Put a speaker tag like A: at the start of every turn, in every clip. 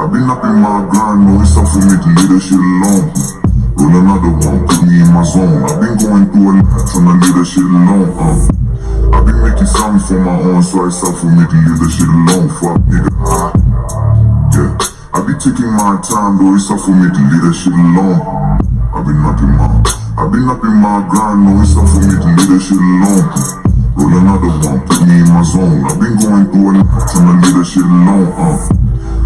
A: I've been up in my grind, no, it's up for me to leave that shit alone. Roll another one, put me in my zone. I've been going through a lot, trying to leave that shit alone. I've been making songs for my own, so it's up for me to leave that shit alone. Fuck nigga, yeah. I be taking my time, though it's up for me to leave that shit alone. I've been up in my grind, no, it's up for me to leave that shit alone. Roll another one, put me in my zone. I've been going through a lot, trying to leave that shit alone.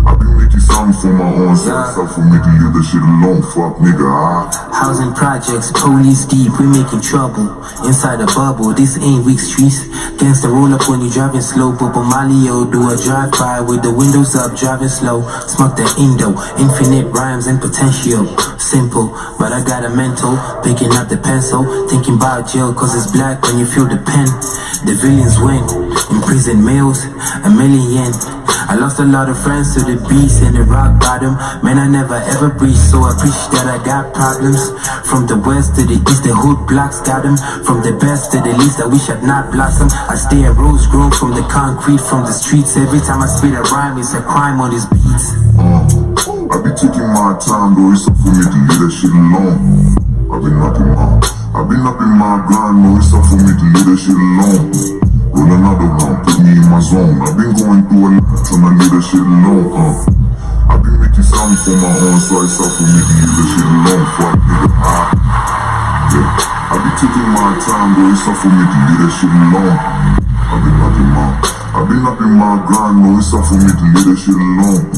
A: I've been making songs for my own, so it's up for me to leave that shit alone. Fuck nigga,
B: Housing projects, police deep, we making trouble. Inside a bubble, this ain't weak streets. Gangsta roll up when you driving slow, but Malio do a drive-by with the windows up, driving slow. Smoke the Indo, infinite rhymes and potential. Simple, but I got a mental, picking up the pencil, thinking about jail cause it's black when you feel the pen. The villains win, in prison meals, a million. I lost a lot of friends to the beast and the rock bottom. Man, I never ever breathed, so I preach that I got problems. From the west to the east, the hood blocks got them. From the best to the least, I wish I'd not blossom. I stay a rose grown from the concrete, from the streets. Every time I spit a rhyme, it's a crime on these beats.
A: I be taking my time, though it's up for me to leave that shit alone. I've been up in my grind, though it's up for me to leave that shit alone. Roll another one, put me in my zone. I've been going through a lot, trying to leave that shit alone. I've been making songs for my own, so it's up for me to leave that shit alone. Fuck nigga, yeah. I be taking my time, though it's up for me to leave that shit alone. I've been up in my grind, though it's up for me to leave that shit alone.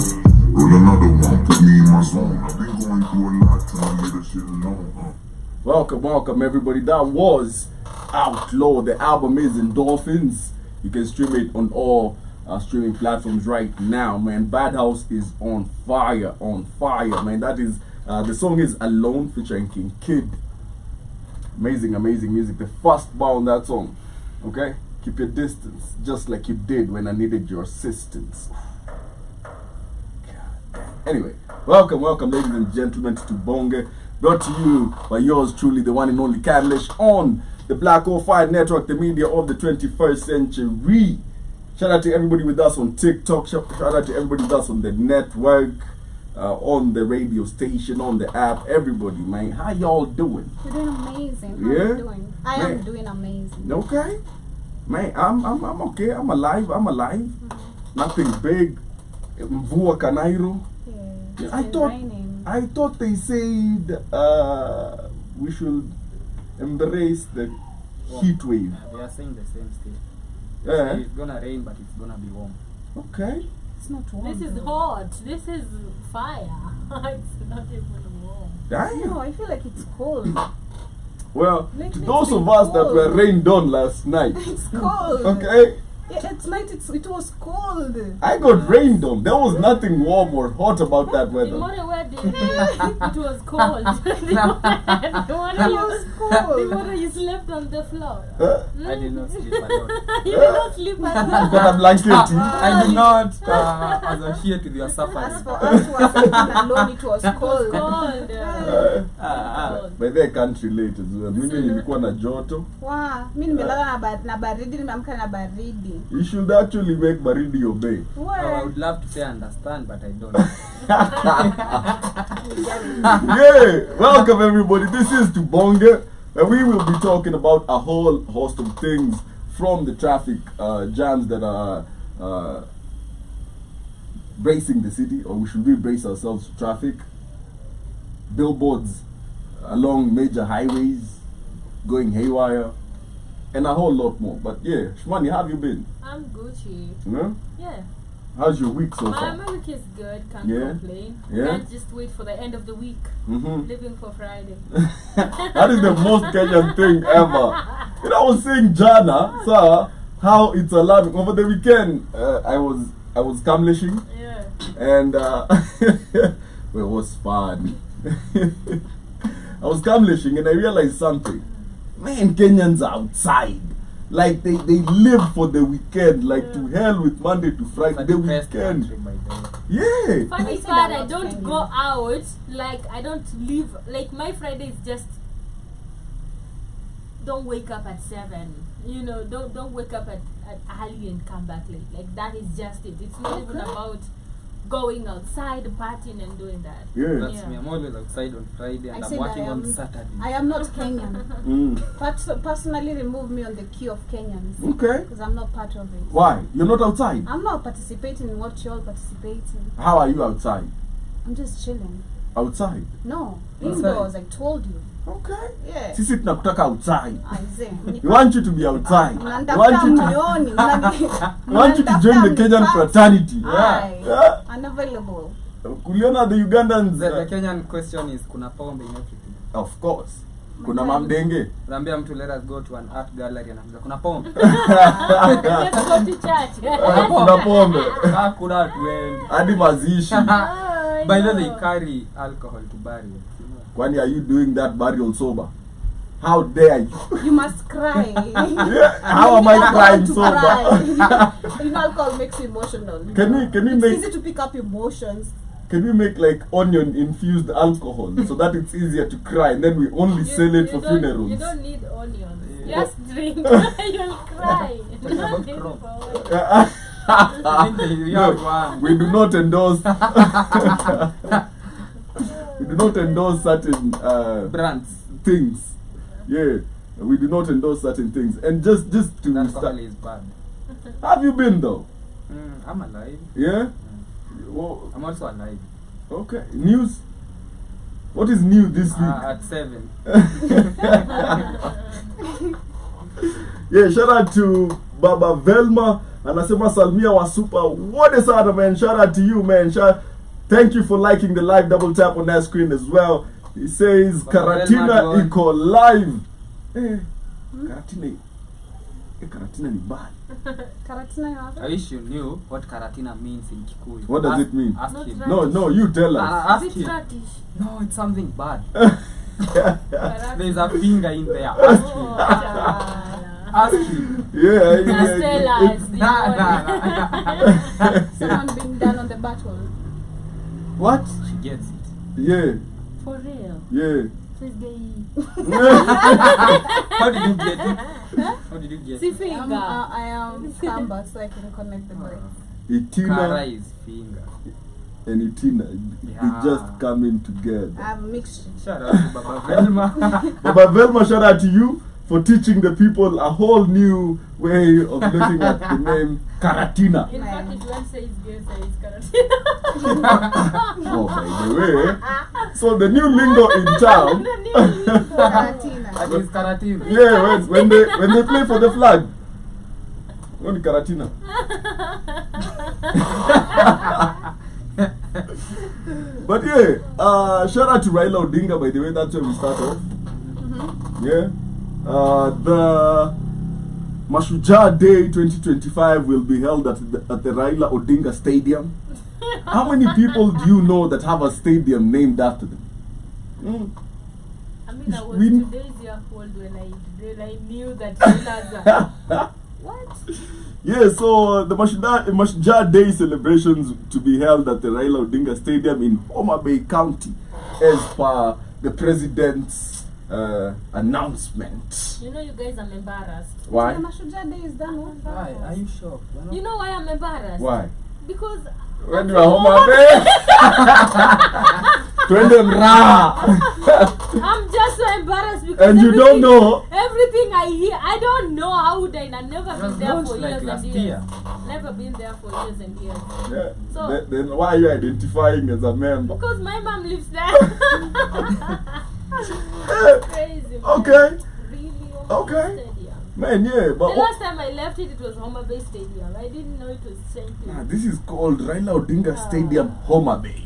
A: Roll another one, put me in my zone. I've been going through a lot, trying to leave that shit alone.
C: Welcome everybody. That was Outlaw. The album is Endorphins. You can stream it on all streaming platforms right now, man. Bad House is on fire, man. That is the song is Alone featuring King Kid. Amazing music. The first bar on that song, okay? Keep your distance, just like you did when I needed your assistance. Anyway, welcome ladies and gentlemen to Tubonge, brought to you by yours truly, the one and only Catalyst, on the Black 05 Network, the media of the 21st century. Shout out to everybody with us on TikTok, shout out to everybody with us on the network, on the radio station, on the app, everybody, man. How y'all doing?
D: You're doing amazing. How are you doing? I am doing amazing.
C: Okay. Man, I'm okay. I'm alive. Mm-hmm. Nothing big. Mvua Kanairo.
D: Yeah,
C: I thought they said we should embrace the heat wave.
E: They are saying the same thing.
C: Yeah.
E: It's gonna rain, but it's gonna be warm.
C: Okay.
D: It's not warm.
F: This is hot. This is fire. It's not even warm.
C: Damn.
D: No, I feel like it's cold.
C: Well,
D: Like,
C: to
D: it's
C: those
D: been
C: of us that
D: cold.
C: were rained on last night,
D: It's cold.
C: okay,
D: Yeah, at night it was cold.
C: I got rained on. There was nothing warm or hot about that
F: In
C: weather.
F: More wedding, it was cold. The water you slept on the floor.
E: I did not sleep alone.
F: You did not sleep
C: You
F: at
C: got a blanket.
E: I did not associate with your
D: As
E: suffering.
D: for us who were sleeping alone, it was cold.
F: cold.
C: By their country late as well. Mimi nilikuwa na joto.
D: Wow, mimi nimelala na baridi, nimeamka na baridi.
C: You should actually make Baridi obey.
E: Oh, I would love to say understand, but I don't.
C: Yeah, welcome everybody. This is Tubonge, and we will be talking about a whole host of things, from the traffic jams that are bracing the city, or should we brace ourselves to traffic, billboards along major highways going haywire, and a whole lot more. But yeah, Shmani, how have you been?
F: I'm Gucci. Yeah.
C: How's your week so far?
F: My week is good. Can't complain.
C: Yeah.
F: Can't just wait for the end of the week. Living for Friday.
C: That is the most Kenyan thing ever. You know, I was saying Jana, sir, how it's alarming. Over the weekend, I was camlishing.
F: Yeah.
C: And well, it was fun. I was camlishing and I realized something. Man, Kenyans are outside. Like they live for the weekend, like to hell with Monday to Friday, the weekend. Yeah.
F: Funny part, I don't go out, like I don't leave, like my Friday is just, don't wake up at 7, you know, don't wake up at early and come back late, like that is just it. It's not even about going outside, partying and doing that.
C: Yeah.
E: That's
F: Yeah.
E: me. I'm always outside on Friday and
D: I
E: I'm
D: said
E: working
D: I
E: on
D: am-
E: Saturday.
D: I am not Kenyan. Personally, remove me on the queue of Kenyans
C: Okay.
D: because I'm not part of it.
C: Why? You're not outside?
D: I'm not participating in what you're participating.
C: How are you outside?
D: I'm just chilling.
C: Outside.
D: No,
E: Outside.
D: indoors. I told you.
C: Okay.
D: Yeah.
C: Sisi tunakutaka outside.
D: Aisee,
C: We want you to be outside. We
D: mnanitafuta
C: want you to,
D: moyoni,
C: we want you to join the Kenyan fraternity.
D: Aye.
C: Yeah.
D: Unavailable.
C: Kuliona the Ugandans.
E: The Kenyan question is kuna pombe in everything.
C: Of course. Kuna mamdenge.
E: Unaambia mtu let us go to an art gallery and kuna pombe.
F: Let's go to church.
C: Kuna pombe.
E: Kuna tuende.
C: Hadi mazishi.
E: By the way, they carry alcohol to burial.
C: Kwani are you doing that burial sober? How dare you?
D: You must cry.
C: Yeah. How am I
D: You
C: crying
D: to
C: sober?
D: cry. You know, alcohol makes you emotional.
C: Can you
D: it's
C: make
D: easy to pick up emotions.
C: Can we make like onion infused alcohol so that it's easier to cry and then we only sell it for funerals?
F: You don't need onions.
E: Yeah.
F: Just drink. You'll cry. You don't need it for onions.
E: You have one.
C: We do not endorse we do not endorse certain
E: Brands.
C: things. Yeah. We do not endorse certain things. And just to
E: Alcohol
C: start,
E: is bad.
C: have you been though?
E: I'm alive.
C: Yeah? Well,
E: I'm also alive.
C: okay. News? What is new this week?
E: At 7.
C: Yeah, shout out to Baba Velma. Anasema Salmia wa super. What is up, man? Shout out to you, man. Thank you for liking the live. Double tap on that screen as well. He says
E: Baba
C: Karatina
E: Velma,
C: iko live. Karatina ni bad.
D: Karatina ya wapi?
E: I wish you knew what Karatina means in Kikuyu.
C: What does it mean?
E: Ask
F: Not
E: him.
F: right.
C: No, you tell us.
E: Ask
F: Is it
E: him.
F: radish?
E: No, it's something bad.
F: Karate.
E: There's a finger in there. Ask
F: Oh,
E: him.
F: chala.
E: Ask him.
C: Yeah,
F: Just tell us.
D: Someone being done on the battle.
C: What?
E: She gets it.
C: Yeah,
F: For real.
C: yeah.
F: Please gay.
E: How did you get it? How did you get
F: See
E: it?
F: finger.
D: I am Samba, so I can connect the dots.
E: Kara
C: Itina
E: is finger.
C: and Itina,
E: Yeah.
C: they just coming
D: I
C: together.
D: have mixed.
E: Shout out to Baba Velma.
C: Baba Velma, shout out to you for teaching the people a whole new way of looking at the name Karatina.
F: In fact, if you want to say it's gay, say it's karate.
C: Oh, by the way, so the new lingo in town.
D: Karatina.
E: That is Karatina.
C: Yeah, when they play for the flag. Only Karatina. But yeah, shout out to Raila Odinga, by the way, that's where we start off. Yeah. The Mashujaa Day 2025 will be held at the Raila Odinga Stadium. How many people do you know that have a stadium named after them?
F: I mean, I was
C: We-
F: 2 days years old when I knew that Laza. What?
C: Yeah, so the Mashujaa Day celebrations to be held at the Raila Odinga Stadium in Homa Bay County as per the president's announcement.
F: You know, you guys, I'm embarrassed.
C: Why?
D: The Mashujaa Day is done. What?
E: Why? Are you shocked? You're not-
F: You know why I'm embarrassed?
C: Why?
F: Because
C: When you are Homa Bay, twende mraa.
F: I'm just so embarrassed because
C: And you don't
F: everything-
C: know.
F: everything I hear. I don't know how would I never
E: It
F: been
E: was
F: there
E: launched
F: for
E: like
F: years
E: last
F: and years.
E: year.
F: Never been there for years and years.
C: Yeah.
F: So-
C: Then why are you identifying as a member?
F: Because my mom lives there. Crazy. Man.
C: Okay.
F: Really? Homa Bay
C: Okay.
F: Stadium.
C: Man, yeah, but
F: The last time I left it, it was Homa Bay Stadium. I didn't know it was St.
C: Nah, this is called Raila Odinga Stadium, Homa Bay.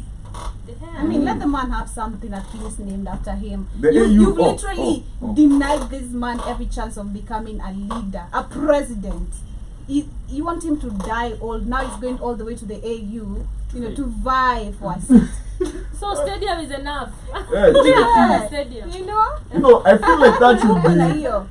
D: I mean, let the man have something at least named after him.
C: The
D: You've
C: AU,
D: literally
C: oh.
D: denied this man every chance of becoming a leader, a president. You want him to die old. Now he's going all the way to the AU, to vie for a seat.
F: So stadium is enough.
C: Yeah,
F: We
C: yeah.
F: have to the stadium.
C: I feel like that should
D: Kuna
C: be.
D: hiyo.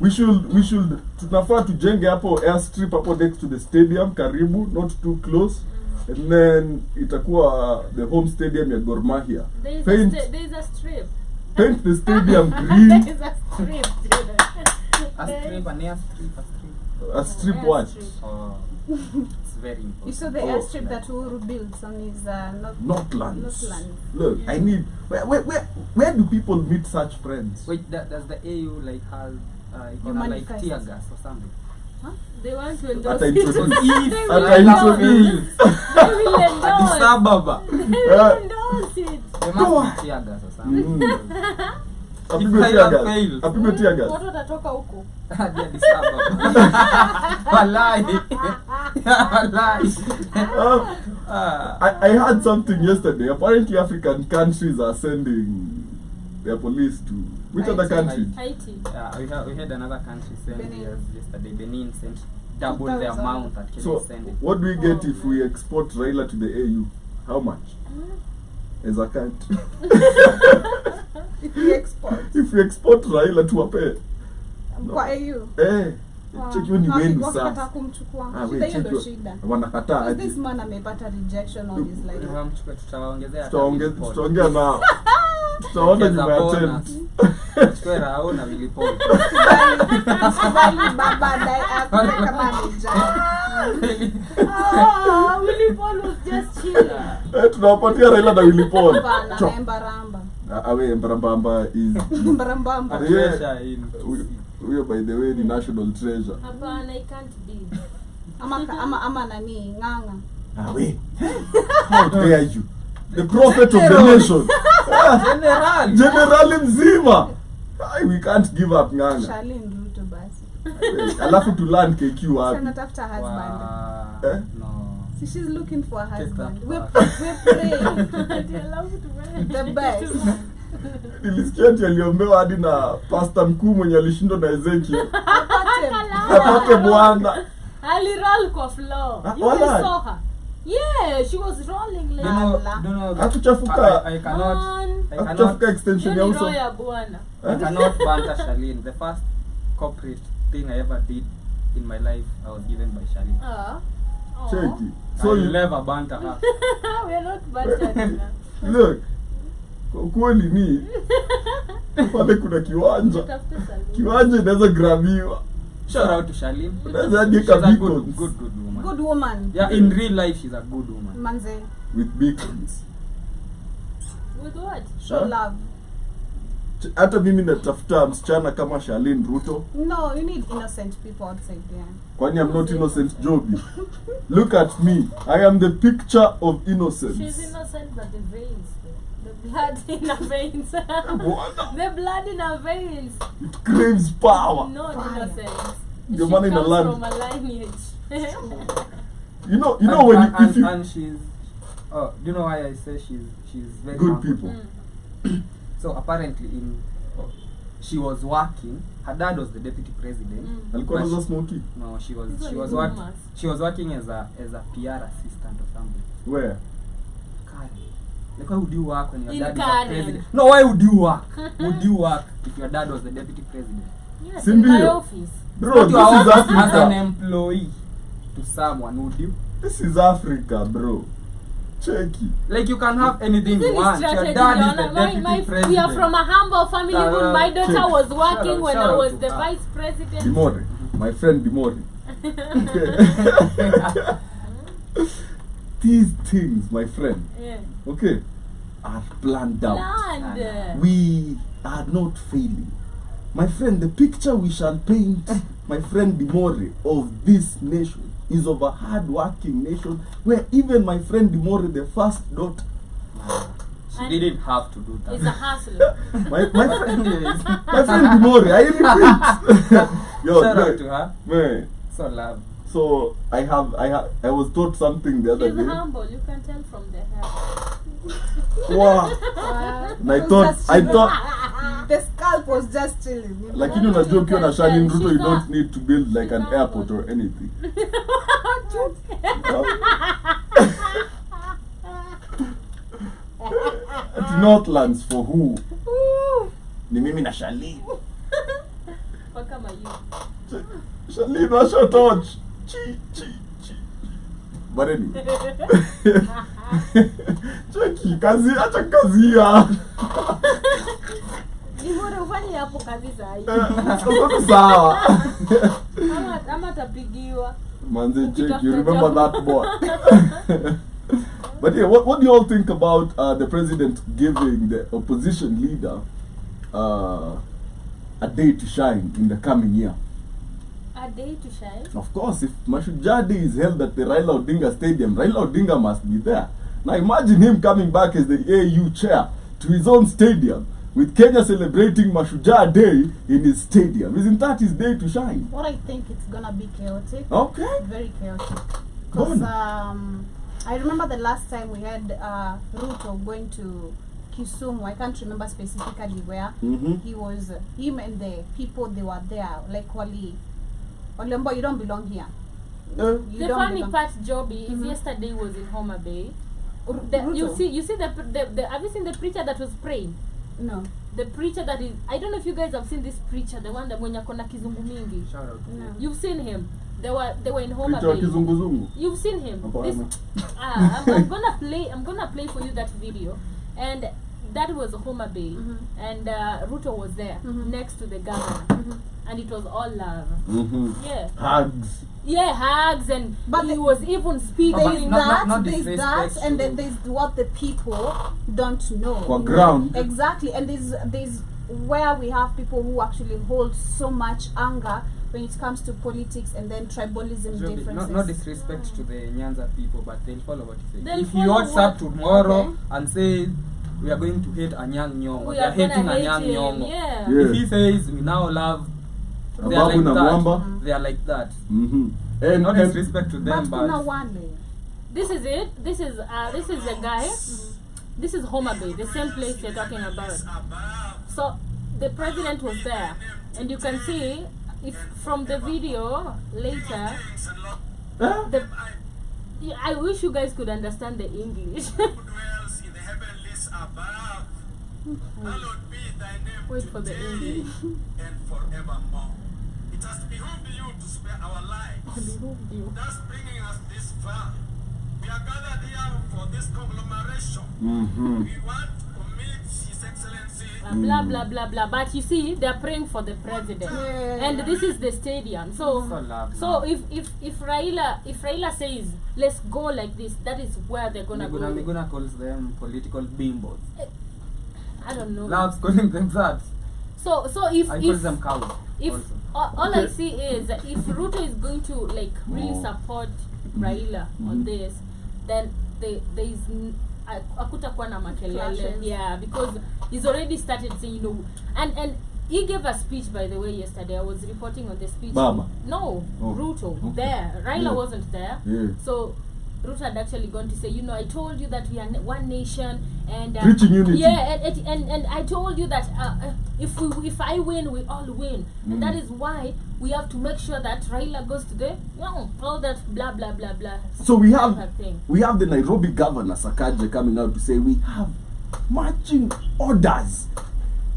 C: We should tunafaa tujenge hapo airstrip hapo next to the stadium karibu, not too close, and then itakuwa the home stadium ya Gor Mahia.
F: There is
C: Paint
F: a strip.
C: paint the stadium
F: There
C: green.
F: is a strip, dude.
E: A strip, an air strip, a strip.
C: A strip what?
F: Strip.
E: Oh. It's very important.
D: You saw the
C: Oh,
D: airstrip that Uhuru built on his
C: Northlands.
D: Northlands.
C: Look, I need. Where do people meet such friends?
E: Wait, does the AU like have
D: You
E: like
D: manifest.
E: tear gas or something?
F: They want to
C: At
F: endorse
C: I
F: it.
C: introduce.
F: They will
C: At I
F: endorse
C: introduce.
F: They will
E: Addis
F: endorse.
E: Ababa.
F: They will endorse it.
E: There must be tear gas or something.
C: Apigwe
E: If I
C: tear gas.
E: fail.
C: Apigwe tear gas.
F: Watu watatoka huko.
E: Hadi Addis Ababa. Wallahi. Wallahi.
C: I heard something yesterday. Apparently, African countries are sending their police to which other
D: Haiti.
C: country?
F: Haiti.
E: We had another country send
D: Benin.
E: yesterday. Benin sent double the
D: 2,000.
E: amount that Kenya
C: So,
E: is sending.
C: what do we get if we export Raila to the AU? How much? As a country.
D: If you export.
C: If we export Raila to a pair.
D: Kwa AU.
C: Check you ni wenu
D: Wakitaka
C: sasa.
D: kumchukua.
C: Ah,
D: Shida
C: wait,
D: hiyo
C: check
D: ndo
C: you.
D: shida.
C: Wanakataa
D: Because this
C: aje.
D: man amepata rejection on his life.
E: Tutawaongezea
C: Tutaongea nao. Tutaona nyuma ya tent.
E: Chukue Rao na Vilipoli.
D: Sikubali baba dai akule kama amejaa.
F: Willy Paul was just chilling.
C: Tunawapatia Raila na Willy Paul.
D: Hapana,
C: Chop.
D: embaramba.
C: Awe mbarambamba is
D: Embarambamba.
E: Treasure in.
C: huyo by the way ni national treasure.
F: Hapana, I can't be.
D: Ama nani nganga.
C: Awe. How dare you? The prophet of the nation. General mzima. We can't give up nganga.
D: Charlene Ruto basi.
C: Alafu to land KQ
D: Sasa
C: wapi?
D: natafuta husband.
C: Eh?
E: No.
D: So she's looking for a
E: Take
D: husband.
E: that
D: We're
E: back.
D: praying.
F: They allow you to wear
D: The best.
C: Nilisikia ati aliombewa hadi na pastor mkuu mwenye alishindwa na Ezekiel.
D: Apate.
C: Apate bwana.
F: Ali roll kwa floor. You
C: Wala.
F: guys saw her. Yeah, she was rolling like
E: Don't know.
C: Hakuchafuka.
E: I cannot. I
C: Hakuchafuka
E: cannot.
C: extension ya
F: Yoni
C: uso.
F: roho ya bwana.
E: I cannot banter Charlene. The first corporate thing I ever did in my life, I was given by Charlene.
C: Cheki.
E: So
C: So
E: I will
C: you
E: never banter her.
F: We are not bantering.
C: look. Kwa ukweli ni pale kuna kiwanja.
F: Tafute saluni.
C: Kiwanja inaweza grabiwa.
E: Shout out to Charlene.
C: Unaweza hadi
E: She's a
C: eka
E: good
C: beacons
E: woman.
D: Good woman.
E: Yeah, in real life she's a good woman.
D: Manze.
C: with beacons.
F: With what?
D: Show
C: Huh?
D: love.
C: Hata mimi natafuta msichana kama Charlene Ruto.
D: No, you need innocent people outside there.
C: Kwani I'm not innocent, Joby. Look at me. I am the picture of
F: She's
C: innocence.
F: innocent, but the veins, the blood in her veins.
C: What?
F: The blood in her veins.
C: It craves power.
F: No innocence.
C: Your
F: She
C: man in a
F: comes
C: land.
F: from a lineage.
C: You know when if you
E: and she's do you know why I say she's very
C: good
E: humble?
C: people.
E: So apparently she was working. Her dad was the deputy president.
C: Alikuwa
E: But
C: anaza
E: she-
C: smoky.
E: No, she was
F: These
E: she
F: are
E: was
F: rumors.
E: working as a PR assistant or something.
C: Where?
E: Karen. Like why would you work when your
F: In
E: dad is
F: Karen.
E: the president? No, why would you work? Would you work if your dad was the deputy president?
F: Yes, in my
C: Sindio?
F: office.
C: Bro,
E: Not
C: this
E: your
C: is
E: office as an
C: Africa.
E: employee to someone, would you?
C: This is Africa, bro. Checky.
E: Like you can have anything
F: This
E: you
F: is
E: want. Your
F: strategy,
E: dad is
F: Leona.
E: the deputy president.
F: We are from a humble family. Even my daughter
C: check.
F: was working when
E: Shout
F: I
E: out
F: was
E: to
F: the
E: her.
F: vice president.
C: Dimore. My friend Dimore. These things, my friend,
F: Yeah.
C: okay, are planned out.
F: Land.
C: We are not failing. My friend, the picture we shall paint, my friend Dimore, of this nation is of a hard-working nation where even my friend Dimore, the first daughter,
E: She didn't have to do that.
F: It's a hustler.
C: my friend Dimore, I repeat. Yo,
E: Shout out
C: man,
E: to her.
C: man.
E: So love.
C: So I was taught something the other
F: She's
C: day.
F: humble. You can tell from the hair.
C: Wow. And I thought
D: the scalp was just chilling. You know?
C: lakini unajua ukiwa na Charlene Ruto you
F: She's
C: don't
F: not-
C: need to build like an
F: she's
C: airport
F: humble.
C: or anything. At Northlands for who? Ni mimi na Charlene.
F: What kama you?
C: Charlene washa touch. Chi. But anyway. Cheki kazi acha kazi ya.
F: Nimore ufanye hapo kazi sahi.
C: Uko sawa.
F: Ama tapigiwa.
C: Manze
F: Pick
C: check,
F: up
C: you
F: the
C: remember
F: job.
C: that boy. But yeah, what do you all think about the president giving the opposition leader a day to shine in the coming year?
F: A day to shine.
C: Of course, if Mashujaa Day is held at the Raila Odinga Stadium, Raila Odinga must be there. Now imagine him coming back as the AU chair to his own stadium with Kenya celebrating Mashujaa Day in his stadium. Isn't that his day to shine?
D: What I think it's gonna be chaotic.
C: Okay.
D: Very chaotic.
C: Go
D: Because
C: on.
D: I remember the last time we had Ruto going to Kisumu. I can't remember specifically where.
C: Mm-hmm.
D: He was, him and the people they were there, like Waliambo, you don't belong here. You
F: The
D: don't
F: funny
D: belong.
F: part, Joby, is
D: Mhm.
F: yesterday was in Homa Bay.
D: Ruto?
F: You see the have you seen the preacher that was praying?
D: No.
F: The preacher that is, I don't know if you guys have seen this preacher, the one that mwenye kona kizungu mingi.
E: Shout out to
D: No.
E: him.
F: You've seen him. They were in Homa
C: Preacher wa
F: Bay.
C: kizunguzungu.
F: You've seen him.
C: Hapana.
F: I'm gonna play for you that video, and that was Homa Bay,
D: Mhm.
F: and Ruto was there
D: Mhm.
F: next to the governor,
D: Mhm.
F: and it was all love.
C: Mm-hmm.
F: Yeah,
C: Hugs.
F: yeah, hugs, and
D: But
F: he
D: the-
F: was even speaking.
E: but
D: There's
E: not
D: there's
E: disrespect
D: and
E: to-
D: then there's what the people don't know.
C: Kwa ground.
D: Exactly, and there's where we have people who actually hold so much anger when it comes to politics and then tribalism
E: Joby,
D: differences.
E: no disrespect to the Nyanza people, but they'll follow what you say.
F: They'll
E: If he
F: follow
E: walks up
F: what-
E: tomorrow
D: Okay.
E: and says we are going to hate Anyang' Nyong'o,
F: We
E: they are
F: are gonna
E: hating
F: hate
E: Anyang'
F: him.
E: Nyong'o.
F: Yeah.
C: Yeah.
E: If he says we now love, they are
C: Ababu
E: like
C: na
E: that.
C: Mwamba.
E: They are like that.
C: Mm-hmm.
E: No
C: And
E: disrespect to them,
D: but kuna
E: but
D: wale.
F: This is it. This is a guy. This is Homa Bay, the same place you're talking about. So the president was there, and you can see if from the video later.
C: Huh?
F: Yeah, I wish you guys could understand the English.
G: dwells in the heavenlies above. Hallowed be thy name
F: Wait for the
G: today
F: English.
G: and forevermore. It has behooved you to spare our lives,
F: You.
G: thus bringing us this far. We are gathered here for this conglomeration.
C: Mm-hmm.
G: We want to commit His Excellency
F: Blah blah blah blah. But you see, they're praying for the president,
D: Yeah.
F: and this is the stadium. So,
E: So love
F: so
E: now.
F: if Raila says let's go like this, that is where they're gonna go.
E: Miguna calls them political bimbos.
F: I don't know.
E: Loves calling them that.
F: So if
E: I call them cows.
F: if
E: also.
F: all I see is that if Ruto is going to like really
C: Oh.
F: support Raila on this, then there is akutakuwa na makelele.
D: Clashes.
F: Yeah, because he's already started saying, and he gave a speech, by the way, yesterday. I was reporting on the speech.
C: Baba.
F: No,
C: Oh,
F: Ruto
C: okay.
F: there. Raila
C: Yeah.
F: wasn't there.
C: Yeah.
F: So Ruto had actually gone to say, I told you that we are one nation, and
C: Preaching unity.
F: Yeah, and I told you that if I win, we all win, and that is why we have to make sure that Raila goes to the all that blah blah blah blah.
C: So we
F: type
C: have
F: of thing.
C: the Nairobi governor Sakaja coming out to say we have marching orders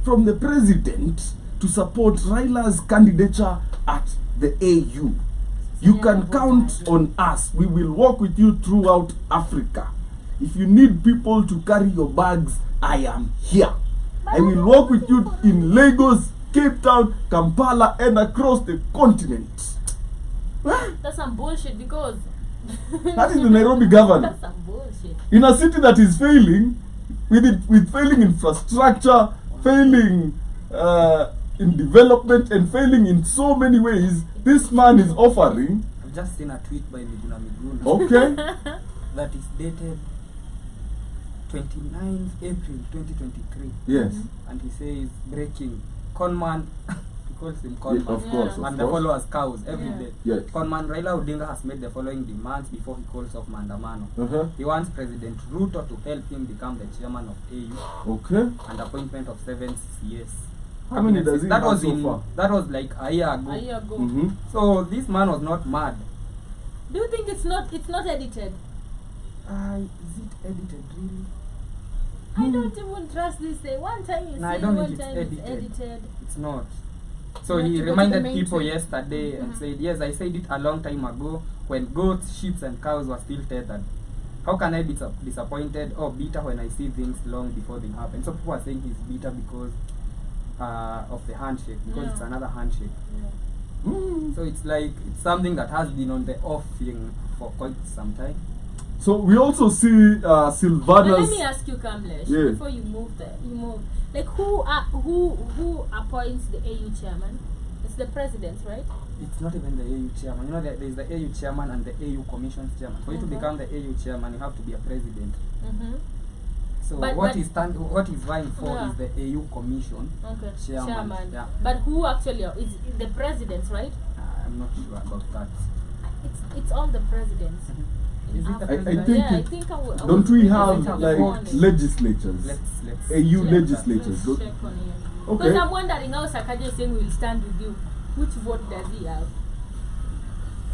C: from the president to support Raila's candidature at the AU. You
F: Yeah,
C: can
F: vote
C: count
F: ahead.
C: on us. We will walk with you throughout Africa. If you need people to carry your bags, I am here. I will walk with you in Lagos, Cape Town, Kampala, and across the continent.
F: That's some bullshit because
C: That is the Nairobi governor.
F: that's some bullshit.
C: In a city that is failing, with failing infrastructure, failing in development, and failing in so many ways, this man is offering.
E: I've just seen a tweet by Miguna Miguna
C: Okay.
E: that is dated 29th April 2023.
C: Yes.
E: And he says, breaking, conman, he calls him
C: Yeah,
E: conman.
C: of course.
F: Yeah.
C: Of
E: And the
C: course.
E: followers cows every
F: Yeah.
E: day.
C: Yes.
E: Conman Raila Odinga has made the following demands before he calls off Mandamano.
C: Uh-huh.
E: He wants President Ruto to help him become the chairman of AU
C: Okay.
E: and appointment of 7 CS.
C: How many does he
E: that
C: have
E: was
C: so
E: in,
C: far?
E: That was like a year ago.
F: A year ago.
C: Mm-hmm.
E: So this man was not mad.
F: Do you think it's not edited?
E: Is it edited really?
F: I don't even trust this. One time you
E: No, I
F: say,
E: don't
F: one
E: think it's
F: time it's
E: edited.
F: edited.
E: It's not. So
D: You have
E: he
D: to go to the
E: reminded
D: main
E: people
D: tweet.
E: yesterday and said, yes, I said it a long time ago when goats, sheep and cows were still tethered. How can I be disappointed or bitter when I see things long before they happen? So people are saying he's bitter because of the handshake, because
F: Yeah.
E: it's another handshake. So it's like it's something that has been on the offing for quite some time.
C: So we also see
F: But
C: Sylvana's.
F: let me ask you, Kamlesh,
C: Yeah.
F: before you move there, like who appoints the AU chairman? It's the president, right?
E: It's not even the AU chairman. You know, there is the AU chairman and the AU commissions chairman. For you to become the AU chairman, you have to be a president.
F: Mm-hmm.
E: So
F: But-
E: what
F: but-
E: he's vying for
F: Yeah.
E: is the AU commission
F: Okay.
E: chairman. Yeah.
F: But who actually is the president, right?
E: I'm not sure about that.
F: It's all the presidents.
E: Is it the
F: Africa.
E: president?
C: think
F: yeah, I
C: it-
F: think I would.
C: Don't we have
E: have
C: like
E: votes?
C: legislatures?
E: Let's
C: AU
F: check.
C: legislatures.
F: Let's
C: Don't-
F: check on here.
C: Okay.
F: Because I'm wondering how Sakaja is saying we'll stand with you. Which vote does he have?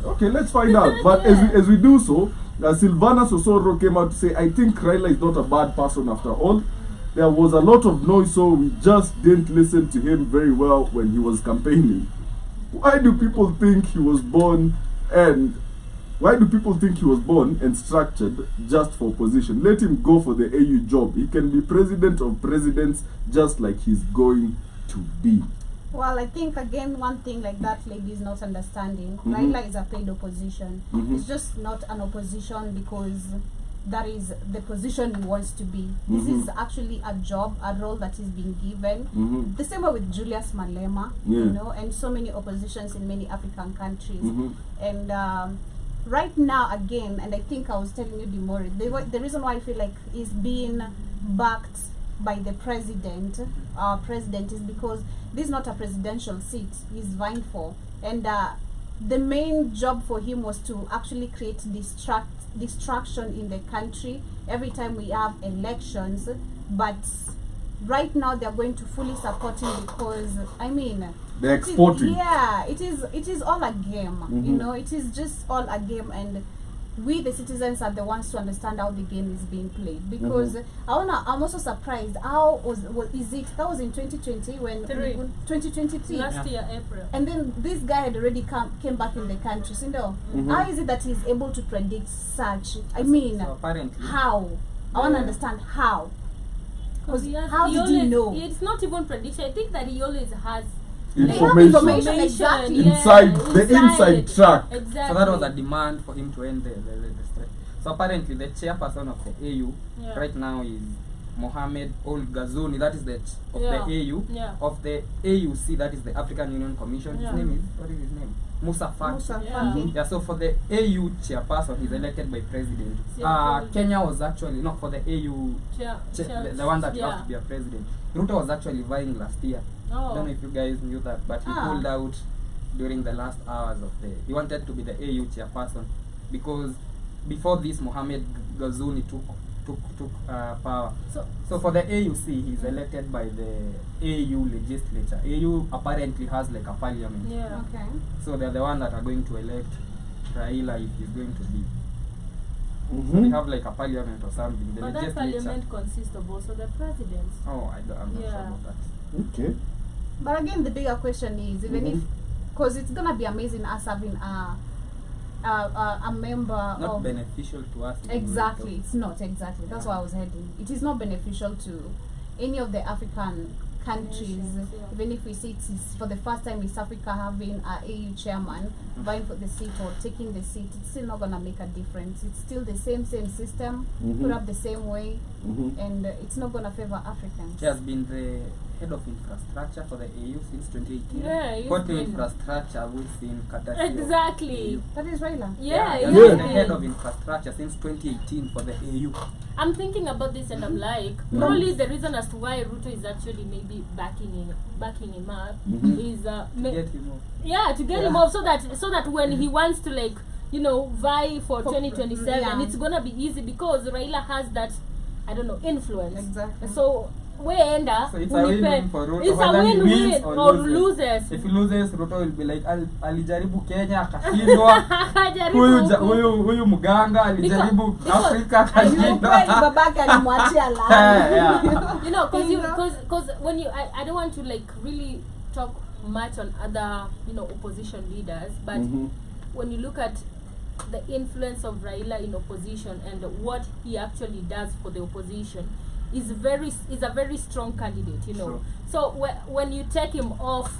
C: Okay, let's find out. But as we do so, Sylvana Sosoro came out to say, I think Raila is not a bad person after all. There was a lot of noise, so we just didn't listen to him very well when he was campaigning. Why do people think he was born and structured just for position? Let him go for the AU job. He can be president of presidents just like he's going to be.
D: Well, I think again one thing like that lady is not understanding. Raila is a paid opposition. It's just not an opposition because that is the position he wants to be. This is actually a job, a role that is being given. The same way with Julius Malema, you know, and so many oppositions in many African countries. And right now again, and I think I was telling you the reason why I feel like he's being backed by the president is because this is not a presidential seat he's vying for, and the main job for him was to actually create distraction in the country every time we have elections. But right now they're going to fully support him because
C: They're exporting.
D: it is all a game. You know, it is just all a game, and we the citizens are the ones to understand how the game is being played. Because I'm also surprised how is it that was in 2020 when 2023
F: Last year, April.
D: and then this guy had already came back in the country. So how is it that he's able to predict such? I mean,
E: So apparently,
D: how? I want to understand how. Because how did he know?
F: It's not even prediction. I think that he always has
C: Information.
D: Exactly.
C: Inside the inside track.
F: Exactly.
E: so that was a demand for him to end the strike. So apparently, the chairperson of the AU right now is Mohamed Ould Ghazouani. That is the of the AU.
F: Yeah.
E: Of the AUC, that is the African Union Commission.
F: Yeah.
E: His name is, what is his name? Musa Faki.
D: Musa
F: Yeah.
D: Faki.
E: Yeah, so for the AU chairperson, he's elected by president.
F: Yeah.
E: Kenya was actually, not for the AU,
F: Chair-
E: the one that you
F: yeah.
E: have to be a president. Ruto was actually vying last year. I don't know
F: Oh.
E: if you guys knew that, but he pulled out during the last hours of he wanted to be the AU chairperson because before this, Mohamed Ghazouani took power. So for the AUC, he's elected by the AU legislature. AU apparently has like a parliament.
F: Yeah.
D: Okay.
E: So they're the one that are going to elect Raila if he's going to be. So they have like a parliament or something. The
F: But that
E: legislature.
F: parliament consists of also the presidents.
E: Oh, I'm not sure
F: Yeah.
E: about that.
C: Okay.
D: But again, the bigger question is even if, because it's gonna be amazing us having a member
E: Not
D: of
E: beneficial to us.
D: exactly. It's not exactly. That's why I was heading. It is not beneficial to any of the African countries.
F: Nations, yeah.
D: Even if we see it is for the first time East Africa having a AU chairman vying for the seat or taking the seat, it's still not gonna make a difference. It's still the same system, put up the same way, and it's not gonna favor Africans.
E: He has been the head of infrastructure for the AU since 2018.
F: Yeah, he's
E: What new
F: been-
E: infrastructure have we seen courtesy of
F: Exactly.
D: That is Raila.
F: Yeah,
E: he
F: yeah.
E: has been the head of infrastructure since 2018 for the AU.
F: I'm thinking about this and I'm like, probably the reason as to why Ruto is actually maybe backing him up is
E: Get him off.
F: to get him off so that when he wants to vie for 2027
D: yeah.
F: it's gonna be easy because Raila has that influence.
D: Exactly.
F: So weenda
E: So it's a win-win for Ruto,
F: it's a
E: whether he
F: win-win
E: wins
F: or
E: or
F: loses.
E: If he loses, Ruto will be like, alijaribu Kenya akashindwa.
F: Hajaribu.
E: Huyu mganga alijaribu
F: Because-
E: Afrika
D: Ukweli
E: akashindwa.
D: babake alimwachia
E: Yeah.
F: Because when I don't want to really talk much on other opposition leaders, but when you look at the influence of Raila in opposition and what he actually does for the opposition is a very strong candidate,
E: Sure.
F: So when you take him off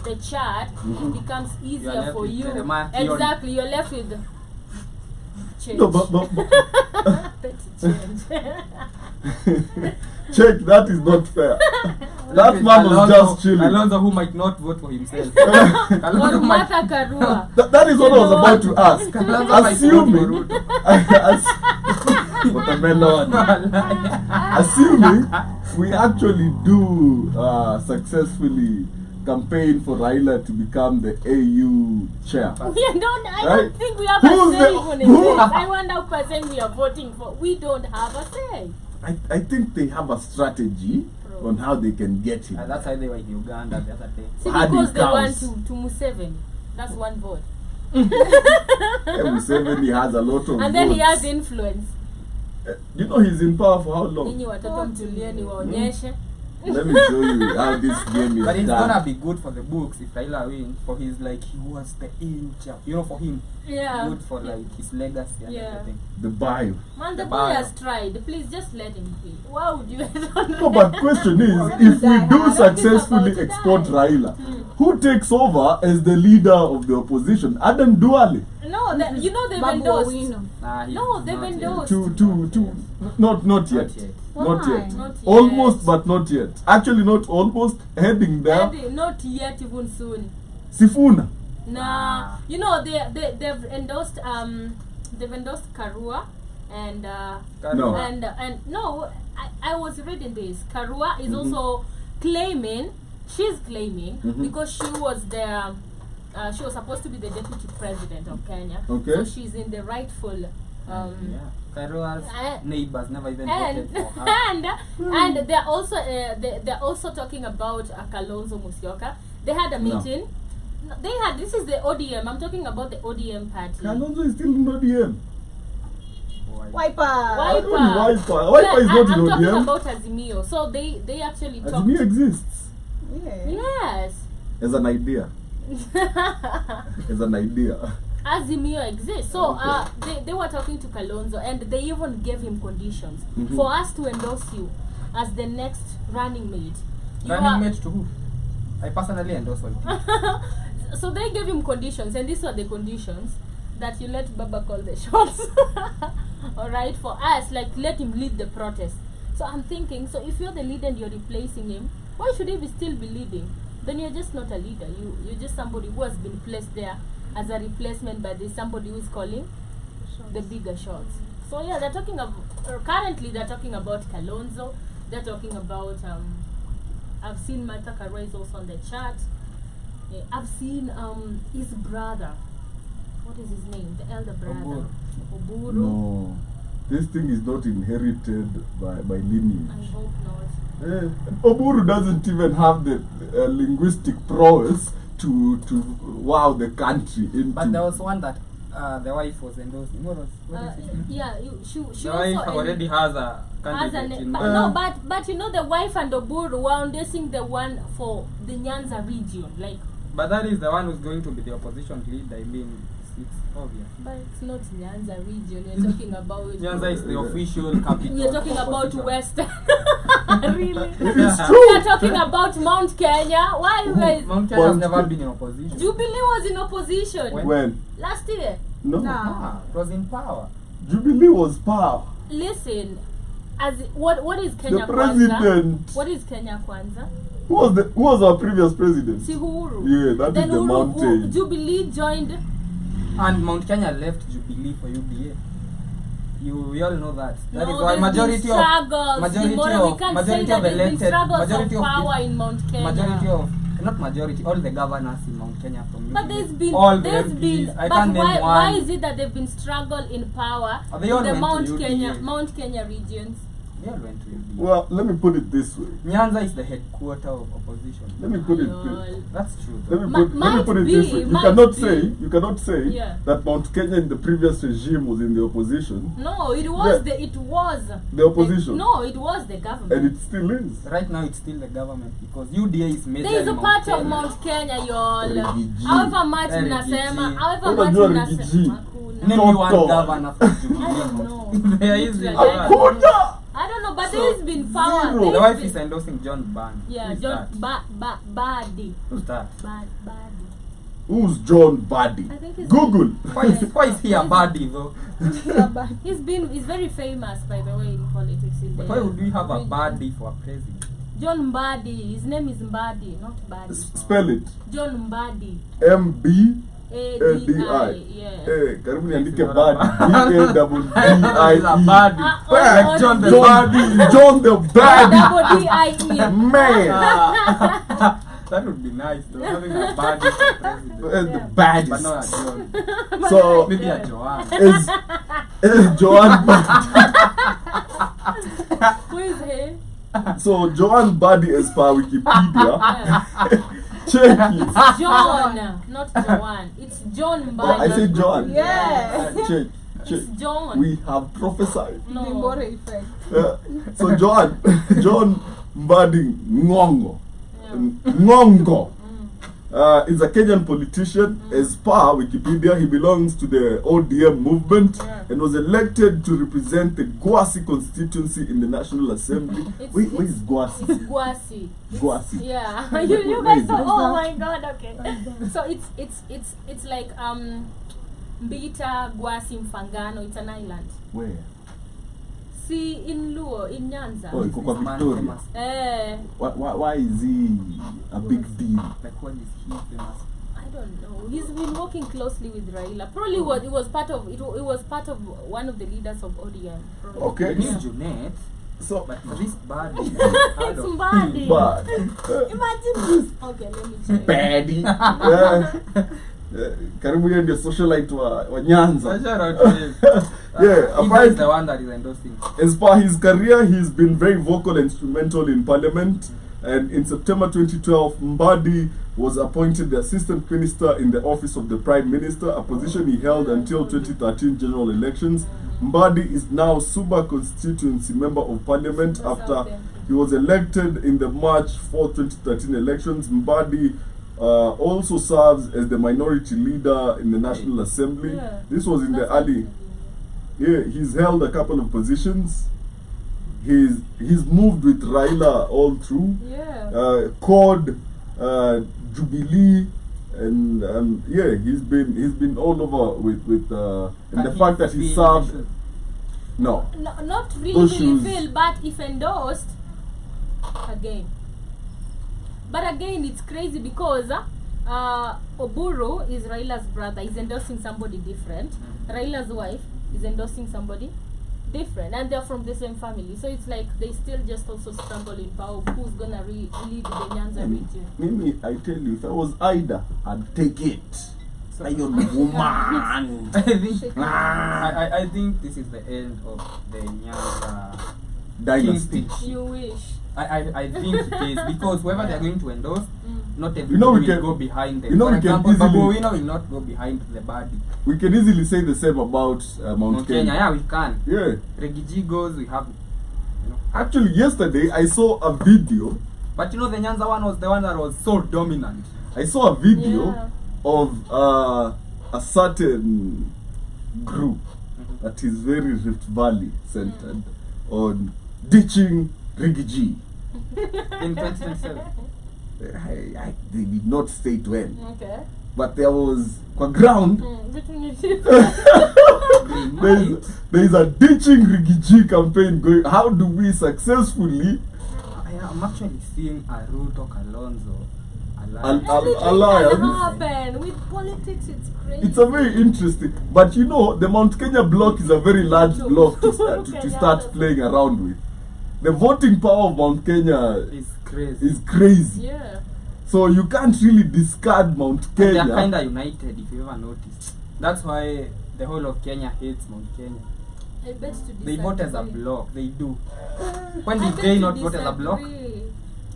F: the chart, it becomes easier
E: left
F: for
E: with
F: you.
E: the man-
F: Exactly, you're left with change.
C: No, but
F: change.
C: check, that is not fair. That man was just chilling.
E: Alonso, who might not vote for himself.
F: Or
E: Alonso might,
F: Martha Karua.
C: That is what I was about to ask.
E: Alonso might vote for
C: Assuming,
E: Ruto.
C: watermelon. Assuming we actually do successfully campaign for Raila to become the AU chair.
F: I
C: Right?
F: don't think we have
C: Who's
F: a say
C: the-
F: even in
C: who-
F: this. I wonder what percent we are voting for. We don't have a say.
C: I think they have a strategy on how they can get him.
E: That's why they were in Uganda the other day.
F: See,
C: Hardy
F: because they want
C: cows.
F: to Museveni. That's one vote.
C: Museveni has a lot of
F: And then he
C: votes.
F: has influence.
C: You know he's in power for how long?
F: Ninyi watoto mtulieni waonyeshe.
C: Let me show you how this game is
E: But it's
C: done.
E: gonna be good for the books if Raila wins, for his like he was the AU chap. You know, for him,
F: Yeah.
E: good for like his legacy and
F: Yeah.
E: everything.
C: The bio.
F: Man, the
E: The
F: boy
E: bio.
F: has tried. Please just let him be. Why would you?
C: No, but question is, if we do successfully export Raila, who takes over as the leader of the opposition? Adam Duale.
F: No, you know they've
D: Babu
F: endorsed.
D: Owino.
E: Nah, he's
F: No, they've
E: not yet.
F: endorsed.
C: Not yet.
E: Not yet.
C: Not
D: Why?
C: yet.
F: Not yet.
C: Almost, but not yet. Actually, not almost. Heading there.
F: Maybe not yet, even soon.
C: Sifuna.
F: Nah, you know they've endorsed Karua and
C: No.
F: and no, I was reading this. Karua is also claiming, she's claiming because she was she was supposed to be the deputy president of Kenya.
C: Okay.
F: So she's in the rightful
E: Yeah. Kairoa's neighbors never even
F: and
E: voted for her.
F: and they're also they're also talking about Kalonzo Musyoka. They had a
C: No.
F: meeting. They had, this is the ODM. I'm talking about the ODM party.
C: Kalonzo is still in ODM.
D: Wiper.
C: I don't know
F: Wiper.
C: Wiper. Wiper is not
F: I'm
C: in
F: talking
C: ODM.
F: about Azimio. So they actually talked.
C: Azimio exists
D: Yeah.
F: Yes.
C: as an idea. As an idea.
F: Azimio exists. So they were talking to Kalonzo and they even gave him conditions for us to endorse you as the next running mate. You are-
E: Running mate to who? I personally endorse one.
F: So they gave him conditions, and these were the conditions that you let Baba call the shots. All right, for us, like let him lead the protest. So I'm thinking, so if you're the leader and you're replacing him, why should he still be leading? Then you're just not a leader. You're just somebody who has been placed there as a replacement by this somebody who is calling the bigger shots. So yeah, they're talking of currently they're talking about Kalonzo. They're talking about I've seen Martha Karua is also on the chart. I've seen his brother. What is his name? The elder brother. Oburu.
C: No. This thing is not inherited by lineage.
F: I hope not.
C: Oburu doesn't even have the linguistic prowess to wow the country into.
E: But there was one that the wife was endorsing. What is his name?
F: Yeah, she
E: The wife
F: also
E: already has a
F: has
E: candidate
F: an,
E: in
F: but,
E: mind.
F: no, but you know the wife and Oburu were endorsing the one for the Nyanza region, like.
E: But that is the one who's going to be the opposition leader. I mean, it's obvious.
F: But it's not Nyanza region. You're talking about.
E: Nyanza is the official capital.
F: You're talking
E: of
F: about
E: opposition.
F: Western. Really?
C: It's
E: Yeah.
C: true.
F: You're talking about Mount Kenya. Why you guys?
E: Mount Kenya has
C: Mount
E: never
C: Kenya.
E: been in opposition.
F: Jubilee was in opposition
C: When?
F: last year.
C: No.
E: Ah, it was in power.
C: Jubilee was power.
F: Listen, as what is Kenya
C: The
F: Kwanza?
C: president.
F: What is Kenya Kwanza?
C: Who was our previous president?
F: Si Uhuru.
C: Yeah, that
F: Then
C: is the mountain.
F: Jubilee joined.
E: And Mount Kenya left Jubilee for UDA. We all know that. That
F: No,
E: is why
F: there's
E: majority
F: been
E: of
F: struggles.
E: majority
F: We
E: of
F: can't say
E: majority
F: that
E: of
F: there's been
E: elected
F: struggles
E: majority
F: of
E: of
F: power in Mount Kenya.
E: majority of not majority, all the governors in Mount Kenya from
F: But
E: UDA.
F: there's been,
E: all the
F: there's
E: MPs.
F: been,
E: I
F: but
E: can't name
F: why
E: one.
F: is it that they've been struggle in power
E: They all
F: in the
E: went to
F: Mount
E: UDA.
F: Kenya regions?
E: They all went to UDA.
C: Well, let me put it this way.
E: Nyanza is the headquarter of opposition.
C: Let me put it
F: Ayol.
C: this.
E: That's true.
C: Let
E: Though.
C: me put it this way. You
F: might
C: cannot
F: be.
C: say
F: Yeah.
C: that Mount Kenya in the previous regime was in the opposition,
F: No, it was
C: Yeah.
F: it was
C: the opposition,
F: no, it was the government.
C: and it still is.
E: Right now it's still the government because UDA is major
F: There is a
E: in
F: part
E: Mount
F: of
E: Kenya.
F: Mount Kenya, y'all.
C: Rigiji.
F: However much
E: Rigiji.
F: mnasema, however
C: What
F: much
C: unajua
F: mnasema.
C: Rigiji?
F: Hakuna.
E: Name me one
C: Toto.
E: governor from Jubilee.
F: I don't know.
E: There is
F: Literally.
E: one.
C: Hakuna!
F: I don't know, but
E: So,
F: there's been power.
C: Zero.
E: The wife is endorsing John Ban.
F: Yeah,
E: Who is
F: John
E: that?
F: Badi.
E: Who's that?
F: Badi.
C: Who's John Buddy?
F: I think he's
C: Google.
E: Why is he a baddie though?
F: He's very famous, by the way, in politics.
E: But why would we have a baddie for a president?
F: John Mbadi. His name is Mbadi, not Badi.
C: Spell it.
F: John Mbadi.
C: M-B
F: A-D-I.
C: A-D-I.
F: Yeah.
C: Karibu niandike
E: It's not a
C: Buddy.
E: He's a
C: B-A-D-D-I-E.
E: baddie.
F: Oh,
E: John the
C: John the Baddie.
F: Double D-I-E.
C: Man.
E: That would be nice though, having a baddie for president.
C: The baddest.
E: But not a John.
C: So
E: Maybe a Joanne.
C: is Joanne Buddy.
F: Who is he?
C: So Joanne Buddy is per Wikipedia. Check it.
F: John, not Joanne. It's John Mbadi.
C: Oh, I said Joanne.
D: Yeah.
C: Check.
F: It's John.
C: We have prophesied.
F: No.
D: Limbore effect.
C: So John Mbadi Ngongo.
F: Yeah.
C: Ngongo is a Kenyan politician. As per Wikipedia, he belongs to the ODM movement and was elected to represent the Gwasi constituency in the National Assembly. Where is Gwasi?
F: It's Gwasi.
C: Gwasi.
F: Yeah.
C: Where
F: you
C: is
F: guys
C: it?
F: are, oh my god, okay. So it's like Mbita, Gwasi, Mfangano, it's an island.
C: Where?
F: See in Luo, in Nyanza.
C: Oh, iko kwa Victoria. Why is he a big deal?
E: Like when is he famous?
F: I don't know. He's been working closely with Raila. Probably it was part of one of the leaders of ODM. Probably.
C: Okay.
E: He knew Junet,
C: So,
E: but for this baddie,
F: It's Mbadi.
C: but
F: Imagine this. Okay, let me check.
C: Paddy. Karibu yeye ndio socialite wa Nyanza.
E: shout out to him.
C: Yeah,
E: He
C: apart
E: is the one that is endorsing.
C: as per his career, he's been very vocal and instrumental in parliament. And in September 2012, Mbadi was appointed the assistant minister in the office of the prime minister, a position he held until 2013 general elections. Mbadi is now Suba constituency member of parliament after he was elected in the March 4, 2013 elections. Mbadi also serves as the minority leader in the National Assembly.
F: Yeah.
C: This was in the
F: That's
C: early. Yeah, he's held a couple of positions. He's moved with Raila all through.
F: Yeah.
C: CORD, Jubilee, and yeah, he's been all over with and the fact that he served. No.
F: Not really
C: Those
F: till he
C: shoes.
F: failed, but if endorsed again. But again, it's crazy because Oburu is Raila's brother. He's endorsing somebody different. Raila's wife is endorsing somebody different, and they're from the same family. So it's like they still just also struggle in power of who's gonna lead the Nyanza region.
C: Mimi, I tell you, if I was Ida, I'd take it. Lion woman.
E: I think this is the end of the Nyanza
C: Dynasty.
E: King's speech.
F: You wish.
E: I think it is because whoever they're going to endorse, not everybody
C: You know we
E: will
C: can-
E: go behind them.
C: you know
E: For
C: we can
E: example,
C: easily-
E: Babu Owino will not go behind the body.
C: We can easily say the same about Mount
E: Mount Kenya,
C: Kenya.
E: yeah, we can.
C: Yeah.
E: Reggie goes, we have, you know.
C: Actually, yesterday I saw a video.
E: But you know, the Nyanza one was the one that was so dominant.
C: I saw a video
F: Yeah.
C: of a certain group that is very Rift Valley centered on ditching Rigiji.
E: In 2027.
C: They did not state when,
F: Okay.
C: but there was kwa ground.
F: Between you
C: There is a ditching Rigiji campaign going. How do we successfully
E: I'm actually seeing a Ruto Kalonzo
C: Al-
E: alliance.
C: al- alliance?
F: can happen with politics. It's crazy.
C: It's a very interesting, but you know, the Mount Kenya block is a very large block to start playing around with. The voting power of Mount Kenya
E: It's crazy.
C: is crazy.
F: Yeah.
C: So you can't really discard Mount
E: And they are
C: Kenya.
E: kind of united, if you ever noticed. That's why the whole of Kenya hates Mount Kenya.
F: I bet to
E: They vote as a
F: disagree.
E: block. They do. When
F: I
E: did
F: bet
E: they
F: to
E: not vote as a block?
F: disagree.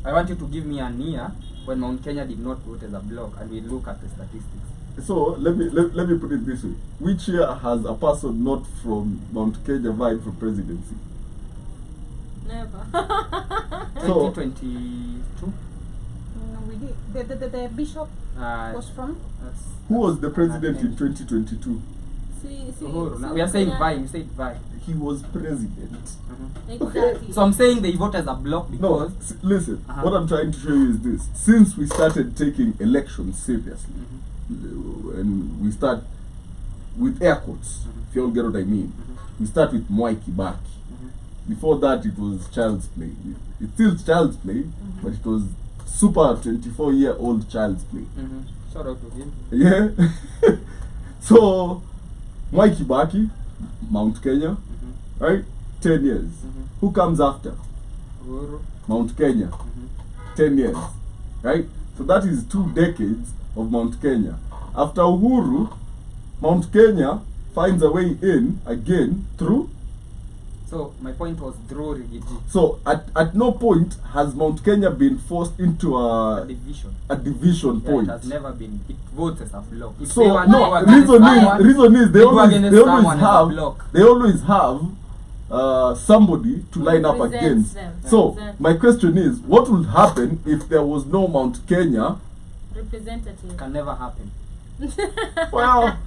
E: I want you to give me an year when Mount Kenya did not vote as a block, and we look at the statistics.
C: So let me put it this way: which year has a person not from Mount Kenya vying for presidency?
F: Never.
C: So
E: 2022.
D: No, we did. The bishop was from.
C: who was the president in 2022?
E: Uhuru. Now, we are saying Vine. You said Vine.
C: He was president.
F: Exactly.
E: So I'm saying they vote as a block
C: No,
E: because
C: listen.
E: Uh-huh.
C: What I'm trying to show you is this: since we started taking elections seriously, and we start with air quotes, if you all get what I mean, we start with Mwai Kibaki. Before that, it was child's play. It's still child's play, but it was super 24-year-old child's play.
E: shout out to him.
C: Yeah. So, Mwai Kibaki, Mount Kenya, right? 10 years. Who comes after?
E: Uhuru.
C: Mount Kenya. 10 years. Right? So that is 2 decades of Mount Kenya. After Uhuru, Mount Kenya finds a way in again through.
E: So my point was through Rigiji.
C: So at no point has Mount Kenya been forced into
E: A division.
C: a division
E: Yeah,
C: point.
E: it has never been. It votes as a block. If
C: So
E: they want to
C: no,
E: go against someone,
C: reason is
E: they go against someone as a block.
C: they always have somebody to line up
F: represents
C: against.
F: them.
C: So
F: Exactly.
C: my question is, what would happen if there was no Mount Kenya?
F: Representative.
E: Can never happen.
C: Well,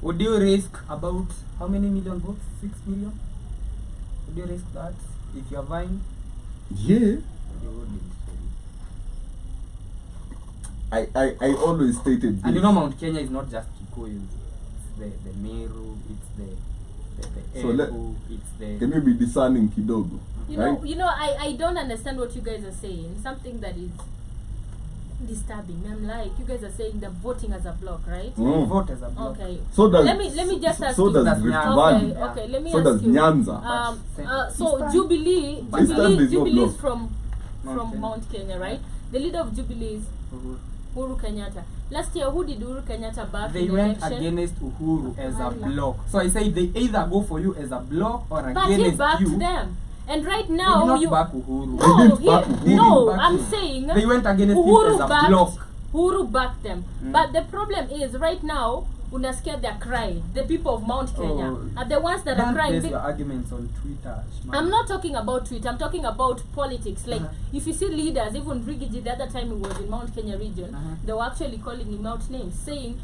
E: Would you risk about how many million votes? 6 million? Would you risk that if you are vying?
C: yeah.
E: You wouldn't.
C: I always stated this.
E: And you know Mount Kenya is not just Kikuyu. It's the Meru, it's the
C: So let-
E: Embu, it's the...
C: Can you be discerning kidogo? Right?
F: You know, I don't understand what you guys are saying. Something that is disturbing. I'm like, you guys are saying the voting as a block, right?
C: Mm.
E: vote as a block.
F: Okay.
C: So does
F: let me just ask
C: so
F: you.
C: does
E: That's
C: Rift
E: Nyanza.
C: Valley.
F: Okay, let me
C: So
F: ask
C: does
F: you.
C: Nyanza.
F: So Jubilee
C: Eastern is not
F: Jubilee is
C: blocked.
F: from
E: Mount
F: Mount Kenya, right? The leader of Jubilee is
E: Uhuru.
F: Uhuru Kenyatta. Last year, who did Uhuru Kenyatta back
E: They
F: in the
E: went
F: election?
E: against Uhuru as a
F: Raila.
E: block. So I say they either go for you as a block or
F: But he
E: against
F: backed
E: you.
F: them. And right
E: They did
F: now,
E: not
F: you
E: back Uhuru.
C: They
F: no,
C: didn't back Uhuru.
E: They
F: no,
E: didn't back
F: I'm
E: him.
F: saying
E: They went against him
F: Uhuru
E: as a
F: backed
E: block.
F: Uhuru backed them. But the problem is right now, unasikia they're crying. The people of Mount Kenya
E: Oh.
F: are the ones that are
E: Don't
F: crying.
E: base your arguments on Twitter. Shman.
F: I'm not talking about Twitter. I'm talking about politics. Like,
E: Uh-huh.
F: if you see leaders, even Rigiji, the other time he was in Mount Kenya region,
E: Uh-huh.
F: they were actually calling him out names, saying,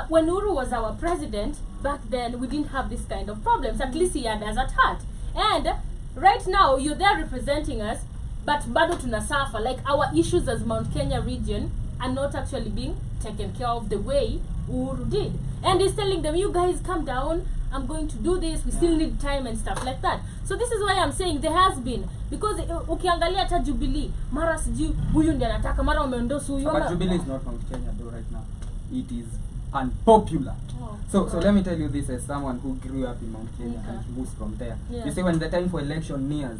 F: when Uhuru was our president, back then we didn't have this kind of problems. At least he had us at heart. And right now, you're there representing us, but bado tunasuffer. Like, our issues as Mount Kenya region are not actually being taken care of the way Uhuru did. And he's telling them, you guys calm down, I'm going to do this, we still need time and stuff like that. So this is why I'm saying there has been, because ukiangalia hata Jubilee, mara sijui huyu ndiye anataka, mara umeondosa huyu.
E: But Jubilee is not Mount Kenya though right now. It is unpopular. So let me tell you this as someone who grew up in Mount Kenya
F: Okay.
E: and who's from there.
F: Yeah.
E: You see, when the time for election nears,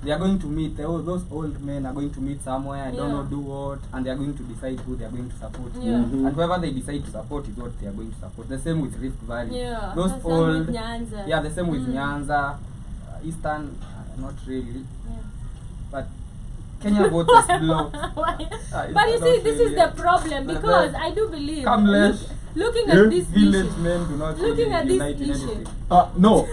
E: they are going to meet, those old men are going to meet somewhere, I don't
F: Yeah.
E: know do what, and they are going to decide who they are going to support.
F: Yeah.
E: And whoever they decide to support is what they are going to support. The same with Rift Valley.
F: Yeah.
E: Those
F: The same with
E: old,
F: Nyanza.
E: yeah, the same with Nyanza, Eastern, not really, but Kenya votes as block.
F: But you see, this is the problem, because I do believe,
E: Kamlesh.
F: looking
C: Yeah.
F: at this
E: Village
F: issue,
E: men do not
F: looking
E: really
F: at this
E: unite in
F: issue,
E: anything.
C: No.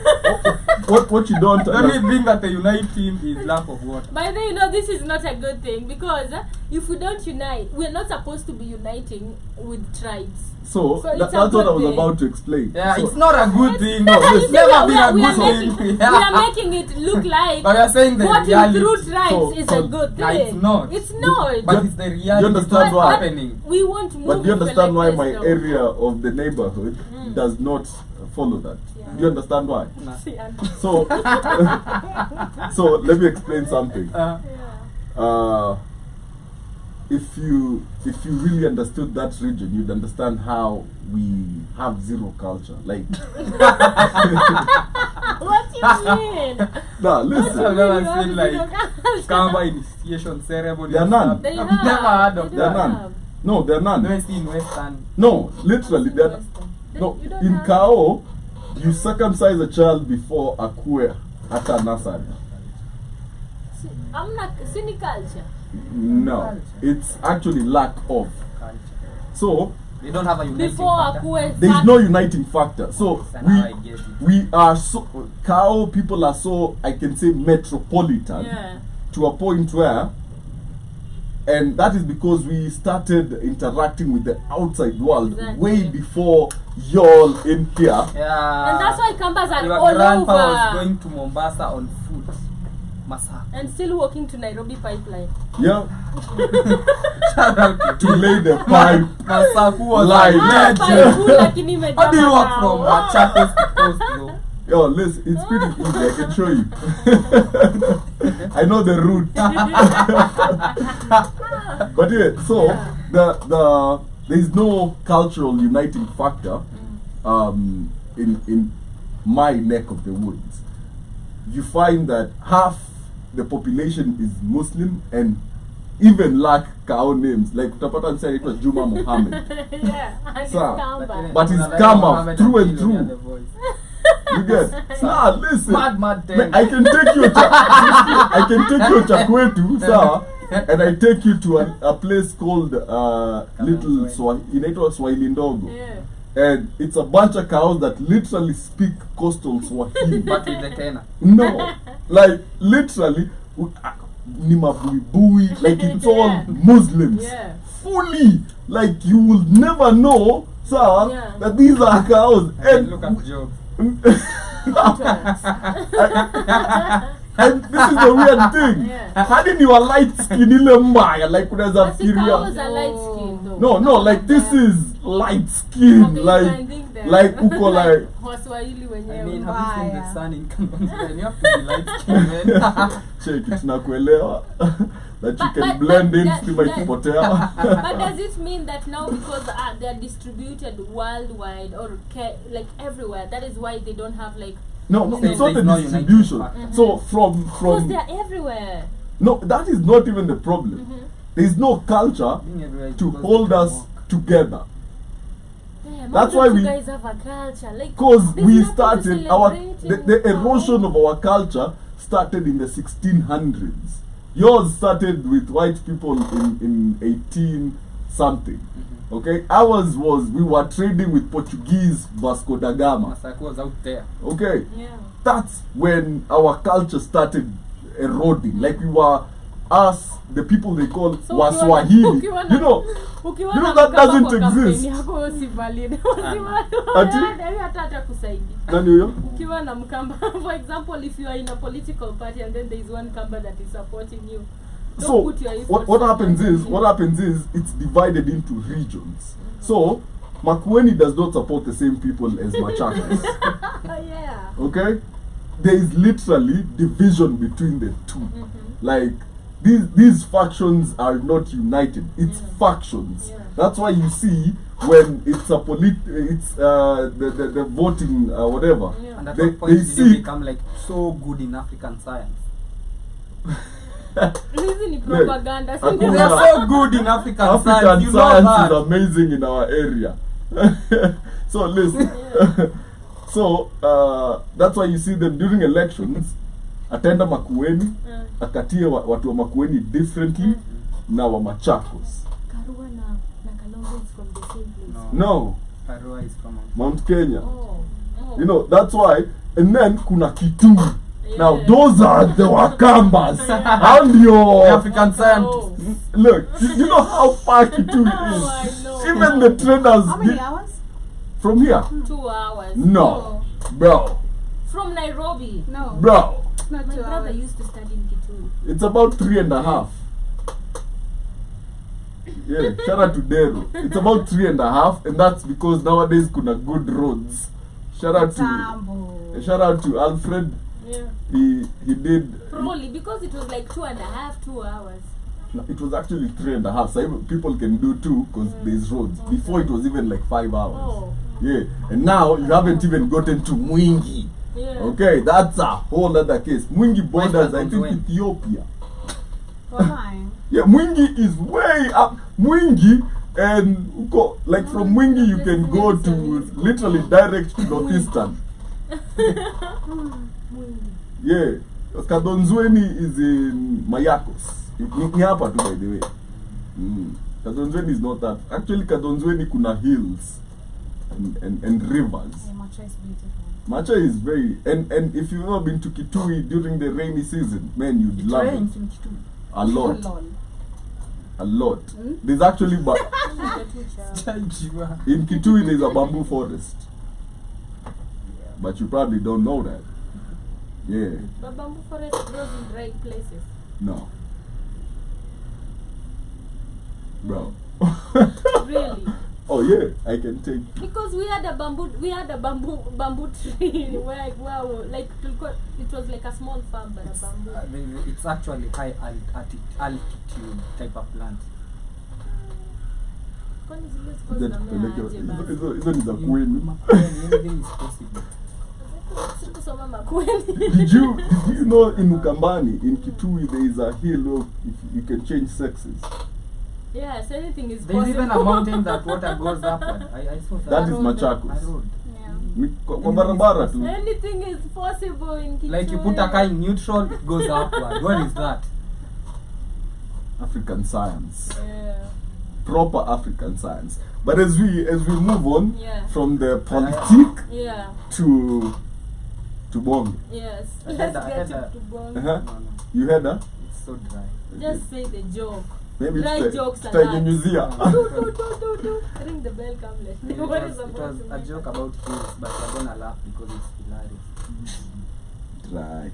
C: what you don't
E: The only thing that they unite him is lack of water.
F: by the way, this is not a good thing, because if we don't unite, we're not supposed to be uniting with tribes.
C: So
F: So
C: that's
F: it's a
C: what I
F: good
C: was
F: thing.
C: about to explain.
E: Yeah,
C: So-
E: it's not a good thing.
C: No,
F: You
C: listen.
F: see,
E: never been a
F: we are
E: good
F: making,
E: thing.
F: we are making it look like
E: But we are saying the
F: voting
E: reality.
F: through tribes
C: So-
F: is
C: so-
F: a good
E: No,
F: thing.
E: it's not.
F: It's not.
E: But it's the reality.
C: you understand
E: It's
C: why?
E: happening.
F: We want to move.
C: But do you
F: it
C: understand why
F: like
C: my
F: this, though.
C: area of the neighborhood does not follow that? Do you understand why?
F: See, and-
C: So, so let me explain something. If you really understood that region, you'd understand how we have zero culture. Like,
F: What do you mean?
C: nah,
E: I've
C: listen.
E: never
F: You
E: seen
F: have
E: like
F: zero
E: Kamba initiation ceremony.
C: There are none.
F: They
E: I've
F: have.
E: never heard of
F: They
C: There are
E: that.
C: none. No, there are none.
E: Never seen Western.
C: No, literally, there. No,
F: You don't
C: in
F: have-
C: Kao, you circumcise a child before akue at a nursery.
F: I'm not cynic culture.
C: No, it's actually lack of.
E: Culture.
C: So
E: They don't have a uniting
F: Before
E: factor.
F: Akue
C: there is
F: start-
C: no uniting factor. So
E: So now I get it.
C: we are so Kao people are so, I can say, metropolitan
F: Yeah.
C: to a point where And that is because we started interacting with the outside world
F: Exactly.
C: way before y'all in here.
E: Yeah.
F: And that's why Kambas are
E: Your
F: all
E: grandpa was
F: over.
E: going to Mombasa on foot. Masa.
F: And still walking to Nairobi pipeline.
C: Yeah. To lay the pipe.
E: Masa, who was
C: Line.
E: like,
F: Pipe, lakini imejaa
E: how do you walk
F: madao.
E: from Machakos to Coast, bro?
C: Yo, listen, it's pretty easy. I can show you. I know the route. But yeah, so there is no cultural uniting factor in my neck of the woods. You find that half the population is Muslim and even lack Kao names. Like Utapata said, it was Juma Muhammad.
F: Yeah, and it's
C: Sir.
F: Kamba.
C: But it's
E: Like
C: Kama,
E: Mohammed
C: through and
E: Akil on
C: through.
E: the other voice.
C: You get? Nah, listen.
E: Mad
C: Man,
E: thing.
C: I can take you Chakwetu, sawa, and I take you to a place called Little inaitwa Swahili Ndogo.
F: Yeah.
C: And it's a bunch of cows that literally speak coastal Swahili.
E: But with the tenor.
C: No, like literally, ni mabuibui, like it's all
F: Yeah.
C: Muslims.
F: Yeah.
C: Fully, like you will never know, sir,
F: Yeah.
C: that these are cows.
E: And look at Job.
C: And this is the weird thing.
F: Yeah.
C: Hadi ni wa light skin ile mbaya, like unaweza
F: But the cows
C: fikiria.
F: are light skin though.
C: No, like this is light skin,
F: Okay, you can
C: like
F: think that.
C: uko like
F: Waswahili
E: I
F: wenyewe.
E: mean, have you seen the
D: Mbaya.
E: sun in Cameroon? You have to be light skinned, man.
C: check it tunakuelewa that you
F: But-
C: can
F: but-
C: blend
F: but
C: in
F: that-
C: stima
F: that-
C: ikipotea.
F: But does it mean that now because they are distributed worldwide or like everywhere, that is why they don't have like
C: No,
E: So
C: it's not the
E: there's no uniting
C: distribution.
E: factor.
C: So
F: because
C: from
F: they are everywhere.
C: no, that is not even the problem. There is no culture
E: Being everywhere is
C: to
E: because
C: hold
E: they
C: us
E: walk.
C: together.
F: Yeah,
C: That's
F: why
C: why
F: you
C: we-
F: guys have a culture like
C: Because
F: there's
C: we
F: nothing to
C: started
F: celebrate
C: the
F: in
C: erosion
F: Kenya.
C: of our culture started in the 1600s. Yours started with white people in 18 something. Okay, ours was we were trading with Portuguese Vasco da Gama.
E: Masako was out there.
C: Okay,
F: Yeah.
C: that's when our culture started eroding. Like we were us, the people they call
F: So
C: Waswahili.
F: ukiwa na-
C: You know,
F: ukiwa
C: you
F: na
C: know that
F: mkapa
C: doesn't
F: kwa kampeni
C: exist.
F: yako usivalide.
C: Ati?
F: Hata kusaidia.
C: nani huyo?
F: Ukiwa na mkamba, for example, if you are in a political party and then there is one kamba that is supporting you, don't
C: So
F: put your efforts
C: what
F: in
C: happens is
F: him.
C: it's divided into regions. So Makueni does not support the same people as Machakos.
F: Yeah.
C: Okay, there is literally division between the two. Like these factions are not united. It's factions.
F: Yeah.
C: That's why you see when it's the voting whatever.
F: Yeah.
E: And at
C: They-
E: what point
C: they
E: did you
C: see-
E: become like so good in African science?
F: Hizi ni propaganda. si ndio?
E: We are so good in African science.
C: African
E: You know
C: science
E: that.
C: is amazing in our area. So listen. So that's why you see them during elections. Atenda Makueni, akatie watu wa Makueni differently na wa Machakos.
F: Karua na Kalonzo is from the same place.
C: No,
E: Karua is from
C: Mount Kenya.
F: Oh.
C: You know, that's why. And then kuna Kitui. Now
F: Yeah.
C: those are the Wakambas. And
E: The
C: your
E: African scientists.
F: Oh.
C: look, you know how far Kitui
F: Oh, I
C: is.
F: know.
C: Even the traders
D: How many hours?
C: from here.
F: 2 hours.
C: No, bro,
F: From Nairobi.
D: No.
C: bro.
D: It's not
F: My
D: 2
F: brother
D: hours.
F: used to study in Kitui.
C: It's about 3.5. Yeah, shout out to Dero. It's about 3.5, and that's because nowadays kuna good roads. Shout out to Alfred.
F: Yeah.
C: He did.
F: Probably because it was like 2.5, 2 hours.
C: It was actually 3.5. So even people can do 2 because there's roads. Before it was even like 5 hours.
F: Oh.
C: Yeah, and now you haven't even gotten to Mwingi.
F: Yeah.
C: Okay, that's a whole other case. Mwingi borders, I think,
E: Kadonzweni?
C: Ethiopia.
D: Why?
C: Yeah, Mwingi is way up. Mwingi and uko, like from Mwingi you can go to literally direct to Northeastern. Yeah, Kadonzweni is in Mayakos. Ni hapa tu, by the way. Kadonzweni is not that. Actually, Kadonzweni kuna hills and rivers.
D: Yeah, Macha is beautiful.
C: Macha is very and if you've ever been to Kitui during the rainy season, man, you'd love it a lot.
D: Lol.
C: A lot. There's actually in Kitui there's a bamboo forest. But you probably don't know that. Yeah.
F: But bamboo forest grows in dry places.
C: No. Bro.
F: Really?
C: Oh yeah, I can take.
F: Because we had a bamboo tree where like it was like a small farm but a bamboo.
E: It's actually high altitude type of plant.
F: Kwani zile ziko zinamea aje basi?
C: Hizo ni za kwenu.
E: Anything is possible.
F: Sikusoma makweni.
C: Did you know in Ukambani, in Kitui, there is a hill where you can change sexes?
F: Yes, anything is
E: There's
F: possible.
E: even a mountain that water goes upward. I saw that.
C: That is
F: road.
C: Machakos.
E: A road.
F: Yeah.
C: Kwa barabara tu.
F: Anything is possible in Kitui.
E: Like you put a car in neutral, it goes upward. What is that?
C: African science.
F: Yeah.
C: Proper African science. But as we move on
F: Yeah.
C: from the politique
F: Yeah.
C: to Tubonge.
F: Yes.
E: I
F: Let's
E: had
F: get
E: a-
F: to Tubonge.
C: Uh-huh.
E: No.
C: You heard that?
E: It's so dry.
F: Just say the joke.
C: Maybe
F: Dry jokes and
C: tutagenyuzia.
F: Do. Ring the bell, come let me.
E: It
F: What
E: was,
F: is
E: it
F: about
E: was
F: to
E: a
F: make?
E: joke about hills, but we're gonna laugh because it's hilarious.
C: Dry.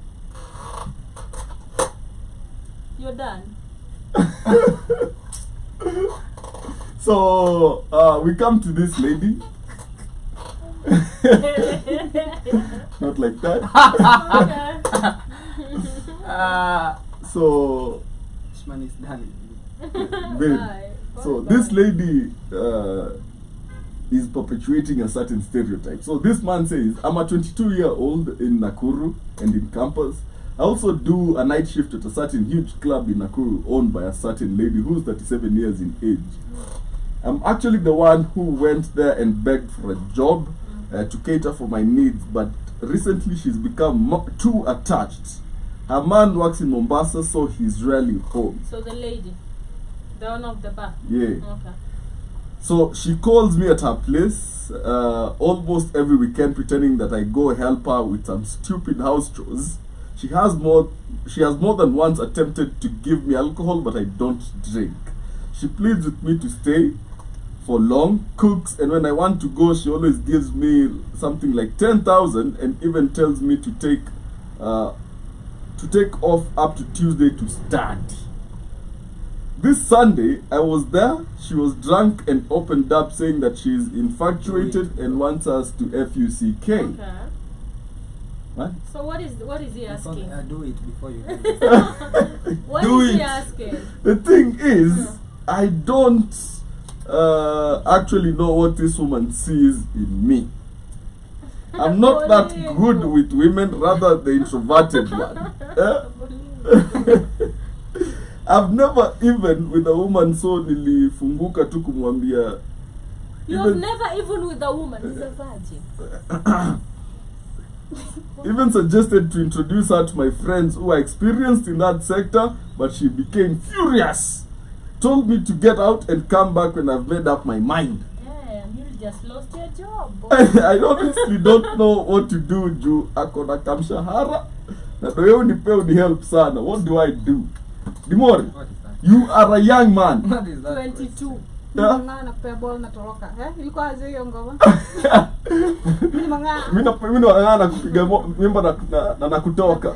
F: You're done.
C: So we come to this lady. Not like that. So
E: Ishman is done.
C: babe,
F: Bye.
C: so
F: Bye.
C: this lady is perpetuating a certain stereotype. So this man says, I'm a 22-year-old in Nakuru and in campus. I also do a night shift at a certain huge club in Nakuru owned by a certain lady who's 37 years in age. I'm actually the one who went there and begged for a job to cater for my needs, but recently she's become too attached. Her man works in Mombasa, so he's rarely home.
F: So the lady, the owner of the bar.
C: Yeah.
F: Okay.
C: So she calls me at her place almost every weekend, pretending that I go help her with some stupid house chores. She has more than once attempted to give me alcohol, but I don't drink. She pleads with me to stay for long, cooks, and when I want to go, she always gives me something like 10,000, and even tells me to take off up to Tuesday to study. This Sunday, I was there. She was drunk and opened up, saying that she is infatuated and wants us to FUCK.
F: Okay.
C: What?
F: So what is he asking?
E: Do it before you do
F: What
C: Do
F: is he
C: it.
F: asking?
C: The thing is, I don't actually know what this woman sees in me. I'm not that good with women, rather the introverted one. I've never even with a woman so nilifunguka tu kumwambia.
F: You've never even with a woman. He's a virgin.
C: Even suggested to introduce her to my friends who are experienced in that sector, but she became furious. Told me to get out and come back when I've made up my mind.
F: Yeah, you just lost your job.
C: I honestly don't know what to do juu akona kamshahara na wewe unipe unihelp sana. What do I do? Dimori,
E: What is that?
C: you are a young man.
E: What is that?
F: 22.
C: Yeah?
D: Mang'aa na kupea ball natoroka. Ilikuwa aje hiyo ngoma? Mimi mang'aa.
C: Mimi naangana kupiga mimba na nakutoka.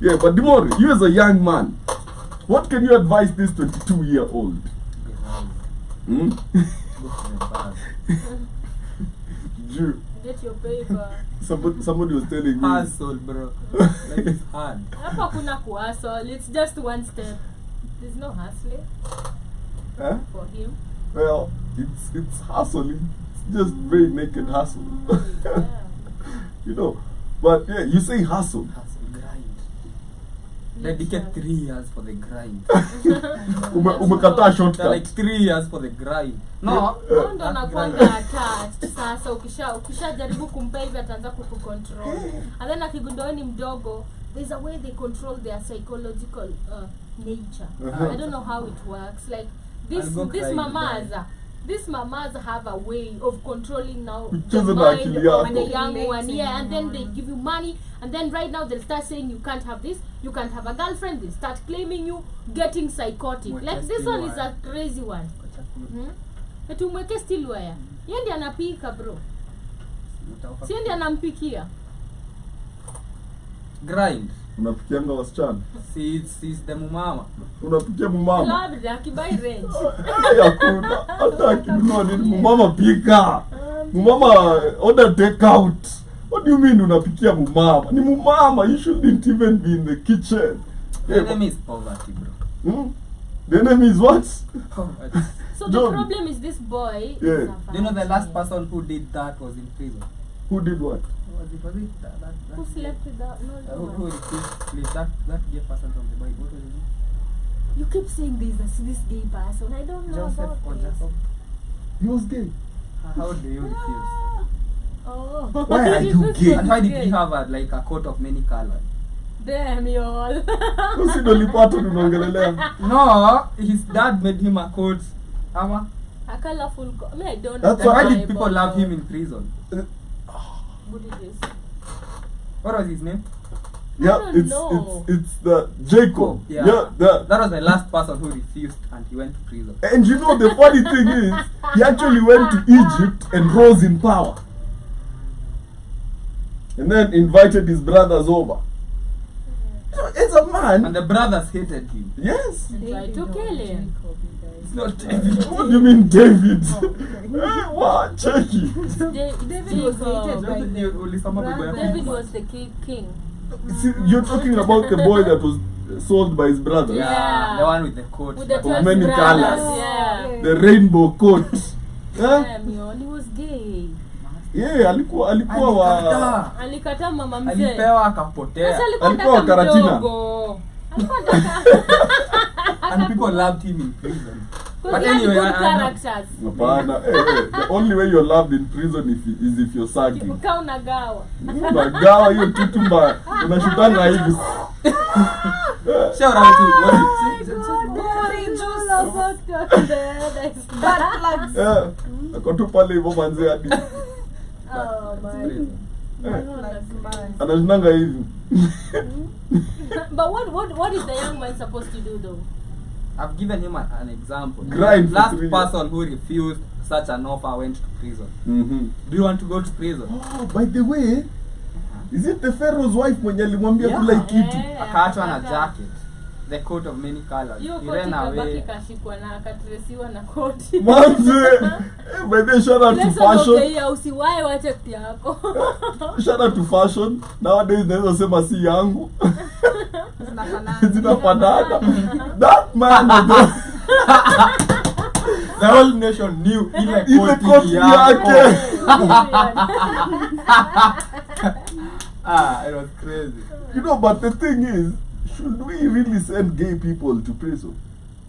C: Yeah, but Dimori, you as a young man, what can you advise this 22-year-old? Hmm?
E: Go to the bar.
C: Jew.
F: Get your paper.
C: Somebody was telling me.
E: Hustle, bro. Life is hard.
F: Hapa kuna kuhustle. It's just one step. There's no hustling
C: Huh?
F: for him.
C: Well, it's hustling. It's just very naked hustle.
F: Yeah.
C: You know. But yeah, you say hustle.
E: Hustle, grind. Dedicate 3 years for the grind.
C: Umekataa
E: Like
C: shortcut.
E: 3 years for the grind. No.
F: Huyo ndo
E: that
F: anakuanga
E: grind.
F: attached. Sasa ukishajaribu kumpa hivi ataanza kukucontrol. And then akigundua wewe ni mdogo, there's a way they control their psychological nature.
C: Uh-huh.
F: I don't know how it works. Like
E: I'll go
F: this
E: cry
F: mamaza these mamas have a way of controlling now the
C: Kucheza na
F: mind
C: akili
F: of
C: yako.
F: the young one, yeah, and then
D: Mhm.
F: they give you money, and then right now they'll start saying you can't have this, you can't have a girlfriend, they start claiming you, getting psychotic.
E: Mweke
F: Like this
E: still
F: one is
E: wire.
F: a crazy one. Eti umweke still wire. Yeye ndiye anapika bro. Si ndiye anampikia.
E: Grind.
C: Unapikianga wasichana?
E: She's the mumama.
C: Unapikia mumama?
F: Labda akibai range.
C: Hakuna. Hata akinunua nini mumama pika. Mumama order take out. What do you mean unapikia mumama? Ni mumama, you shouldn't even be in the kitchen.
E: The enemy is poverty, bro.
C: Hmm? The enemy is what?
E: Poverty.
F: So the
C: John.
F: problem is this boy.
C: Yeah.
F: Is a
E: Do you know the last
F: virgin.
E: person who did that was in prison?
C: Who did what?
E: Was it that
F: Who slept with that? No,
E: who refused please that gay person from the Bible? What was his name?
F: You keep saying this gay person. I don't know
E: Joseph
F: about
E: or
F: this.
E: Jacob?
C: He was gay.
E: How do you refuse?
F: Oh.
C: Why are you
F: This
C: gay?
F: is
E: And why did
F: gay.
E: he have like a coat of many colors?
F: Damn y'all.
C: Usi ndo lipato tunaongelelea.
E: No, his dad made him a coat. Ama?
F: A colorful. I mean, I don't
C: That's
F: know.
E: And why
F: the
E: did people
F: Bible.
E: love him in prison?
F: Who did this?
E: What was his name?
C: Yeah,
F: don't know.
C: it's the Jacob.
E: Yeah. That was the last person who refused and he went to prison.
C: And you know the funny thing is, he actually went to Egypt and rose in power. And then invited his brothers over. So it's a
E: And
C: man.
E: the brothers hated him.
C: Yes.
F: Tried to kill him.
E: It's not David.
C: What do you mean, David? Wow, checky.
D: David was hated by
F: David was the king.
C: See, you're talking about the boy that was sold by his brother.
F: Yeah.
E: The one with the coat.
F: With the
C: Of
F: 12
C: many
F: brothers.
C: colours.
F: Yeah.
C: The rainbow coat. Huh?
F: Damn y'all, he was gay.
C: Yeah, alikuwa wa
E: Alikataa.
F: Alikataa mama mzee.
E: Alipewa akapotea.
F: Sasa alikuwa
C: Alikuwa
F: anataka
C: Karatina.
F: mdogo. Alikuwa anataka.
E: And people loved him in prison.
F: Because
E: But
F: he had
E: anyway,
F: good
E: I know.
F: characters.
C: Hapana. The only way you're loved in prison is if you're sagging.
F: Ukaa unagawa.
C: Unagawa hiyo kitu mbaya. Unashutana hivi.
E: Shout out to
C: Yeah. Ako tu pale hivyo manze hadi.
F: Oh my.
C: Anashinanga hivi.
F: But what is the young man supposed to do though?
E: I've given him an example.
C: Grind for
E: Last
C: 3 years.
E: person who refused such an offer went to prison.
C: Mhm.
E: Do you want to go to prison?
C: Oh, by the way, is it the Pharaoh's wife mwenye alimwambia kula hii kitu?
E: Akaachwa na jacket. The coat of many colors.
F: Hiyo
E: He
F: koti
E: ran
F: kabaki
E: away.
F: kashikwa na akatresiwa na koti.
C: Manze. By the way, shout out to
F: Lesson
C: fashion.
F: of the year, usiwahi wache kuti yako.
C: Shout out to fashion. Nowadays naweza sema si yangu.
D: Zinafanana.
C: Zinafanana. That man was
E: The whole nation knew ile
C: ile
E: koti
C: koti
E: yake.
C: yake.
E: It was crazy.
C: You know, but the thing is, should we really send gay people to prison?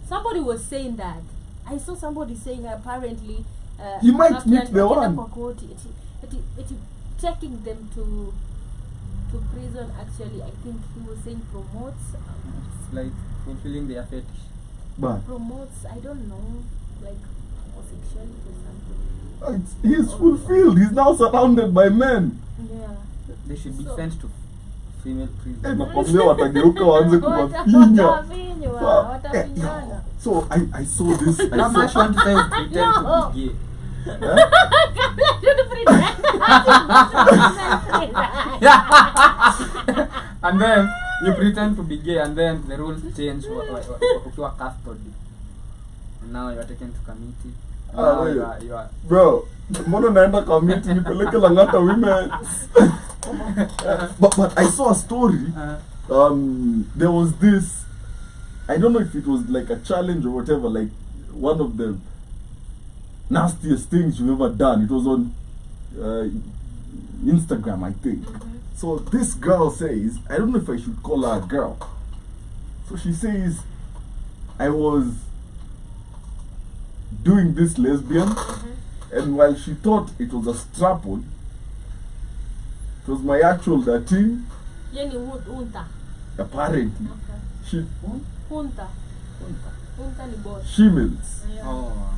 F: Somebody was saying that. I saw somebody saying apparently
C: He might
F: after
C: meet the
F: akienda
C: one.
F: kwa koti, eti taking them to prison actually I think he was saying promotes
E: It's like fulfilling their fetish.
C: But
F: I don't know, like homosexuality or something.
C: he's fulfilled. He's now surrounded by men.
F: Yeah.
E: They should be
F: So-
E: sent to female prison.
C: Nakwambia watageuka waanze kuwafinya.
F: Watafinywa, watafinyana.
C: So I saw this.
E: How much you want to say you pretend to be gay? And then you pretend to be gay and then the rules change ukiwa custody. And now you are taken to committee. Now you are
C: Bro, mbona naenda committee nipeleke Langata women? But I saw a story. There was this, I don't know if it was like a challenge or whatever, like one of the nastiest things you've ever done. It was on Instagram, I think. So this girl says, I don't know if I should call her a girl. So she says, I was doing this lesbian, and while she thought it was a strap-on, it was my actual dating.
F: Yani unta.
C: Apparently,
F: Okay.
C: she
F: Unta ni boss.
C: shemales.
F: Yeah.
E: oh.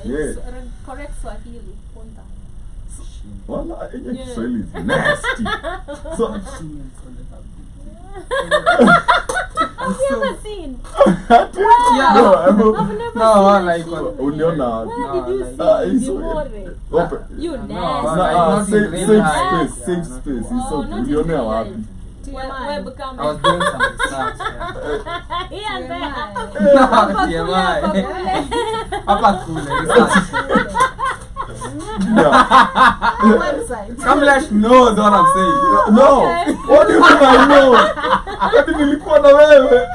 C: Yeah.
F: Correct Swahili. Ponta.
C: Wala,
F: Yeah.
C: Kiswahili is nasty. So,
F: Have you ever seen?
E: Yeah.
C: no,
F: I've never
E: No,
F: seen
E: like
F: that
E: what?
F: shit.
C: uliona wapi?
F: Where did you
E: like-
F: see
C: it's
F: Dimore?
C: Open.
F: You
E: No,
F: nasty.
E: like, not in
C: Safe
E: real life.
C: space,
E: Yeah,
C: safe
E: not-
C: space. It's
F: Oh,
C: okay.
F: not in
C: Ulionea
F: real
C: wapi?
F: life. Web
E: I was
F: camera.
E: doing some research. Yeah.
F: Here, there.
E: No, TMI. Hapa kule research.
C: Yeah.
D: Website.
E: Kamlesh knows what I'm saying.
C: No.
F: Okay.
C: What do you think I know? Kwani nilikuwa na wewe?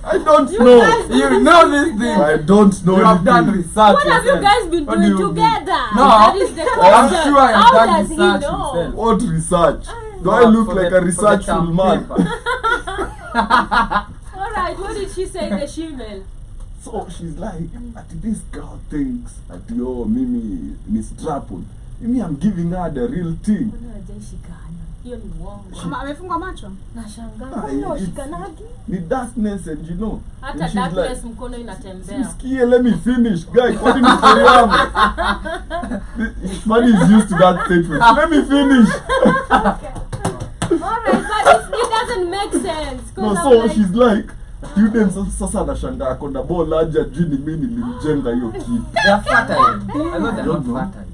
C: I don't know.
E: You know this thing.
C: I don't know
E: You have done
C: anything.
E: research.
F: What have you
E: yourself.
F: guys been
E: What do
F: doing
E: you
F: together?
E: No,
F: That is the
E: I'm
F: question.
E: sure I have
F: How
E: done
F: does he
E: research
F: know?
E: himself.
C: What research? Do
E: No,
C: I look
E: for
C: like
E: the-
C: a
E: for the
C: researchful
E: term
C: man?
E: paper.
F: Alright, what did she say the shemale?
C: So she's like, this girl thinks that yo, Mimi ni strap-on. Mimi, I'm giving her the real thing.
F: Mbona hajaishikana? Hiyo ni uongo.
D: Amefungwa macho.
F: Nashangaa.
C: Ah,
F: Mbona
C: it's-
F: washikanagi?
C: Ni darkness and you know.
F: Hata
C: and she's
F: darkness
C: like,
F: mkono inatembea.
C: Sisikie, let me finish, guy. Kwani ni story yangu? Money is used to that statement. Let me finish.
F: Alright, but it doesn't make sense. 'Cause
C: No,
F: I'm
C: so
F: like,
C: she's like, you dem sasa anashangaa kona bola aje ajui ni mimi nilimjenga hiyo kitu.
E: They are fertile. I know they're not
C: No.
E: fertile.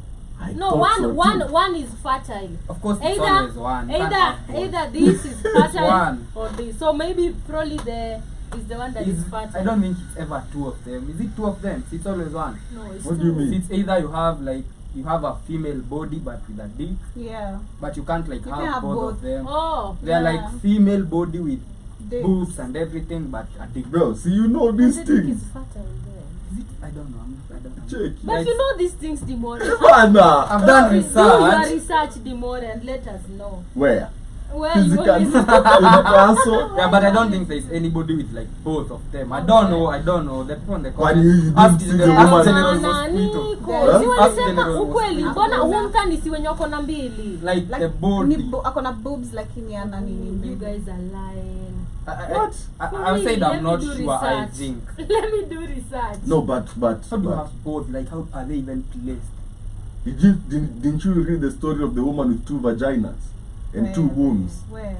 C: I
F: no,
C: thought so too.
F: one is fertile.
E: Of course, it's always one. You can't have both.
F: Either this is fertile
E: one.
F: or this. So maybe probably the is the one that is fertile.
E: I don't think it's ever two of them. Is it two of them? It's always one.
F: No, it's
C: What do you
F: two.
C: mean?
E: It's either you have a female body but with a dick,
D: Yeah.
E: but you can't
D: You
E: have,
D: can have
E: both
D: both.
E: of them.
F: Oh,
E: They're
F: yeah.
E: like female body with
D: Dicks.
E: boobs and everything, but a dick.
C: Bro, see, you know these
F: The dick
C: things.
F: is fertile there.
E: Is it? I don't know. I don't know.
C: Check.
F: But
E: Like-
F: you know these things, Dimore.
C: Bana.
E: I've done
F: Do your
E: research.
F: research, Dimore, and let us know.
C: Where?
F: Where you
C: Physically.
F: always
C: In the castle.
E: Yeah, but I don't think there's anybody with like both of them. I don't know. The people in the
C: Why
E: comments.
C: you didn't
E: Ask
C: see
E: the-
C: the
E: ask
C: woman?
E: General
F: nani
E: Mosquito.
C: Huh?
F: si
E: Ask
F: walisema
E: General
F: ukweli,
E: Mosquito.
F: mbona humtani si wenye wako na mbili?
E: Like a
D: Ni
E: body.
D: akona boobs lakini ana nini
F: You
D: mbili.
F: guys are lying.
C: What?
E: I said
F: Let
E: I'm
F: me
E: not
F: do
E: sure. I
F: research.
E: think.
F: Let me do research.
C: No, but
E: How do you have both? Like how are they even placed?
C: didn't you read the story of the woman with 2 vaginas and 2 wombs?
D: Where?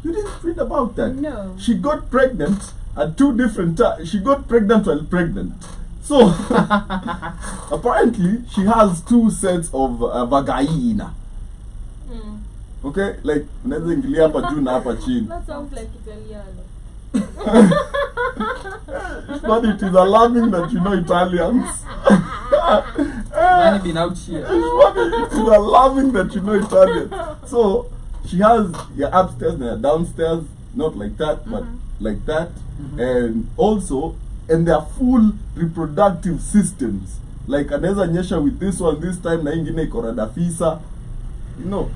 C: You didn't read about that.
D: No.
C: She got pregnant at 2 different times. She got pregnant while pregnant. So apparently she has 2 sets of vagina.
F: Mm.
C: Okay, like unaweza ingilia hapa juu na hapa chini.
F: That sounds like Italiano.
C: But it is alarming that you know Italians.
E: Money been out here.
C: It is alarming that you know Italian. So she has your upstairs and your downstairs, not like that, but like that, and also and their full reproductive systems. Like anaweza nyesha with this one this time, na ingine iko radafisa, you know.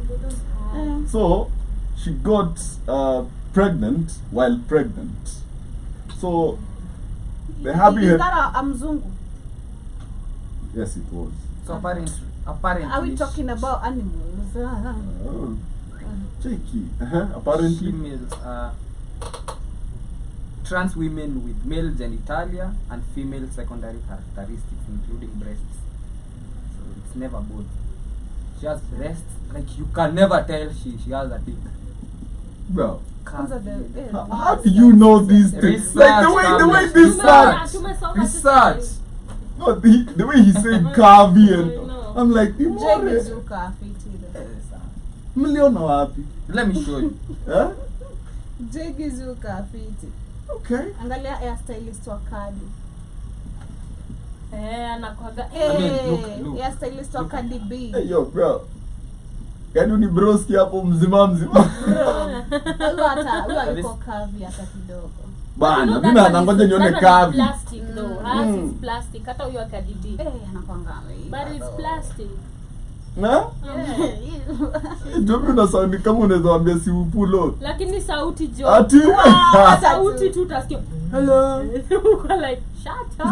F: They don't have.
C: So she got pregnant while pregnant. So the happy
D: Is that a mzungu?
C: yes, it was.
E: So apparently.
D: Are we talking about animals?
C: Oh, cheeky. Apparently.
E: Females are trans women with male genitalia and female secondary characteristics, including breasts. So it's never both. She has breasts, like you can never tell she has a dick.
C: Bro,
D: Kwanza the-
C: how do you know these things?
E: Research,
C: Like the way this
E: Research.
C: starts.
E: Research.
C: No, the way he said Kavi and
F: I know.
C: I'm like,
D: Jake
C: Imore,
D: Mizuka fiti.
C: mliona wapi?
E: Let me show you.
C: Huh?
D: Jake Mizuka fiti.
C: Okay.
D: Angalia hairstylist wa Cardi.
F: Anakwaga.
E: look.
D: Hairstylist wa Cardi B.
C: Hey, yo, bro. Yaani ni broski hapo mzima.
D: Huyo yuko kavi hata kidogo.
C: Bana, mimi nangoja nione Kavi.
F: Plastic though. Hers is plastic. Hata huyo akadibi.
D: Anakwanga.
F: But it's plastic.
C: Na? Ndio na sound kama unaweza waambia si upulo.
F: Lakini sauti jo.
C: Ati.
F: Sauti tu utasikia. Hello. Uko like shut up.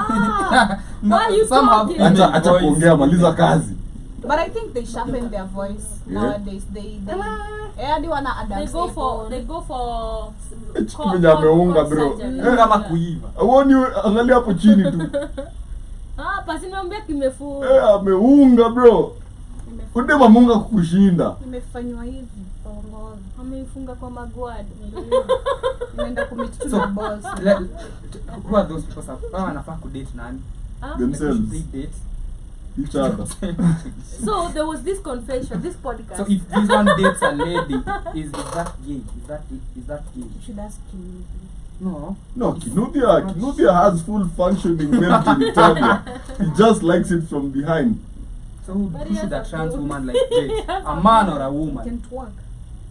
F: Why you
E: some have
F: talking?
C: Acha kuongea, maliza kazi.
D: But I think they sharpen their voice nowadays. They wanna adapt.
F: They go for
C: Venye ameunga bro.
E: Kama kuiva.
C: Uoni angalia hapo chini tu.
F: Pasi niambia kimefunga.
C: Ameunga bro. Ude mamunga kukushinda.
D: Imefanywa hivi. Bongo.
F: Ameifunga kwa magwad.
D: Inaenda kumit to the boss.
E: Who are those people? Wanafaa kudate nani?
C: Themselves.
E: They date
C: Each other.
F: So there was this confession, this podcast.
E: So if this one dates a lady, is that gay? Is that gay?
D: You should ask him.
E: No.
C: No, Kinuthia has full functioning male genitalia. He just likes it from behind.
E: So who
F: But he
E: should
F: has
E: a
F: a
E: trans
F: booty.
E: woman like date?
F: He has
E: A
F: a
E: man
F: booty.
E: or a
D: Can
E: woman?
D: twerk.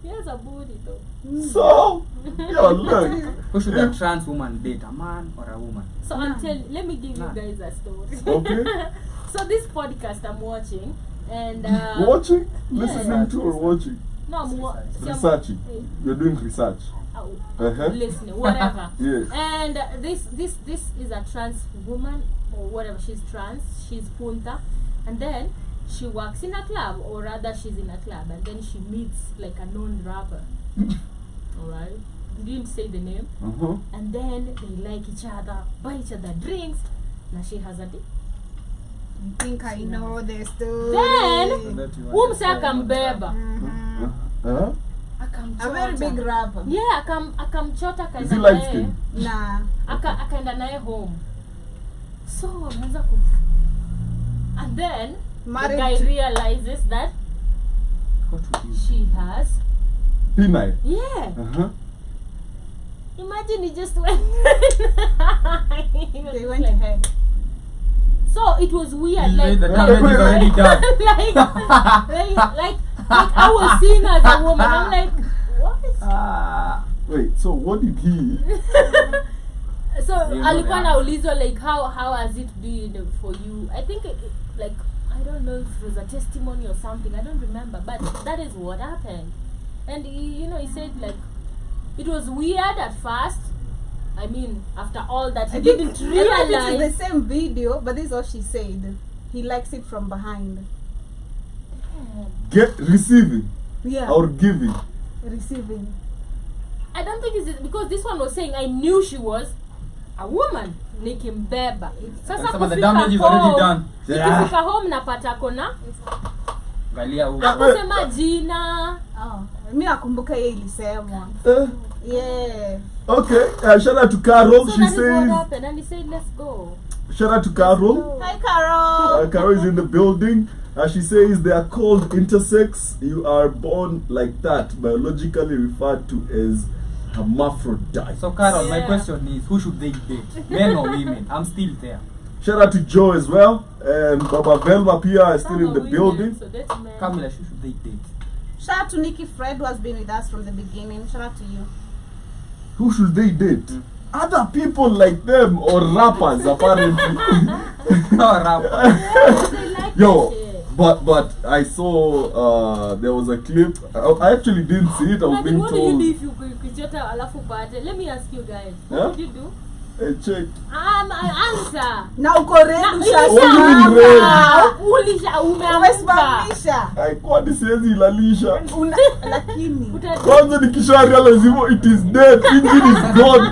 F: He has a booty though.
C: So, look.
E: Who should a trans woman date? A man or a woman?
F: So let me give you guys a story.
C: Okay.
F: So this podcast I'm watching and
C: Watching? Listening to or watching?
F: No, I'm
C: Researching. You're doing research.
F: Listening, whatever.
C: Yes.
F: And this is a trans woman or whatever. She's trans. She's punta, and then she works in a club, or rather, she's in a club, and then she meets like a known rapper. All right. Didn't say the name. And then they like each other, buy each other drinks. Now she has a dick.
D: I think I know the story.
F: Then umse akambeba.
D: A very big rapper.
F: Yeah, akamchota
C: Is he
F: akaenda
C: light
F: naye.
C: skinned?
D: Nah.
F: Akaenda naye home. So ameanza ku, and then
D: Married
F: the guy
D: to-
F: realizes that
E: What would you
F: she has.
C: Penile.
F: Yeah. Imagine he just went.
D: They went ahead.
F: So it was weird,
E: Like the
F: like
E: damage is already done.
F: like I was seeing her as a woman. I'm like, what?
C: Wait, so what did he?
F: So
E: You know
F: alikuwa
E: that.
F: naulizwa like how has it been for you? I think like I don't know if it was a testimony or something. I don't remember, but that is what happened. And he said like it was weird at first. I mean, after all that, he
D: I think
F: didn't
D: I don't know if
F: realize.
D: it's the same video, but this is what she said. He likes it from behind.
C: Get receiving
D: Yeah.
C: or giving?
D: Receiving.
F: I don't think it's because this one was saying I knew she was a woman. Nikimbeba. Sasa
E: Some of the
F: kufika
E: damage is already
F: home,
E: done.
F: nikifika home napata kona
E: Galia huko.
F: akusema jina.
D: Oh. Mi nakumbuka yeye ilisemwa. Yeah.
C: Okay, shout out to Carol.
F: So
C: She
F: that is what
C: says,
F: happened, and he said, "Let's go."
C: shout out to Carol.
D: Hi, Carol.
C: Carol is in the building. She says they are called intersex. You are born like that, biologically referred to as hermaphrodite.
E: So Carol, my
F: Yeah.
E: question is, who should they date? Men or women? I'm still there.
C: Shout out to Joe as well. And Baba Velma Pia is still
F: Some
C: in
F: are
C: the
F: women,
C: building.
F: So that's men.
E: Kamila, who should they date?
D: Shout out to Nikki Fred, who has been with us from the beginning. Shout out to you.
C: Who should they date? Other people like them or rappers apparently.
E: No, rapper.
F: They like
C: Yo,
F: that shit.
C: but I saw there was a clip. I actually didn't see it. I was
F: Imagine,
C: being
F: what do you
C: told.
F: do if you kuchota alafu pate? Let me ask you guys.
C: Yeah?
F: What would you do?
C: Hey, check.
F: Answer.
D: Na uko ready
C: What do you mean
F: Ulisha umeamka.
D: umesimamisha.
C: Kwani siwezi ilalisha.
D: Lakini
C: Kwanza nikisha realize it is dead. Engine is gone.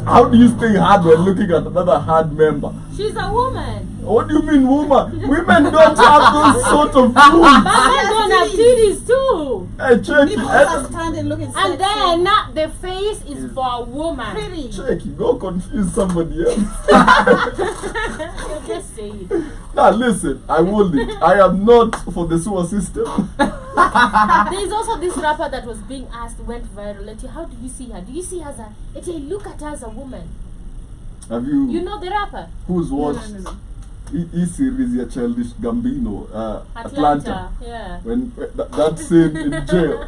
C: How do you stay hard when looking at another hard member?
F: She's a woman.
C: What do you mean, woman? Women don't have those sort of
F: But
C: tools.
F: men don't have titties too.
C: Hey, check
D: people are
C: it.
D: standing looking sexy.
F: And then the face is for a woman.
D: pretty.
C: Check it. Go confuse somebody else.
F: You just say it.
C: Now listen, I will it. I am not for the sewer system.
F: There is also this rapper that was being asked, went viral. Like, how do you see her? Do you see her as a? Like, look at her as a woman.
C: Have you?
F: You know the rapper?
C: Who's watched?
D: No.
C: series ya Childish Gambino, Atlanta.
F: Yeah.
C: When that scene in jail,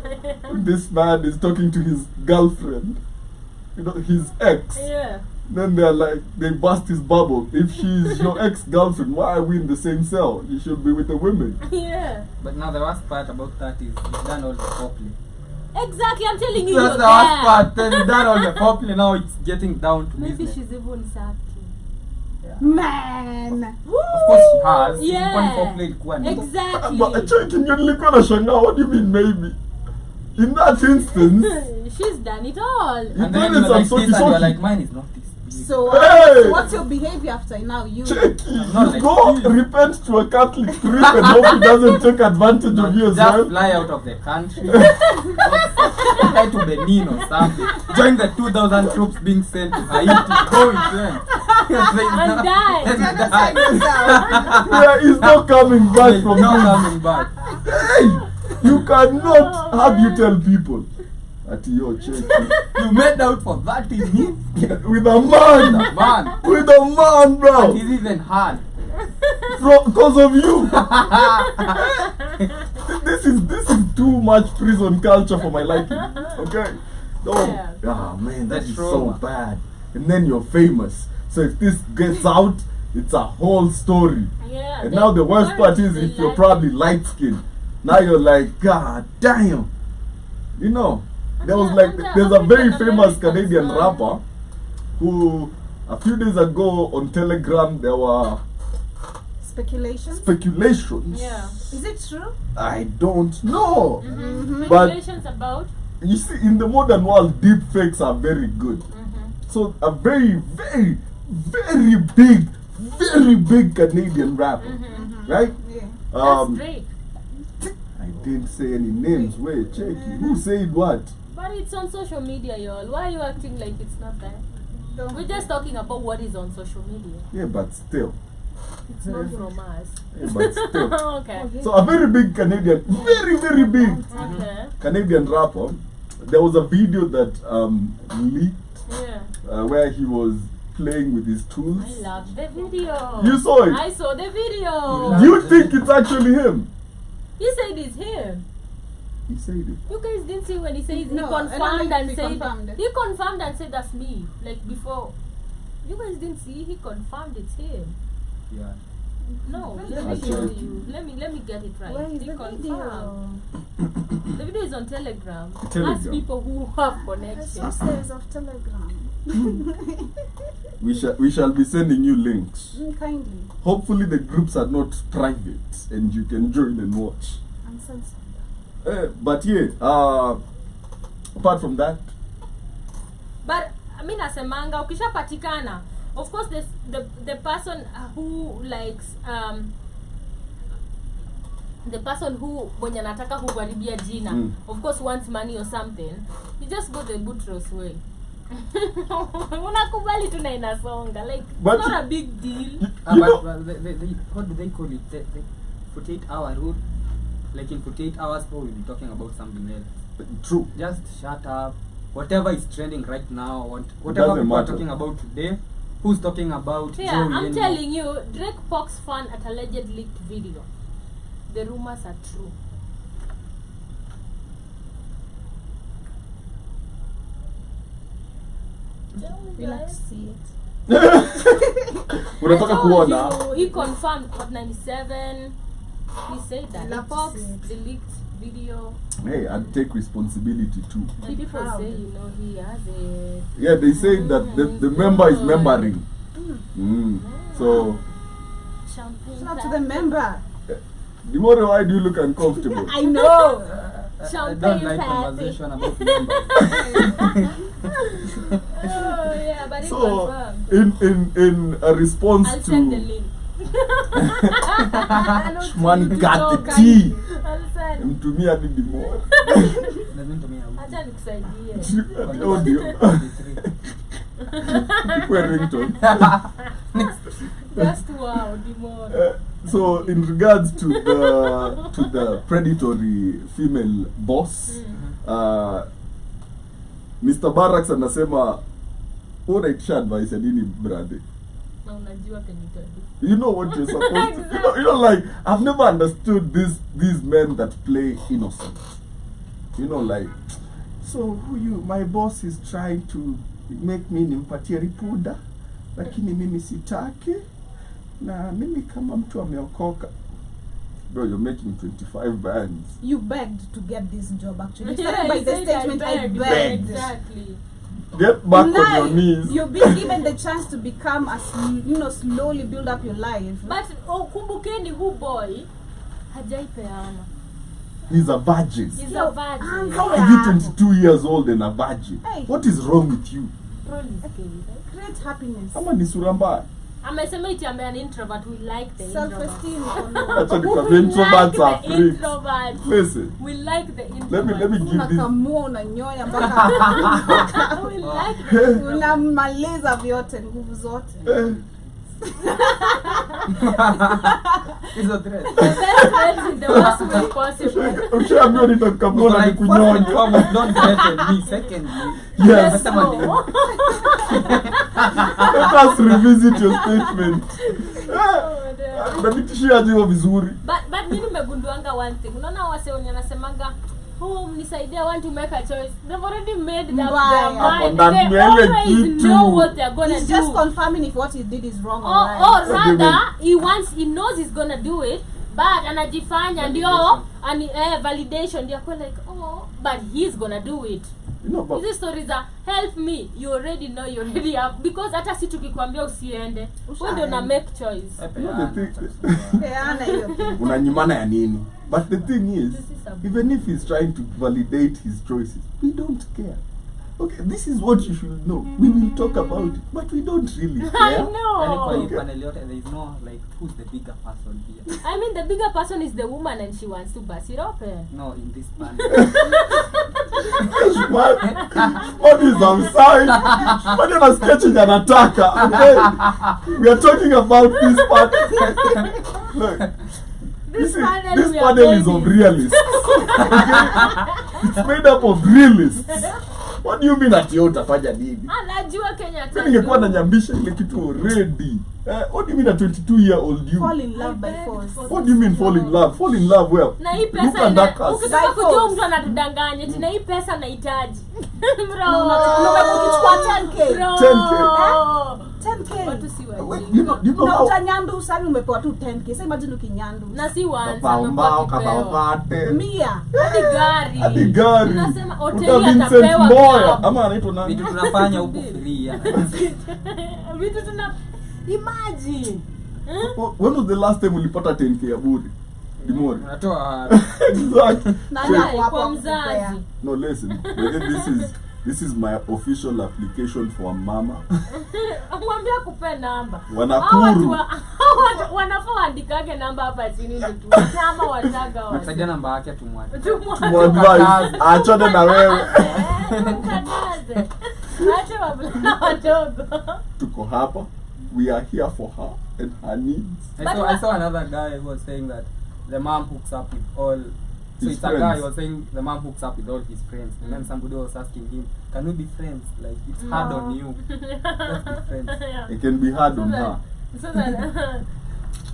C: this man is talking to his girlfriend, his ex.
F: Yeah.
C: Then they're like, they bust his bubble. If she's your ex-girlfriend, why are we in the same cell? You should be with the women.
F: Yeah.
E: But now the worst part about that is he's done all the foreplay.
F: Exactly, I'm telling you.
E: That's
F: you're
E: the worst
F: there.
E: part. Then he's done all the foreplay. Now it's getting down to
F: Maybe
E: business.
F: she's even sucking.
D: Man.
E: Of course she has.
F: Yeah.
E: Kwani foreplay ilikuwa ni-
F: Exactly.
C: But cheki ndio nilikuwa nashangaa, what do you mean maybe? In that instance,
F: She's done it all.
E: And then
C: Then
E: you
C: it's
E: were like
C: a soki
E: this and you were
C: soki.
E: like, mine is not this big.
D: So,
C: Hey!
D: what's your behavior after now? You
C: cheki,
E: Not
C: you
E: like
C: go
E: this.
C: repent to a Catholic priest and hope he doesn't take advantage of you as
E: Just
C: well.
E: fly out of the country. Fly to Benin or something. Join the 2,000 troops being sent to Haiti. Go with them.
F: And die.
D: genocide yourself.
C: Yeah, he's not coming back
E: He's
C: from
E: not
C: this.
E: coming back.
C: Hey, you cannot. How do you tell people? At your church,
E: You made out for 30 minutes.
C: with a man,
E: Man.
C: with a man,
E: And
C: bro,
E: he's even hard.
C: because of you. This is too much prison culture for my liking. Okay,
F: Yeah.
C: man, that
E: That's
C: is
E: trauma.
C: so bad. And then you're famous. So if this gets out, it's a whole story.
F: Yeah.
C: And now the worst part is if you're probably light skinned, now you're like, God damn. You know, there was like, there's a very famous Canadian rapper who a few days ago on Telegram there were
D: Speculation.
C: speculations.
F: Yeah.
D: Is it true?
C: I don't know.
F: Mm-hmm.
C: But-
F: Speculations about.
C: You see, in the modern world, deep fakes are very good. So a very, very, very big Canadian rapper, right?
D: Yeah.
F: That's Drake.
C: I didn't say any names. Wait, check it. Who said what?
F: But it's on social media, y'all. Why are you acting like it's not there? We're just talking about what is on social media.
C: Yeah, but still.
F: It's not from us.
C: Yeah, but still.
F: Okay.
C: So a very big Canadian, very big
F: Okay.
C: Canadian rapper. There was a video that leaked
F: Yeah.
C: where he was playing with his tools.
F: I love the video.
C: You saw it?
F: I saw the video.
C: Do you think it's actually him?
F: He said it's him.
C: He said it.
F: You guys didn't see when he says
D: No,
F: he
D: I don't
F: confirmed
D: think
F: and
D: he
F: said
D: confirmed.
F: he confirmed and said that's me. Like before. You guys didn't see, he confirmed it's him.
E: Yeah.
F: No,
D: Where's
F: let
D: the
F: me
C: video?
F: show you. Let me get it right.
D: Where is
F: He
D: the
F: confirmed.
D: video?
F: The video is on Telegram.
C: Telegram.
F: Ask people who have
D: Who
F: connections.
D: says of Telegram?
C: We shall be sending you links.
D: Kindly.
C: Hopefully the groups are not private and you can join and watch.
D: Uncensored.
C: But yeah, apart from that,
F: But mi nasemanga ukishapatikana, of course the person who likes the person who mwenye anataka kukuharibia jina of course wants money or something, you just go the Boutros way. Unakubali tu na inasonga, like
C: But
F: it's not a big deal.
C: you know,
E: But they, what do they call it? The 48-hour rule. Like in 48 hours, people will be talking about something else.
C: true.
E: Just shut up. Whatever is trending right now, whatever
C: Doesn't
E: people are
C: matter.
E: talking about today, who's talking about
F: Yeah,
E: Joey
F: I'm
E: anymore?
F: telling you, Drake pokes fun at alleged leaked video. The rumors are true.
D: We'll have to see it.
C: Unataka
F: I told
C: kuona?
F: you, he confirmed at 97. He said that.
D: We'll
F: The
D: have to
F: Fox,
D: see it.
F: the leaked video.
C: Hey, I'd take responsibility too.
F: And people
D: proud.
F: say, you know, he has a.
C: Yeah, they say that the member is membering. So,
F: Champagne.
D: Shout out to the member.
C: Dimore, why do you look uncomfortable?
D: I know.
E: I
F: Champagne
E: don't like
F: party.
E: conversation about members.
F: Oh, yeah, but he
C: So,
F: confirmed.
C: in a response
F: I'll send the
C: to
F: link.
C: man got the tea,
F: I'll send.
C: mtumia hadi Dimore.
E: Doesn't to me how
F: Acha nikusaidie.
C: Ati audio. Ikuwe ringtone.
F: Just wow, Dimon.
C: So in regards to the predatory female boss, Mr. Barracks anasema unaitisha advice ya nini brother?
F: Na unajua kenitadi.
C: You know what you're supposed to. You know, like I've never understood these men that play innocent. You know, like, so my boss is trying to make me nimpatie ripuda, lakini mimi sitaki, na mimi kama mtu ameokoka. Bro, you're making 25 bands.
D: You begged to get this job actually.
F: Yeah,
D: Started by
F: he
D: the
F: said
D: statement I
F: begged.
D: begged.
F: Exactly.
C: Get back
D: In
C: on your
D: life,
C: knees.
D: You've been given the chance to become slowly build up your life.
F: But kumbukeni who boy hajaipeana.
C: He's a virgin.
F: He's a virgin.
C: How are you 22 years old and a virgin?
D: Hey.
C: What is wrong with you?
D: Create happiness.
C: Ama ni sura mbaya.
F: Amesema iti ame an introvert. We like the
D: Self-esteem.
C: Acha nikwambie,
F: We
C: introverts are
F: like the
C: freaks.
F: introvert.
C: Listen,
F: We like the introvert.
C: let me give this.
D: Unakamua unanyonya mpaka
F: We like the
D: unamaliza vyote, nguvu zote.
E: It's a threat.
F: best friends in the worst way possible.
C: Ushaambiwa nitakamua na
E: Like, first and
C: kunyonya.
E: foremost, don't threaten me. Secondly,
C: Yes.
F: Let's
E: Someone
F: go.
C: Let us revisit your statement.
F: Oh, dear.
C: Unanitishia jiwa vizuri.
F: But mimi nimegunduanga one thing. Unaona wase wenye nasemaga mnisaidie, I want to make a choice. They've already made their
D: Mbaya.
F: mind.
C: Hapo
F: They
C: ndani
F: always
C: kitu.
F: know what they're gonna
D: He's
F: do.
D: just confirming if what he did is wrong or right.
F: Or rather, he knows he's gonna do it, but anajifanya ndio validation ndio kwa like but he's gonna do it.
C: You know, but
F: Hizi stories are help me, you already know, you already have, because hata si tukikwambia usiende wewe ndio na make choice.
C: you know the thing.
D: Peana hiyo kitu.
C: Unanyimana ya nini? But the thing is,
F: This is a-
C: even if he's trying to validate his choices, we don't care. Okay, this is what you should know. We will talk about it, but we don't really
F: I
C: care.
E: yani kwa hii
F: know.
E: panel yote, there is no like who's the bigger person here.
F: I mean the bigger person is the woman and she wants to bust it open.
E: No, in this panel.
C: What is outside? What is a sketching anataka? Okay, we are talking about this part. Look,
F: This panel
C: this
F: we are
C: panel is of
F: babies.
C: realists. Okay? It's made up of realists. What do you mean ati wewe utafanya nini?
F: Anajua Kenya
C: Mimi ningekuwa nanyambisha ile kitu already. What do you mean a 22-year-old you?
D: Fall in love by force.
C: What do you mean fall in love? Fall in love where?
F: Na hii
C: Look
F: pesa
C: at that cast.
F: ukitaka
D: By
F: kujua
D: force.
F: mtu anatudanganya eti na hii pesa nahitaji.
D: Ukichukua 10K. 10K.
F: Watu si
C: Wait,
F: wajinga.
C: you know
D: Na
C: how?
D: utanyandu sasa umepewa tu 10K. Sasa imagine ukinyandu.
F: Na si once
C: Kabao
F: amekuwa kipewa.
C: kabate.
D: Mia.
F: Hadi gari.
C: Hadi gari.
F: Unasema
C: Kuta
F: hoteli
C: Vincent
F: atapewa
C: Moya.
F: klabu.
C: Ama anaitwa nani?
E: Vitu tunafanya huko free ya.
F: Vitu tuna imagine.
C: When was the last time ulipata 10K ya bure? Dimori.
E: Unatoa
C: Exactly.
D: Nani
F: Kwa
D: ako hapo
F: mzazi.
D: kupea?
C: No, listen. This is my official application for a mama.
F: Mwambie akupe namba.
C: Wanakuru.
F: Hao watu wanafaa waandikage namba hapa chini ndio tu. Kama wataga
E: kusaidia namba yake tumwache.
C: Mwadvise, achane na wewe.
F: Mkataze. Acha wavulana wadogo.
C: Tuko hapa. We are here for her and her needs.
E: I saw another guy who was saying that the mom hooks up with all. So
C: His
E: it's a
C: friends.
E: guy who was saying the mom hooks up with all his friends, and then somebody was asking him, "Can we be friends? Like it's hard on you. Let's be friends."
C: It can be hard on
F: So
C: her.
F: that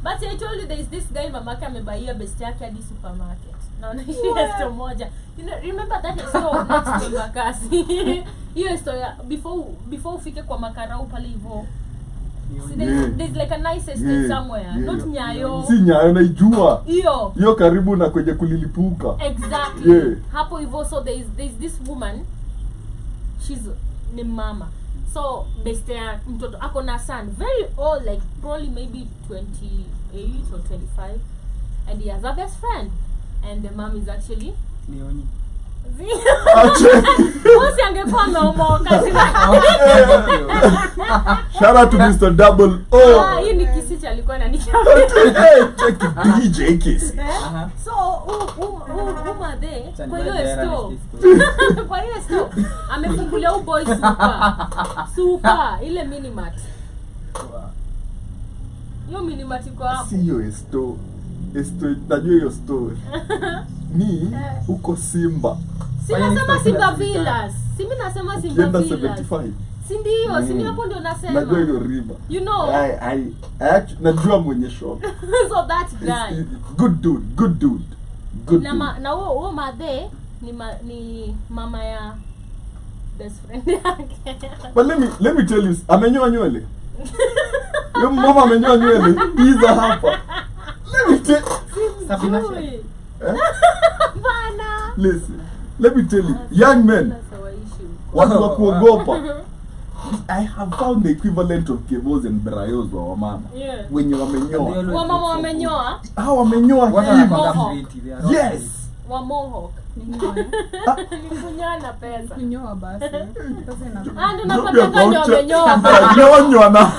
F: but I told you there is this guy mamake amebaia best yake hadi supermarket. Na wanaishi store moja. You know, remember that store next to Makasi. Hiyo store before ufike kwa Makarau pale hivyo. See, there's like a nice estate somewhere, not Nyayo.
C: Si Nyayo naijua.
F: Hiyo
C: Karibu na kwenye kulilipuka.
F: exactly.
C: Yeah.
F: Hapo hivyo, so there's this woman, she's ni mama. So beste ya mtoto ako na son, very old, like probably maybe 28 or 25, and he has a best friend, and the mom is actually
E: Leonie.
F: Bosi angekuwa ameomoka
C: Shout out to Mr. Double O.
F: hii ni Kisicha alikuwa ananikia.
C: Hey, check it, DJ Kiss.
F: So umade kwa hiyo
E: Chanibadera
F: store,
E: ni
F: kwa hiyo store amefungulia huyu boy super ile minimart. Hiyo minimart iko hapo.
C: Si hiyo esto. Najua hiyo story. Ni uko Simba.
F: Si nasema Simba Villas. Si mimi nasema Simba
C: Kienda
F: Villas.
C: 75.
F: Si ndio, si hapo ndio nasema.
C: Najua hiyo riba.
F: You know.
C: I actually najua mwenye shop.
F: So that guy.
C: Good dude. Good
F: Na huo madhe ni mama ya best friend yake.
C: But let me tell you, amenyoa nywele. Yo mama amenyoa nywele. Biza hapa. Let me tell
E: Sabina
F: Bana.
C: Listen. Let me tell you, young men, watu wa kuogopa. I have found the equivalent of kebos and brayos wa wamama.
F: Yeah.
C: Wenye wamenyoa.
F: Wamama wamenyoa.
C: Hao wamenyoa hivi. Yes.
F: Wa mohawk. Nikunyoa na pesa.
D: Kunyoa basi. Pesa
F: Ndio napata kama wamenyoa.
C: Wamenyoa na.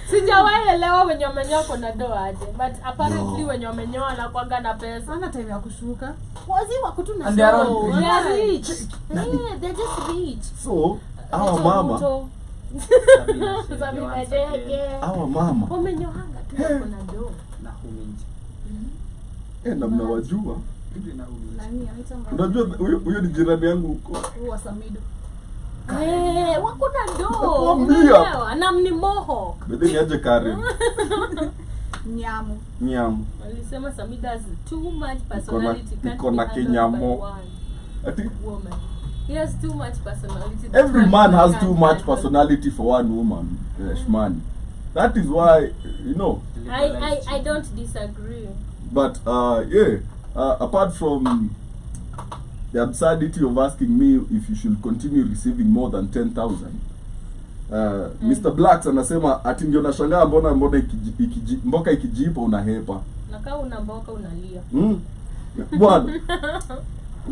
F: Sijawahi elewa wenye wamenyoa kuna doa aje. But apparently wenye wamenyoa na kwanga na pesa.
D: Hana time ya kushuka.
F: Waziwa kutuna
E: And they are
F: so.
E: all
F: They are rich. Yeah, they're just rich.
C: So, hawa mama. Hawa mama.
F: Wamenyoanga tu kuna doa.
E: Na huminji.
C: Na mnawajua.
D: Nani anaitwa mama?
C: Unajua huyo ni jirani yangu huko.
D: Wa Samido.
F: Wako na doa.
C: Nakwambia.
F: Na mni mohawk.
C: Bedeni aje Karen. Nyamu.
F: Walisema Samida has too much personality.
C: Iko na kinyamo. Ati
F: Woman. He has too much personality.
C: every man has too much personality for one woman, Shmani. That is why, you know.
F: I don't disagree.
C: But apart from the absurdity of asking me if you should continue receiving more than 10,000, Mr. Blacks anasema ati ndio nashangaa mbona mboka ikijipa unahepa.
F: Na kama una mboka unalia.
C: Bwana.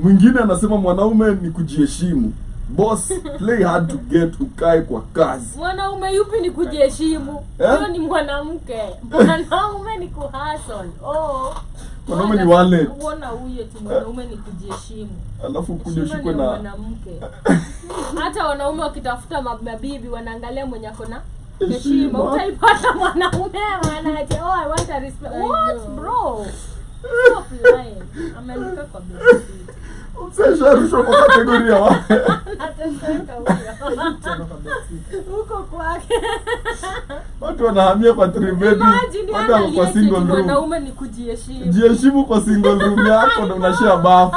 C: Mwingine anasema mwanaume ni kujiheshimu. Boss, play hard to get, ukae kwa kazi.
F: Mwanaume yupi ni kujiheshimu? Huyo ni mwanamke. Mwanaume ni kuhustle.
C: Mwanaume ni wale.
F: Unaona huyo tu mwanaume ni kujiheshimu.
C: Alafu kujoshikwe na
F: mwanamke. Hata wanaume wakitafuta mabibi wanaangalia mwenye ako na heshima. Utaipata mwanaume anaje, I want a respect. What bro? Stop lying. Ameandika kwa blog.
C: Msesha rusho kwa kategoria wa.
F: Nateseka huko kwake.
C: Watu wanahamia kwa 3 bedroom. Watu kwa single room.
F: Mwanaume ni kujiheshimu.
C: Jiheshimu kwa single room yako na unashare bafu.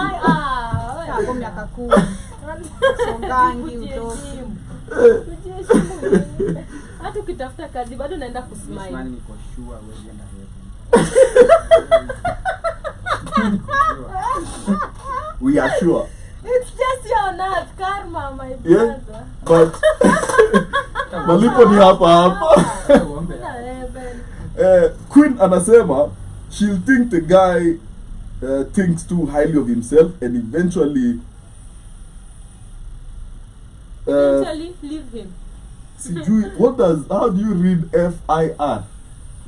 D: Hapo miaka 10. Songangi utoki.
F: Kujiheshimu. Hata ukitafuta kazi bado naenda kusmile.
E: Mimi niko sure wewe enda hapo.
C: We are sure.
F: It's just your not karma, my brother.
C: Yeah, but malipo ni hapa. Queen anasema she'll think the guy thinks too highly of himself and eventually
F: leave him.
C: Sijui, how do you read FIR?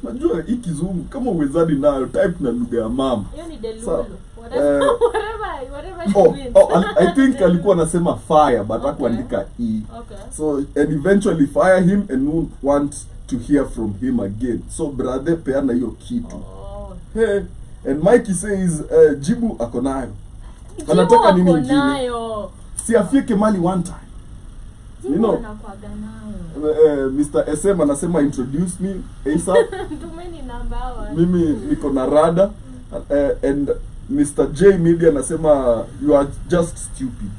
C: Najua hii kizungu kama uwezani nayo type na lugha ya mama.
F: Hiyo ni delulu. Whatever
C: I think alikuwa anasema fire but hakuandika e.
F: Okay.
C: So and eventually fire him and won't want to hear from him again. So brother peana hiyo kitu. Hey, and Mikey says jibu ako nayo. Anataka nini ingine? Si afike mali one time. You know, Mr. SM anasema introduce me ASAP.
F: Tumeni namba.
C: Mimi niko na rada and Mr. J Media anasema you are just stupid.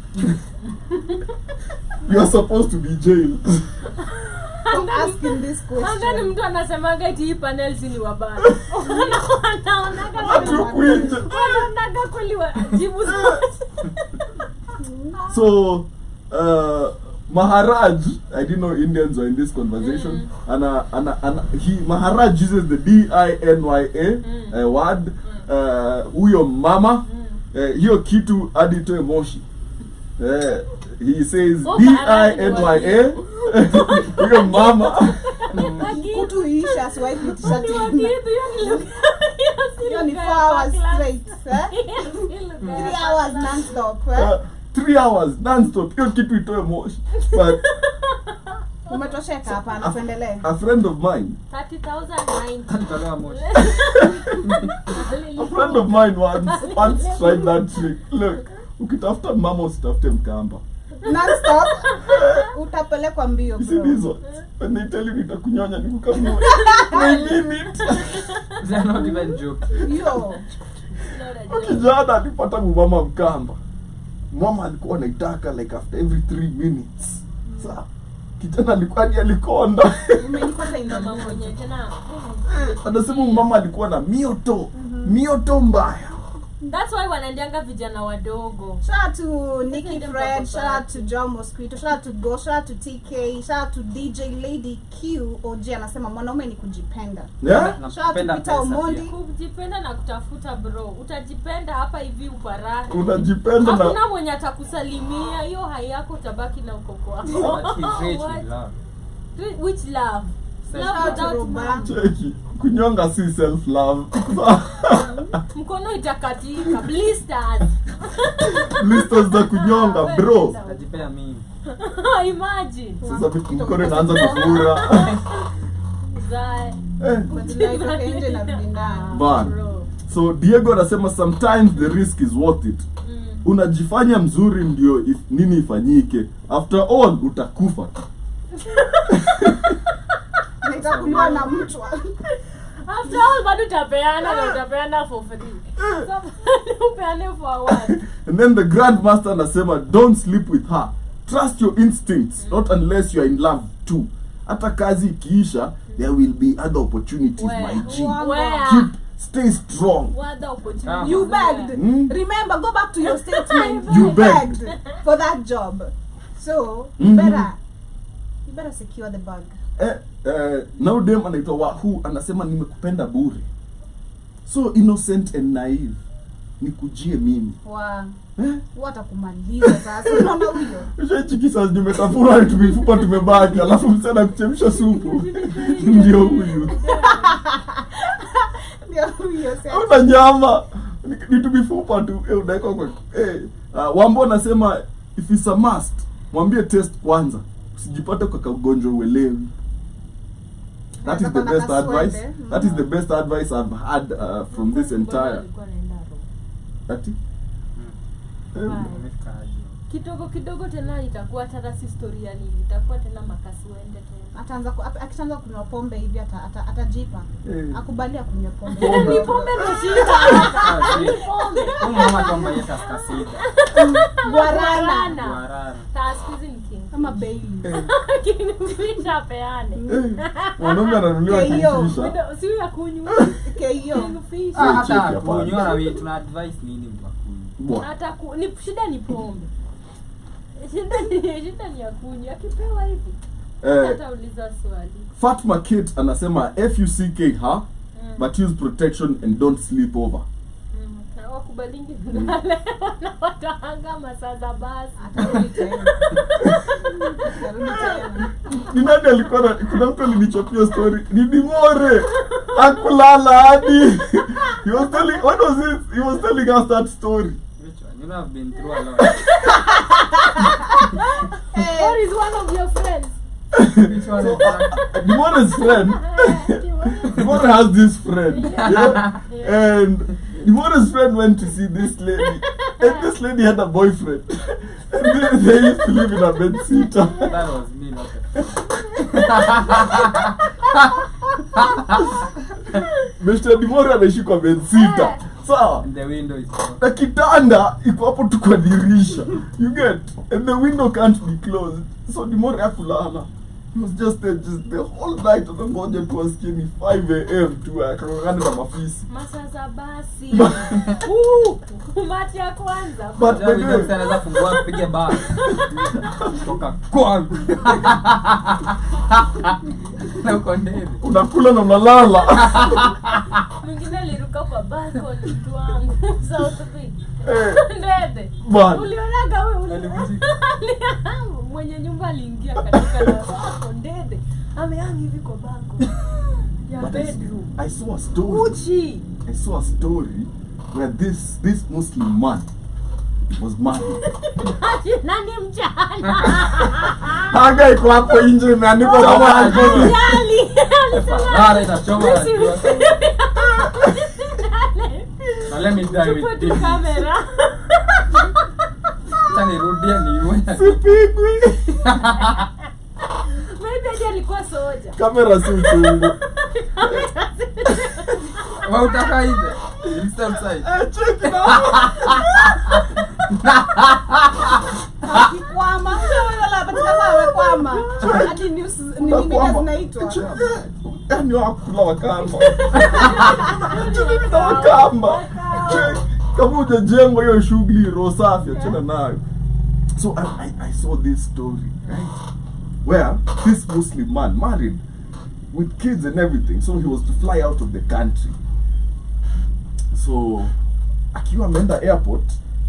C: You are supposed to be jailed.
D: I'm asking this question.
F: Hata mtu anasemaga eti hii panel si ni wabaya. Wanaonaga kweli jibu.
C: So Maharaj, I didn't know Indians were in this conversation. Maharaj uses the DINYA word. Huyo mama, hiyo kitu hadi itoe moshi. He says DINYA. Huyo mama.
D: Kutu isha swai kutisha tena. Hiyo ni 4 hours straight. 3 hours non-stop.
C: 3 hours non-stop. Hiyo kitu itoe moshi. But
D: umetosheka hapa anaendelea.
C: A friend of mine
F: 30,090.
C: A friend of mine once tried that trick. Look, ukitafuta mama usitafute mkamba.
D: Non-stop. Utapelekwa mbio bro.
C: You see this one? When they tell you nitakunyonya nikukamua. I mean it.
E: They're not even joking.
D: Yo.
C: Kijana alipata mama mkamba. Mama alikuwa anaitaka like after every 3 minutes. Sasa kijana alikuwa alikonda.
D: Umenipata ina mama
F: mwenye tena.
C: Anasema mama alikuwa na mioto mbaya.
F: That's why wanaendianga vijana wadogo.
D: Shout out to Nikki Fred, shout out to John Mosquito, shout out to Go, shout out to TK, shout out to DJ Lady Q. OG anasema mwanaume ni kujipenda.
C: Yeah?
D: Shout out to Peter Omondi.
F: Kujipenda na kutafuta bro. Utajipenda hapa hivi uparahi.
C: Unajipenda na
F: hakuna mwenye atakusalimia, hiyo hai yako utabaki na uko kwako. Which love? Love without man.
C: cheki. Kunyonga si self love.
F: Mkono itakatika. Blisters.
C: Blisters za kunyonga bro.
E: Najipea mimi.
F: Imagine.
C: Sasa mkono inaanza kufura.
F: Zai.
C: Bro. So Diego anasema sometimes the risk is worth it. Unajifanya mzuri ndio nini ifanyike. After all utakufa tu.
D: Nikakuliwa na mtu.
F: After all bado utapeana na utapeana for free. So upeane for what?
C: And then the grandmaster anasema don't sleep with her. Trust your instincts, not unless you are in love too. Hata kazi ikiisha, there will be other opportunities, my G.
F: Where?
C: Stay strong.
F: What the opportunity?
D: You begged. Remember, go back to your statement.
C: You begged
D: for that job. So you better secure the bag.
C: Now dem anaitwa Wahoo anasema nimekupenda bure. So innocent and naive. Nikujie mimi.
D: Watakumaliza sasa. Unaona huyo?
C: Chiki sasa nimetafura tumifupa tumebaki alafu msana kuchemsha supu. Ndio huyu.
D: Ndio huyo sasa.
C: Una nyama. Ni tumifupa tu unaweka kwa Wambo anasema if it's a must, mwambie test kwanza. Usijipate kwa ugonjwa uelewi. That is the best advice. That is the best advice I've had from this entire.
F: Kidogo tena itakuwa tena si story ya nini. Itakuwa tena makasuende tena.
D: Akianza kunywa pombe hivi atajipa. Akubalia kunywa pombe.
F: Ni pombe ndo shida. Ni pombe.
E: Mama tomba yesa skasida.
F: Guarana. Taskizi ni king.
D: Kama Bailey.
F: Kingfisha peane.
C: Mwanaume ananunuliwa kingfisha.
F: Si ya kunywa.
D: Kingfisha.
E: Hata kunywa na wewe tuna advice nini mtu akunywa.
F: Hata ni shida ni pombe. Shida ni ya kunywa. Akipewa hivi. Hata uliza swali.
C: Fatma Kate anasema FUCK her, but use protection and don't sleep over.
F: Wakubalingi nale na watahanga masaa za basi.
D: Atarudi tena.
C: Ni nani alikuwa kuna mtu alinichopia story. Ni Dimore. Akulala hadi. He was telling us that story.
E: Which one? You know I've been through a lot.
F: What is one of your friends?
E: Which one is that?
C: Dimore's friend. Dimore has this friend. Yeah? And Dimore's friend went to see this lady. And this lady had a boyfriend. And they used to live in a bed sitter.
E: That was me, not
C: Mr. Dimore anaishi kwa bed sitter. Sawa.
E: the window is
C: Na kitanda iko hapo tu kwa dirisha. You get? And the window can't be closed. So Dimore hakulala. He was just there just the whole night. Anangoja tu asikie ni 5 AM tu akakana na mafisi.
F: Masaa za basi. Kumati ya kwanza.
C: But
E: the window anaweza fungua kupige bar. Toka kwangu. Na uko ndani.
C: Unakula na unalala.
F: Mwingine aliruka kwa balcony mtu wangu. South Beach. Ndede.
C: Bwana.
F: Ulionaga wewe mwenye nyumba aliingia katika na ndede. Ameangi hivi kwa balcony. Ya bedroom.
C: I saw a story.
F: Uchi.
C: I saw a story where this Muslim man was married.
F: Nani mjana?
C: Haga iko hapo nje imeandikwa kama alcohol.
F: Yali.
E: Alisema itachoma. Now let me die with this.
F: Camera.
E: Tani rudia niwe.
C: Sipigwi.
F: Maybe alikuwa soja.
C: Kamera si uchungu.
E: Wewe utaka hivi. Instead side.
C: Check na.
D: Akikwama. Wala patika wewe kwama. Hadi news ni nini zinaitwa?
C: Yaani wakula wakamba. Mimi na wakamba. kama hujajengwa hiyo shughuli roho safi achana nayo. So I saw this story, right, where this Muslim man married with kids and everything, so he was to fly out of the country. So akiwa ameenda airport,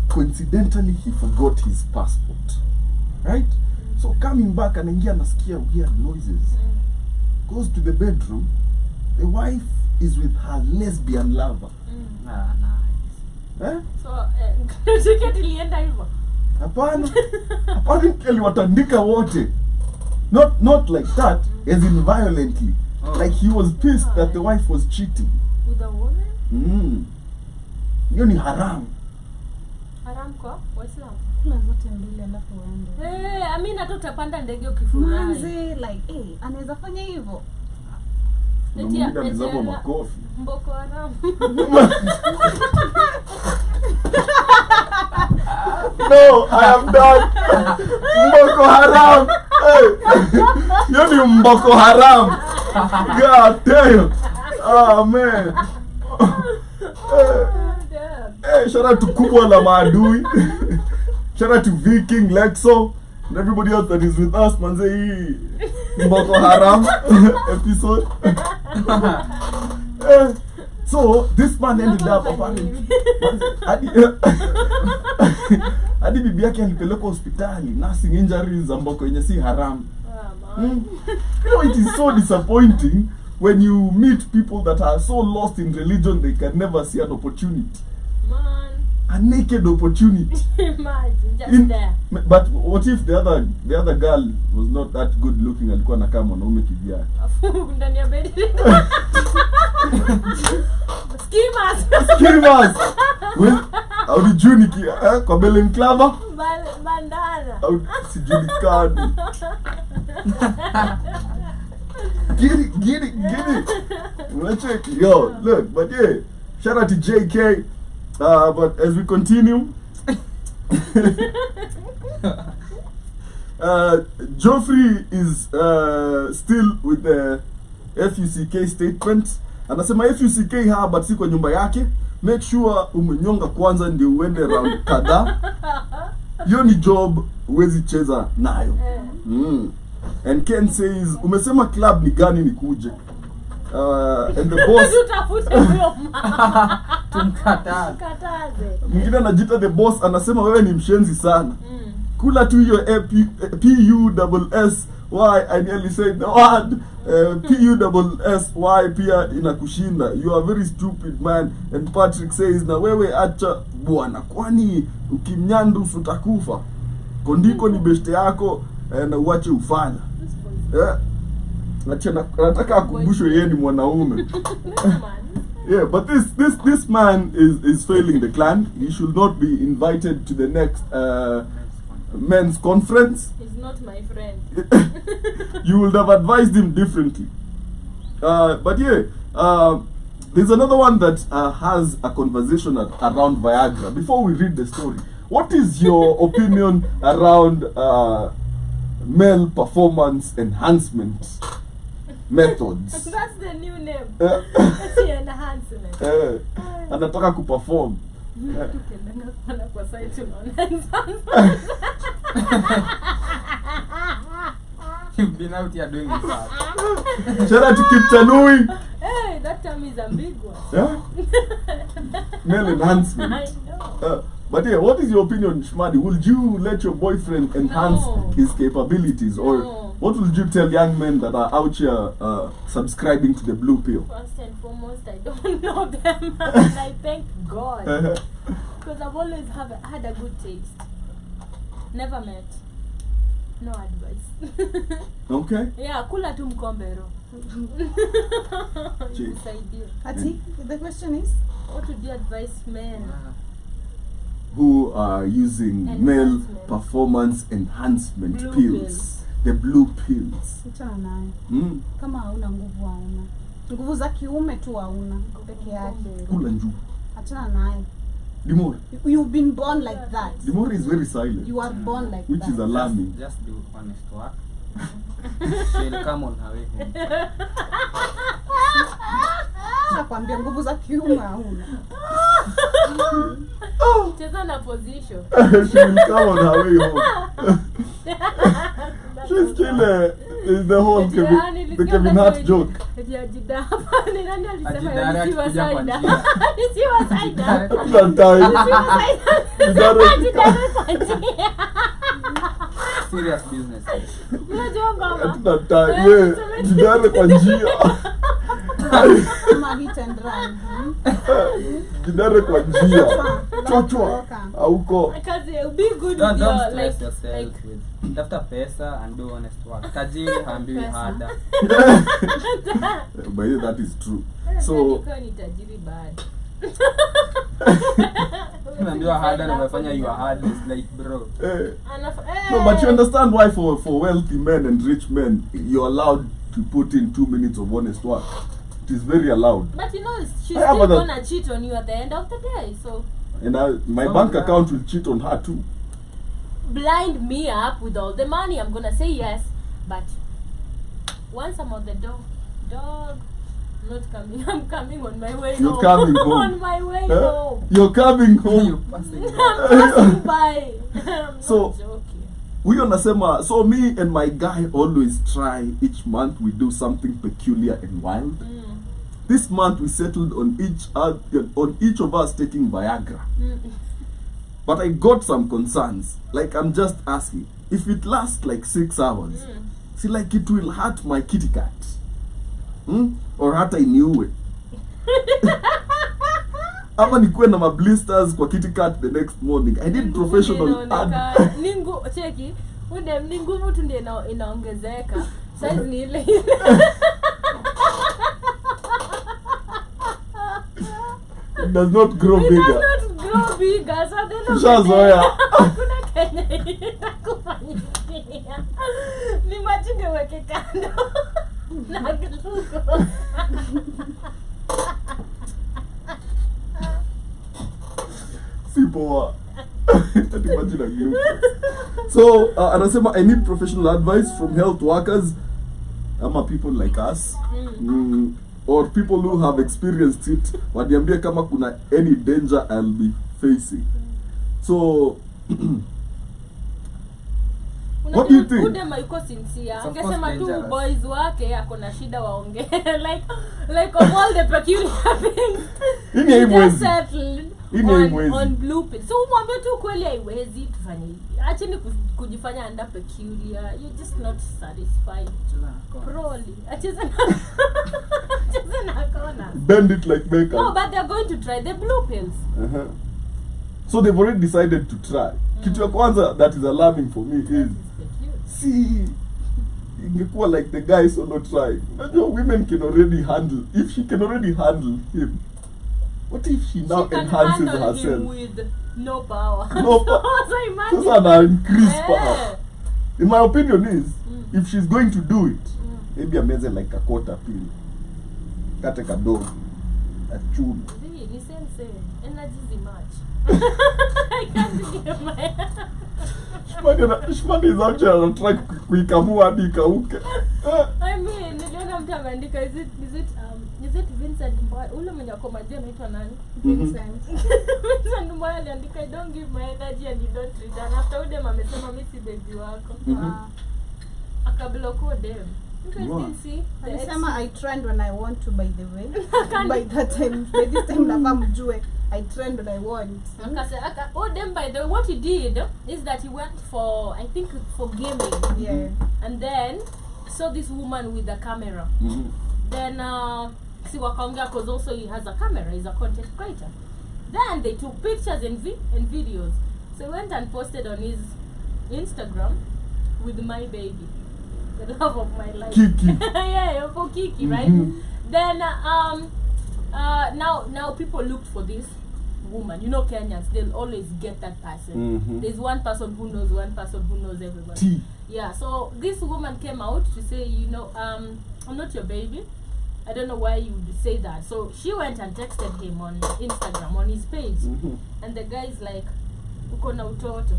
C: coincidentally he forgot his passport, right? So coming back anaingia nasikia weird noises, goes to the bedroom, the wife is with her lesbian lover.
E: Nice.
F: So ticket ilienda hivyo.
C: Hapana. Apparently aliwatandika wote. Not like that, as in violently. Like he was pissed that the wife was cheating.
F: With a woman?
C: Hiyo ni haram.
F: Haram kwa Waislamu.
D: Kula zote mbili alafu uende.
F: Amina hata utapanda ndege ukifurahi.
D: Manze like anaweza fanya hivyo.
C: Ndio nizamo makofi.
F: Mboko haram.
C: No, I am done. Mboko haram. Hiyo ni mboko haram. God damn. Oh man. Shout out to Kubwa la Maadui. Shout out to Viking, Lexo, and everybody else that is with us, manze hii Mboko Haram episode. So this man ended up apparently hadi bibi yake alipelekwa hospitali, nursing injuries za Mboko yenye si haram. You know, it is so disappointing when you meet people that are so lost in religion they can never see an opportunity.
F: Man.
C: A naked opportunity.
F: Imagine, just there.
C: But what if the other girl was not that good looking, alikuwa anakaa mwanaume kivyake?
F: Ndani ya bedi.
C: Skimmers. Well, au ni Juniki kwa Belen Clava?
F: Bandana.
C: Au sijulikani. Get it. Let's check. Yo, look, but yeah, shout out to JK. But as we continue, Geoffrey is still with the FUCK statement. Anasema FUCK haa but si kwa nyumba yake. Make sure umenyonga kwanza ndio uende round kadhaa. Hiyo ni job huwezi cheza nayo. And Ken says, umesema club ni gani nikuje? And the boss
F: Tumkataze.
C: mwingine anajiita the boss anasema wewe ni mshenzi sana. Kula tu hiyo PUSSY, I nearly said the word. PUSSY pia inakushinda. You are very stupid man. And Patrick says na wewe acha bwana, kwani ukimnyandu utakufa. Kondiko ni beste yako na uache ufanya. Nataka akumbushwe yeye ni mwanaume. Yeah, but this man is failing the clan. He should not be invited to the next men's conference.
F: He's not my friend.
C: You would have advised him differently. But yeah, there's another one that has a conversation around Viagra. Before we read the story, what is your opinion around male performance enhancement methods?
F: That's the new name. That's the enhancement.
C: Anataka kuperform.
F: Kwa site
E: You've been out here doing this.
C: Shout out to Kiptanui.
F: Hey, that term is ambiguous.
C: Yeah? Male enhancement.
F: I know.
C: But yeah, what is your opinion, Shmadi? Would you let your boyfriend enhance
F: No.
C: his capabilities? Or
F: No.
C: what would you tell young men that are out here subscribing to the blue pill?
F: First and foremost, I don't know them, and I thank God because I've always had a good taste. Never met. No advice.
C: Okay.
F: Yeah, kula tu mkombero.
C: Gee.
F: Nisaidie.
D: Ati, the question is?
F: What would you advise men?
C: Who are using male
F: Enhancement.
C: performance enhancement
F: Blue
C: pills.
F: pills.
C: The blue pills.
D: Achana naye.
C: Kama
D: hauna nguvu hauna. Nguvu za kiume tu hauna peke yake.
C: Kula njugu.
D: Achana naye.
C: Dimori.
D: You've been born like that.
C: Dimori is very silent.
D: You are born like
C: Which
D: that.
C: is alarming.
E: Just do honest work. She'll come on her way home.
D: Nakwambia nguvu za kiume hauna.
F: Cheza na position.
C: She will come on her way home. She's still the whole the Kevin Hart joke.
F: Ajida hapa ni nani alisema
E: Ajidara
F: nisiwa
E: akikuja kwa
F: saida.
E: njia.
F: Nisiwa saida.
C: That time.
F: Ajidara kwa njia.
E: Serious business.
F: Unajua ngoma?
C: That time. Yeah. Jidare kwa njia.
D: Kama hit and run.
C: Jidare kwa njia. Chochwa. Auko.
F: Kazi be good
E: Don't
F: with your
E: stress
F: like
E: yourself with tafuta pesa and do honest work. Tajiri haambiwi
D: Pesa.
E: hada.
C: By the way, that is true.
F: so
C: So
F: ni tajiri bad.
E: Unaambiwa hada na unafanya you are hardest like bro.
C: no, but you understand why for wealthy men and rich men you're allowed to put in 2 minutes of honest work. It is very allowed.
F: But you know she's
C: Yeah,
F: still
C: but
F: gonna cheat on you at the end of the day. So
C: And my
E: Oh,
C: bank
E: yeah.
C: account will cheat on her too.
F: blind me up with all the money, I'm gonna say yes, but once I'm on the dog, I'm not coming. I'm coming on my way
C: You're
F: home.
C: coming home.
F: On my way home.
C: You're coming
E: You
C: home.
E: passing.
F: I'm passing by. I'm
C: So-
F: not joking.
C: We unasema, so me and my guy always try each month we do something peculiar and wild. This month we settled on each of us taking Viagra. But I got some concerns. Like I'm just asking, if it lasts like 6 hours, see like it will hurt my kitty cat. Or hata iniue. Ama nikuwe na blisters kwa kitty cat the next morning. I did professional
F: Inaonekana- Ningu cheki. Udem ni nguvu tu ndio inaongezeka. Size ni ile.
C: It does not grow
F: It
C: bigger.
F: does not grow bigger. So then
C: Tushazoea.
F: kuna Kenya inakufanyia. Ni machinge weke kando. Na glucose.
C: Si poa. Imagine a glucose. So anasema I need professional advice from health workers ama people like us or people who have experienced it, waniambie kama kuna any danger I'll be facing. So what do you think?
F: Udem yuko sincere.
E: It's of
F: Angesema
E: course
F: tu
E: dangerous.
F: boys wake ako na shida waonge. like of all the peculiar things.
C: Hii ni
F: you
C: aibu
F: just
C: wezi.
F: settled
C: Hii ni aibu wezi.
F: on blue pill. So umwambie tu kweli haiwezi tufanye hivi. Acheni kujifanya under peculiar. You're just not satisfied. Probably. Acheze na kona.
C: Bend it like bacon.
F: No, but they're going to try the blue pills.
C: So they've already decided to try. Kitu ya kwanza that is alarming for me is
F: Peculiar.
C: see ingekuwa like the guy so not trying. Unajua women can already handle, if she can already handle him, what if she now
F: She can
C: enhances
F: handle him
C: herself?
F: with no power.
C: No power.
F: So imagine.
C: Sasa ana increase power.
F: Eh.
C: In my opinion is if she's going to do it, maybe ameze like a quarter pill, kate kadogo, achuni.
F: See, ni same. Energy is much. I can't give my.
C: Shmani is actually on track kuikamua hadi ikauke.
F: I mean, niliona mtu ameandika is it Vincent Mboya? Ule mwenye kwa majina anaitwa nani?
D: Vincent.
F: Vincent Mboya aliandika I don't give my energy and you don't return. After Udem amesema mimi si baby wako. Akabloko dem. You guys
C: Wow.
F: didn't see? The
D: Alisema I trend when I want to, by the way.
F: Can't-
D: By that time, by this time nafaa mjue I trend when I want.
F: Udem, by the way, what he did is that he went for, I think, for gaming.
D: Yeah.
F: And then saw this woman with a camera. Then see wakaongea because also he has a camera, he's a content creator. Then they took pictures and videos. So he went and posted on his Instagram with my baby, the love of my life.
C: Kiki.
F: Yeah, for Kiki, right? Then now people looked for this woman. You know, Kenyans, they'll always get that person. There's one person who knows everybody.
C: T.
F: Yeah, so this woman came out to say, you know, I'm not your baby. I don't know why you would say that. So she went and texted him on Instagram, on his page. And the guy's like, uko na utoto.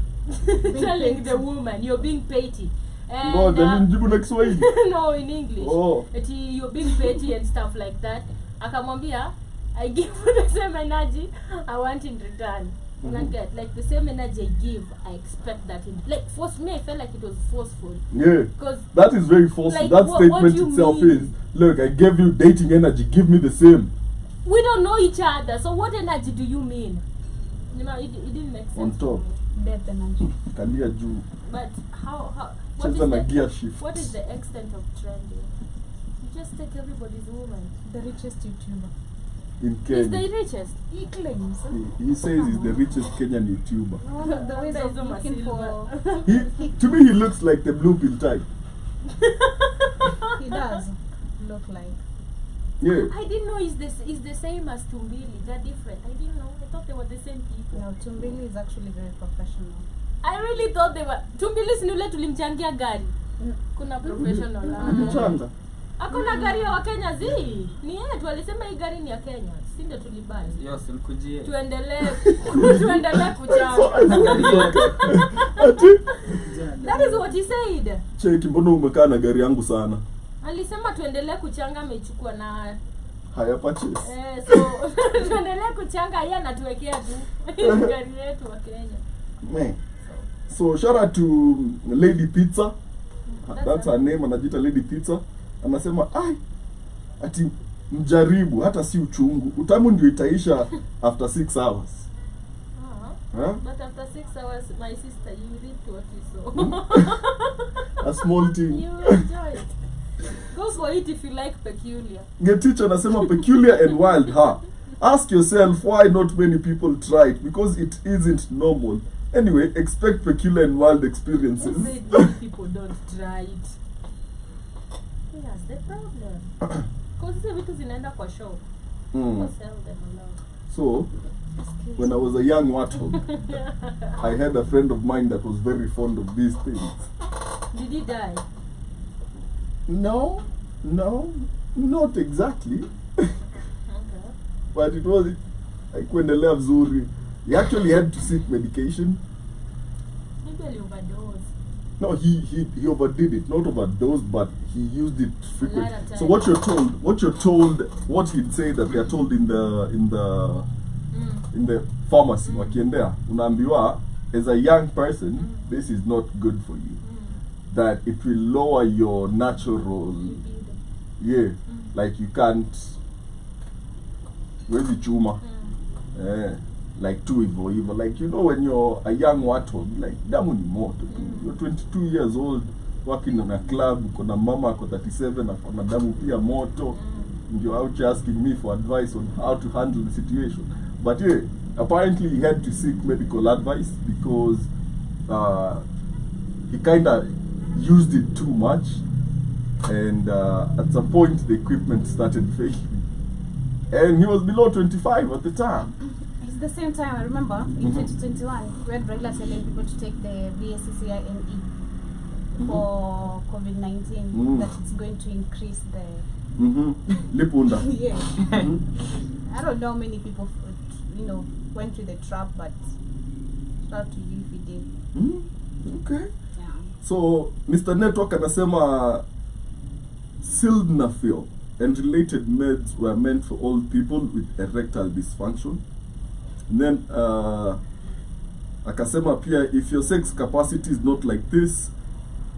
F: Telling the woman, you're being petty. And,
C: God, I mean, jibu na Kiswahili.
F: no, in English.
C: Oh.
F: You're being petty and stuff like that. Akamwambia, I give the same energy I want in return. And I get like the same energy I give, I expect that in like for me I felt like it was forceful.
C: Yeah.
F: Because
C: that is very forceful.
F: Like,
C: that
F: what
C: statement
F: you
C: itself
F: mean?
C: is, look, I gave you dating energy, give me the same.
F: we don't know each other, so what energy do you mean? You know, it didn't make sense.
C: On top.
F: to me.
D: Death energy.
C: Kalia juu.
F: But how what is,
C: Cheza na
F: the,
C: gear shift.
F: what is the extent of trending? You just take everybody's woman.
D: The richest YouTuber.
C: In
F: He's the
C: Kenya.
F: richest.
D: He claims.
C: He says he's the richest Kenyan YouTuber.
D: One of the ways of
F: Bezos
D: looking for.
C: To me, he looks like the blue pill type.
D: He does look like.
C: Yeah.
F: I didn't know is the same as Tumbili. They're different. I didn't know. I thought they were the same people.
D: No, Tumbili is actually very professional.
F: I really thought they were Tumbili si yule tulimchangia gari. Kuna professional.
C: Mchanga.
F: Hakuna gari ya Wakenya zi. Ni yetu walisema hii gari ni ya Kenya. Si ndio tulibali.
E: Yo, simkujie.
F: Tuendelee kuchanga. That is what he said.
C: Cheki, mbona umekaa na gari yangu sana?
F: Alisema tuendelee kuchanga, amechukua na
C: Haya purchase.
F: so tuendelee kuchanga, yeye anatuwekea tu gari yetu wa Kenya.
C: Man. So shout out to Lady Pizza. That's her
F: her
C: name, anajiita Lady Pizza. Anasema ati mjaribu hata si uchungu. Utamu ndio itaisha after 6 hours. Huh?
F: But after 6 hours, my sister, you reap what you sow.
C: A small thing.
F: You enjoy it. Go for it if you like peculiar.
C: Teacher anasema peculiar and wild, huh? Ask yourself why not many people try it, because it isn't normal. Anyway, expect peculiar and wild experiences.
F: Who said these people don't try it? That's the problem. Because hizi vitu zinaenda kwa show. People sell them alone.
C: So, when I was a young warthog, I had a friend of mine that was very fond of these things.
F: Did he die?
C: No, not exactly.
F: Okay.
C: But it was haikuendelea vizuri. He actually had to seek medication.
F: Maybe he overdosed.
C: No, he overdid it, not overdosed, but he used it frequently.
F: Lot of
C: So
F: times.
C: what he'd say that they're told in the pharmacy, wakiendea, unaambiwa, as a young person, this is not good for you. That it will lower your natural, like you can't, where's the chuma? Like two evil, like you know when you're a young warthog, like damu ni moto. You're 22 years old, working on a club, kuna mama ako 37, akona damu pia moto. You're out here asking me for advice on how to handle the situation. But yeah, apparently he had to seek medical advice because he kind of used it too much, and at some point the equipment started failing, and he was below 25 at the time.
D: It's the same time, I remember, in 2021, we had regular telling people to take the VSCCINE for COVID-19, that it's going to increase the...
C: Lipunda.
D: Yeah. I don't know how many people, went through the trap, but shout out to you if you did.
C: Okay.
D: Yeah.
C: So, Mr. Network anasema sildenafil and related meds were meant for old people with erectile dysfunction. And then, akasema pia, if your sex capacity is not like this,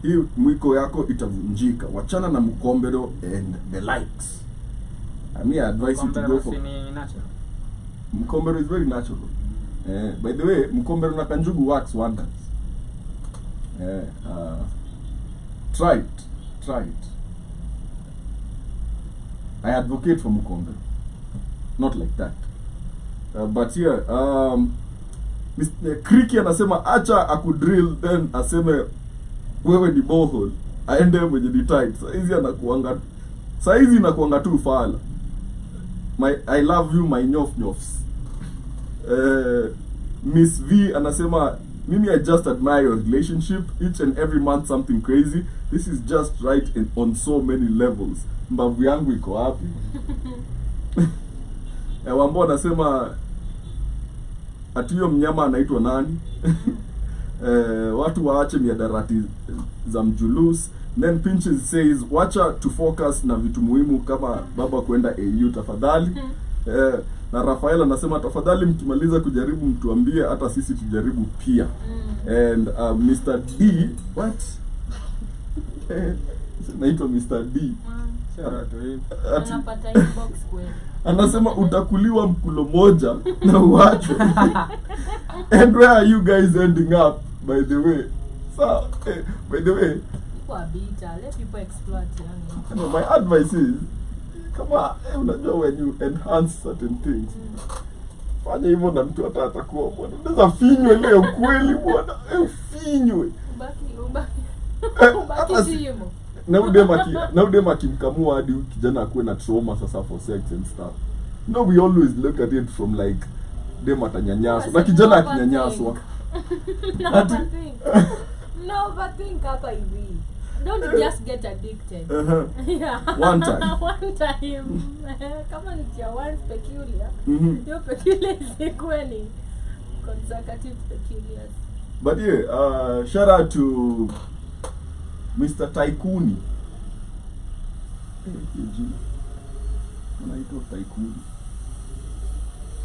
C: hii mwiko yako itavunjika. Wachana na mkombero and the likes. I mean, I advise you to go for... Mkombero is very natural. By the way, mkombero na kanjugu works wonders. Try it. I advocate for mkombero. Not like that. But here, Mr. Kriki anasema acha akudrill, then aseme wewe ni bohol, aende mwenye ni tight. Saizi inakuanga tu fala. I love you my nyofs. Miss V anasema mimi I just admire your relationship, each and every month something crazy. This is just right on so many levels. Mbavu yangu iko wapi? Wambo anasema ati huyo mnyama anaitwa nani? Watu waache miadarati za mjulus. Then Pinches says wacha to focus na vitu muhimu kama baba kwenda AU tafadhali. Na Rafael anasema tafadhali mkimaliza kujaribu mtuambie hata sisi tujaribu pia. And Mr. D, what? Naitwa Mr. D.
F: Anapata inbox kweli.
C: Anasema utakuliwa mkulo moja na uachwe. And where are you guys ending up, by the way? So, by the way,
F: People are bitter. Let people exploit young.
C: my advice is, kama unajua when you enhance certain things, fanya hivyo na mtu hata atakuwa bwana. Unaweza finywe leo kweli bwana. Finywe.
F: Ubaki simo.
C: Na udema akimkamua hadi kijana akuwe na trauma sasa for sex and stuff. No, we always look at it from like dem atanyanyaswa. Na kijana akinyanyaswa.
F: No, but think hapa hivi. Don't just get addicted. Yeah.
C: One time.
F: One time. Kama ni cha once peculiar. Your peculiar is equally consecutive peculiars.
C: But yeah, shout out to Mr. Tycoon.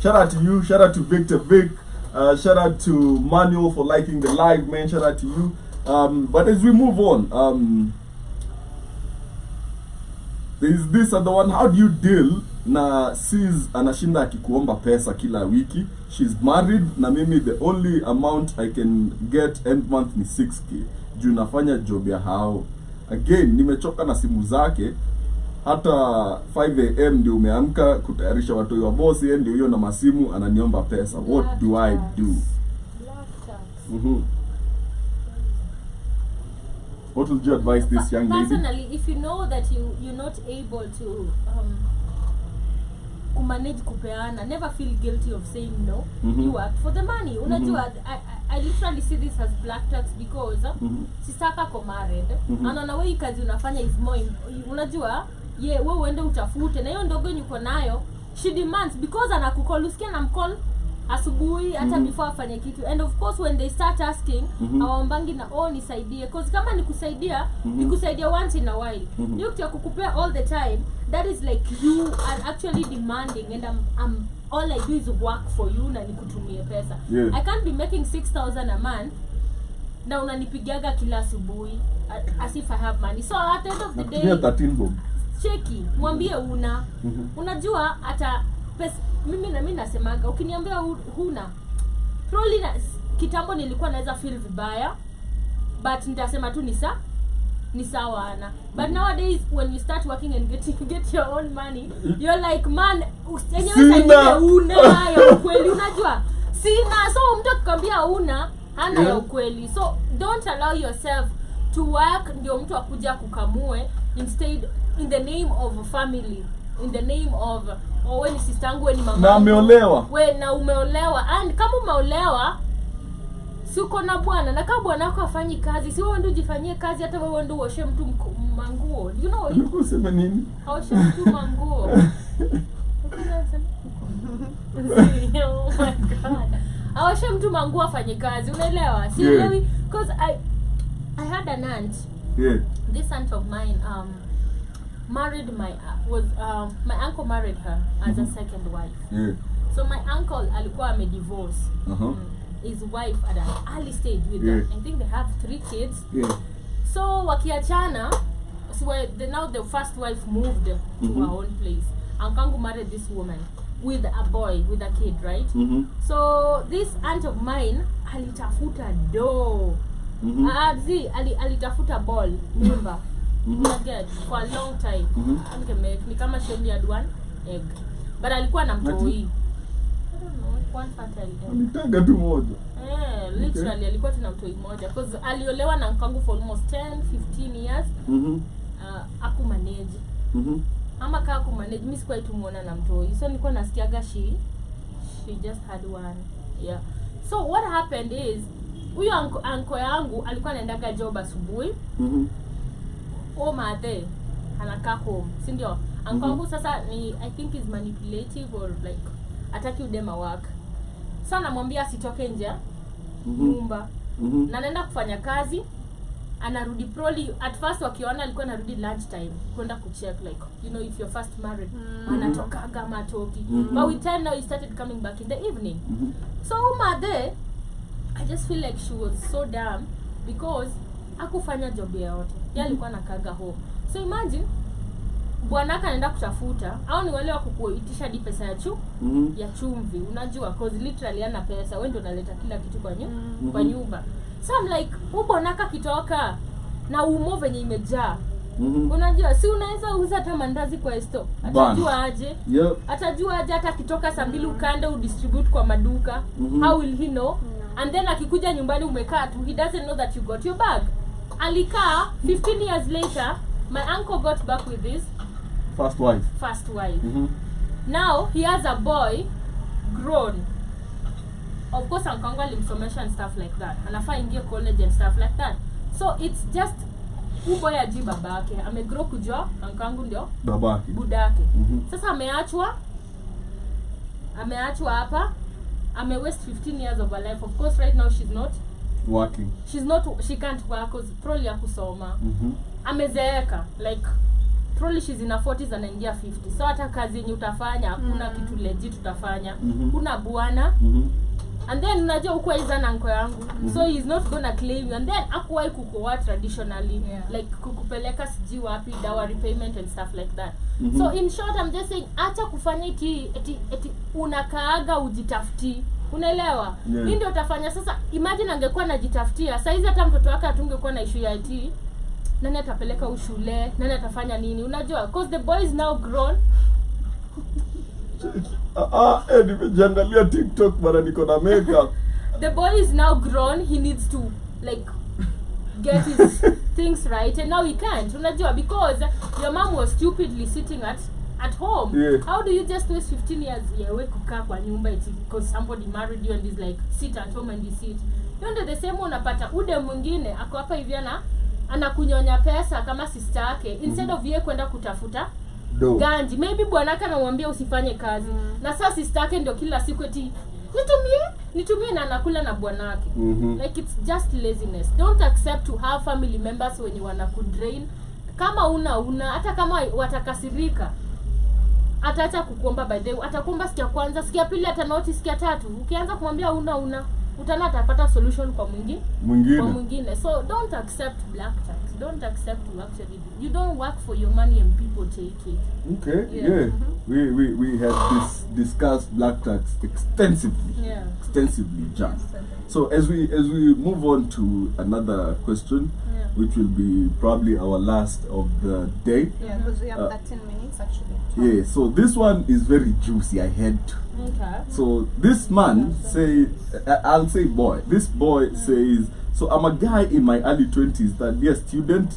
C: Shout out to you. Shout out to Victor Vic. Shout out to Manuel for liking the live, man. Shout out to you. But as we move on, there's this other one. How do you deal na sis anashinda akikuomba pesa kila wiki? She's married na mimi the only amount I can get end month ni 6k. Juu nafanya job ya hao. Again, nimechoka na simu zake. Hata 5 AM ndio umeamka kutayarisha watoi wa boss, yeye ndio hiyo na masimu ananiomba pesa. What do I do? What would you advise this young lady?
F: Personally, if you know that you're not able to manage kupeana, never feel guilty of saying no. You work for the money. Unajua, I literally see this as black tax because sisaka ko married. Anaona wewe kazi unafanya is more unajua, wewe uende utafute na hiyo ndogo yuko nayo. She demands because anakukall, usikia na mcall asubuhi hata before afanye kitu. And of course when they start asking, awambangi na nisaidie, because kama nikusaidia once in a while. You kitu ya kukupea all the time, that is like you are actually demanding, and I'm all I do is work for you na nikutumie pesa. I can't be making 6,000 a month na unanipigaga kila asubuhi as if I have money. So at the end of the day,
C: 13 bob.
F: Cheki, mwambie unajua hata pesa. Mimi nasemaga ukiniambia huna, probably kitambo nilikuwa naweza feel vibaya, but nitasema tu ni sawa ana. But nowadays when you start working and get your own money, you're like, man, yenyewe una ya ukweli, unajua sina. So mtu akikwambia hana ya ukweli. So don't allow yourself to work ndio mtu akuja kukamue, instead in the name of a family, in the name of wewe ni sister yangu, wewe ni mama.
C: Na umeolewa.
F: Wewe na umeolewa. And kama umeolewa, si uko na bwana, na kama bwana wako afanyi kazi, si wewe ndio ujifanyie kazi, hata wewe ndio uoshe mtu manguo. You know what?
C: Unasema nini?
F: Aoshe mtu manguo. Oh my God. Aoshe mtu manguo afanye kazi, unaelewa? Sielewi because I had an aunt.
C: Yeah.
F: This aunt of mine married my uncle married her as a second wife.
C: Yeah.
F: So my uncle alikuwa amedivorce his wife at an early stage with them. I think they have 3 kids.
C: Yeah.
F: So wakiachana, now the first wife moved to her own place. Uncle married this woman with a boy, with a kid, right? So this aunt of mine alitafuta do. Alitafuta ball nyumba. For a long time. Ni kama she only had 1 egg. But alikuwa na mtoi. I don't know, 1 fertile egg.
C: Alitanga tu moja.
F: Literally alikuwa tuna mtoi moja because aliolewa na nkangu for almost 10-15 years. Aku manage. Ama kaa ku manage, mimi sikuwa tumuona na mtoi. So nilikuwa nasikiaga she just had 1. Yeah. So what happened is huyo uncle yangu alikuwa anaendaga job asubuhi. Mother anakaa home, si ndio? Ankangu sasa ni I think is manipulative or like ataki udema work. Sasa namwambia asitoke nje nyumba. Na naenda kufanya kazi anarudi probably at first wakiona alikuwa anarudi lunch time kwenda kucheck like you know if you're first married anatoka kama toki but with time now he started coming back in the evening so Made I just feel like she was so dumb because hakufanya job yote yeye alikuwa anakaga home so imagine bwanaka anaenda kutafuta au ni wale wa kukuitisha hadi pesa ya ya chumvi unajua cause literally ana pesa wewe ndio unaleta kila kitu kwa nyumba so I'm like bwanaka kitoka na umo venye imejaa unajua si unaweza uza hata mandazi kwa store atajua aje atajua aje hata kitoka saa 2 ukande udistribute kwa maduka how will he know and then akikuja nyumbani umekaa tu he doesn't know that you got your bag alikaa 15 years later my uncle got back with this first wife now he has a boy grown of course Uncle alimsomesha and stuff like that anafaa ingie college and stuff like that so it's just boy aji babake amegrow kujua Uncle ndio
C: babake
F: budake sasa ameachwa hapa waste 15 years of her life of course right now she's not
C: working
F: she can't work cause probably ya kusoma amezeeka like probably she's in her 40s anaingia 50 so hata kazi yenye utafanya hakuna kitu legit utafanya kuna bwana and then unajua uko iza na nko yangu so he's not gonna claim you and then akuwai kukoa traditionally like kukupeleka siji wapi dowry payment and stuff like that so in short I'm just saying acha kufanya eti unakaaga ujitafuti unaelewa hii ndio utafanya sasa imagine angekuwa anajitafutia saizi hata mtoto wake atungekuwa na issue ya eti nani atapeleka ushule nani atafanya nini unajua because the boy is now grown
C: nimejiangalia TikTok bana niko na makeup
F: the boy is now grown he needs to like get his things right and now he can't unajua because your mom was stupidly sitting at home how do you just waste 15 years yawe kukaa kwa nyumba because somebody married you and is like sit at home and you sit you know the same unapata ude mwingine ako hapa hivi anakunyonya pesa kama sister yake instead of yeye kwenda kutafuta ganji maybe bwanaka anamwambia usifanye kazi na sasa sister yake ndio kila siku eti nitumie na anakula na bwanake like it's just laziness don't accept to have family members wenye wanakudrain kama una hata kama watakasirika ataacha kukuomba by the way atakuomba sikia kwanza sikia pili hata notice sikia tatu ukianza kumwambia una utana atapata solution kwa mwingine so don't accept black tax don't accept luxury you don't work for your money and people take it
C: okay we had discussed black tax extensively John so as we move on to another question which will be probably our last of the day
D: because we have 13 minutes actually
C: so this one is very juicy I had to so this man I'll say boy this boy says so I'm a guy in my early 20s that be a student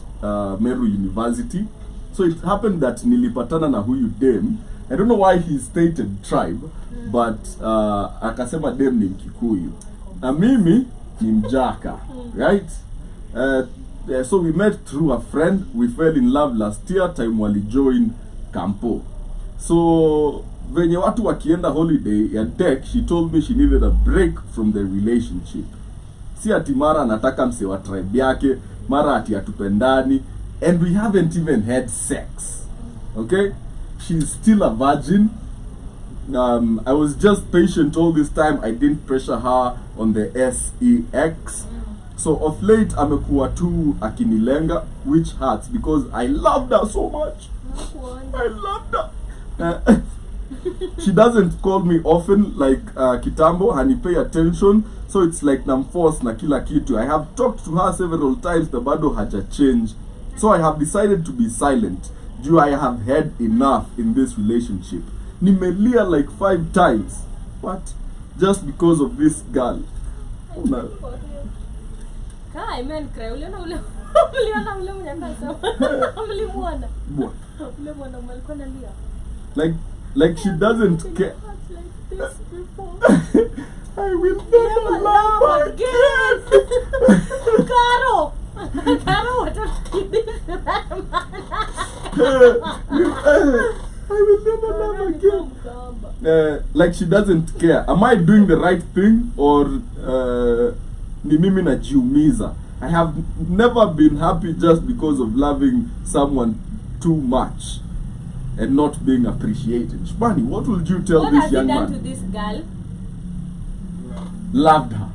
C: Meru University so it happened that nilipatana na huyu dem I don't know why he stated tribe but akasema dem ni Mkikuyu na mimi ni Mjaka right so we met through a friend we fell in love last year time wali join Campo so venye watu wakienda holiday ya deck she told me she needed a break from the relationship si ati mara anataka mse wa tribe yake mara ati atupendani and we haven't even had sex okay she's still a virgin I was just patient all this time I didn't pressure her on the sex so of late amekuwa tu akinilenga which hurts because I loved her so much I loved her she doesn't call me often like kitambo and pay attention so it's like namforce na kila kitu I have talked to her several times the bado haja change so I have decided to be silent do I have had enough in this relationship nimelia like 5 times but just because of this girl
F: kai men cry uliona ule mnyakasa ulimuona ule mwana alikuwa analia
C: like she doesn't care I will never love again
F: Caro what a kid that man
C: I will never love again like she doesn't care am I doing the right thing or ni mimi najiumiza I have never been happy just because of loving someone too much and not being appreciated. Shbani, what would you tell
F: What
C: this
F: has he
C: young
F: done to
C: man?
F: this girl?
C: Loved her.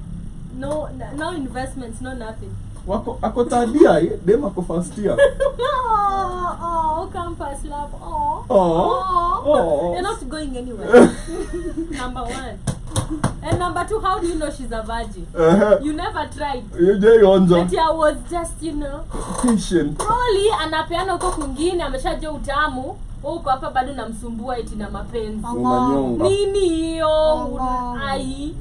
F: No investments, no nothing.
C: Wako ako tadia, dem ako first year.
F: Oh, campus love. Oh.
C: Oh.
F: You're not going anywhere. Number 1. And number 2, how do you know she's a virgin? You never tried. That I was just,
C: patient.
F: Probably anapeana huko kwingine ameshajua utamu. Huko hapa bado namsumbua eti na mapenzi.
C: Unanyonga.
F: Nini hiyo? Ai.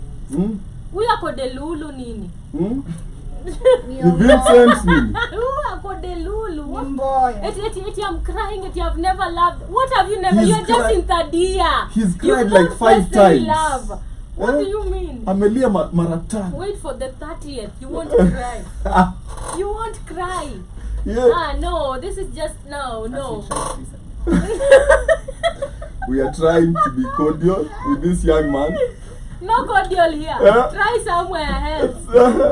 F: Huyu ako delulu nini?
C: Ni Vincent nini?
F: Huyu ako delulu.
D: Mboy.
F: Eti I'm crying eti I've never loved. What have you never?
C: He's
F: You're just in third year.
C: He's
F: You've
C: cried
F: not
C: like 5
F: personally
C: times.
F: Love. What do you mean?
C: Amelia mara 5.
F: Wait for the 30th. You won't cry. You won't cry.
C: Yeah.
F: No. This is just no.
C: We are trying to be cordial with this young man.
F: No cordial here.
C: Yeah.
F: Try somewhere else.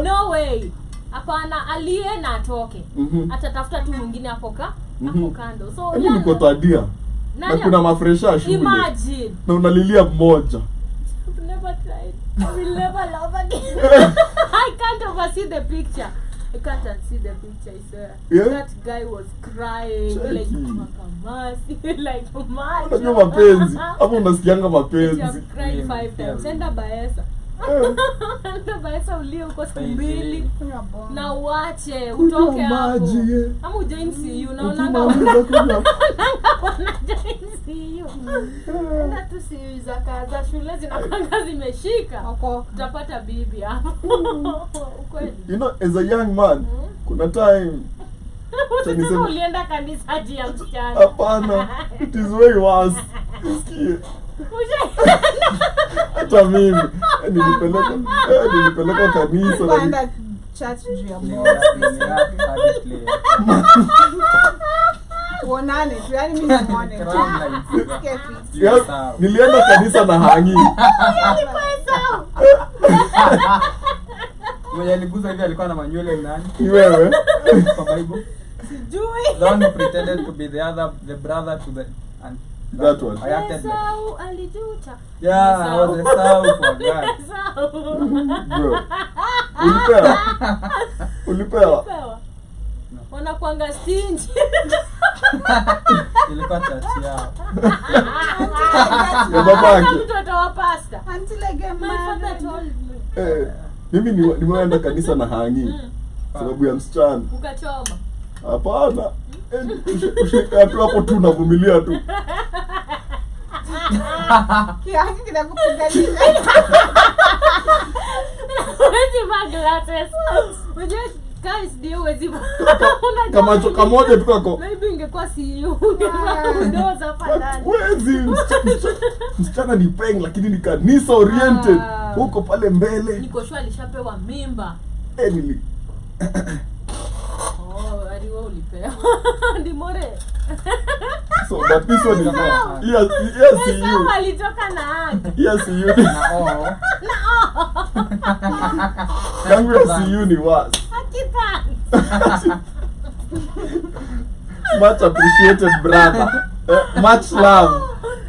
F: No way. Hapana, alie na atoke. Atatafuta tu mwingine hapo kando. So
C: Mimi niko tadia. Na kuna mafresha shule.
F: Imagine.
C: Na unalilia mmoja.
F: I've never tried. I will never love again. I can't oversee the picture. I can't unsee the picture, I swear.
C: Yeah?
F: That guy was crying like makamasi, like
C: Unajua mapenzi. Hapo unasikianga mapenzi.
F: I've cried 5 times. Enda Baesa. Enda Baesa ulie huko siku 2 na uache utoke hapo. Ama ujoin CU unaonanga wana join CU. Enda tu CU za shule zinakwanga zimeshika. Utapata bibi hapo. Ukweli.
C: As a young man, kuna time
F: Usisema ulienda kanisa hadi ya msichana.
C: Hapana. It is way worse. Sikie. Hata mimi nilipeleka kanisa na
D: Kwenda church juu ya boss. Tuonane tu, yani mimi nimuone.
C: Nilienda kanisa na hangi.
E: Mwenye aliguza hivi alikuwa na manywele ndani.
C: Wewe?
E: Kwa Bible.
D: Sijui.
E: The one who pretended to be the brother to the and
C: That one.
E: I acted like.
F: Esau alijuta.
E: Yeah, I was Esau for God.
C: Bro. Ulipewa?
F: Wanakuanga stingy.
E: Ilikuwa chachi yao.
C: Ya babake.
F: Mtoto wa pasta.
D: Until I get
F: My father
D: married.
F: told me.
C: Mimi nimeenda kanisa na hangi. Sababu ya msichana.
F: Ukachoma.
C: Hapana. Ushika tu hapo tu navumilia tu.
D: Kiasi kinakupiganisha.
F: Wezi ma glasses. Unajua guys ndio wezi ma.
C: Kama choka moja tu kako.
F: Maybe ingekuwa CU. Ndoza hapa ndani.
C: Wezi msichana ni peng lakini ni kanisa oriented. Huko pale mbele.
F: Niko sure alishapewa mimba.
C: Emily.
F: Aliwa ulipewa. Ndimore.
C: So but this one is not. Yes, you.
F: Alitoka na haki.
C: Yes, you.
E: Na
C: Yangu ya CU ni worse.
F: Hakika.
C: Much appreciated brother. Much love.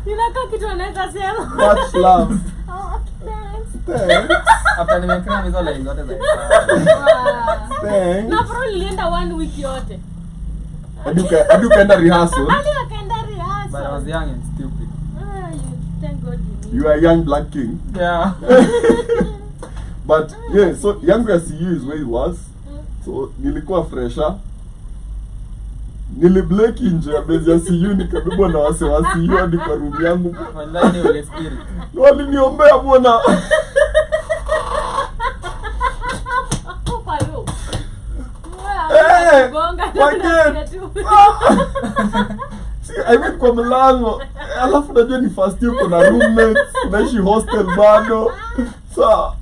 F: Ninakaa kitu anaweza sema.
C: Much love.
F: Oh, thanks.
C: Thanks.
E: after nimekram hizo line zote za
C: Thanks.
F: Na bro nilienda 1 week yote.
C: Hadi ukaenda rehearsal.
F: Hadi akaenda rehearsal.
E: but I was young and stupid.
F: Thank God you
C: You are a young black king.
E: Yeah.
C: But yeah, so yangu ya CU is way worse. So nilikuwa fresher. Nilibleki nje ya base ya CU nikabebwa na wase wa CU hadi kwa room yangu.
E: Wallahi ni ule spirit.
C: Waliniombea bwana. I mean kwa mlango. Alafu najua ni first year kuna roommates, unaishi hostel bado. So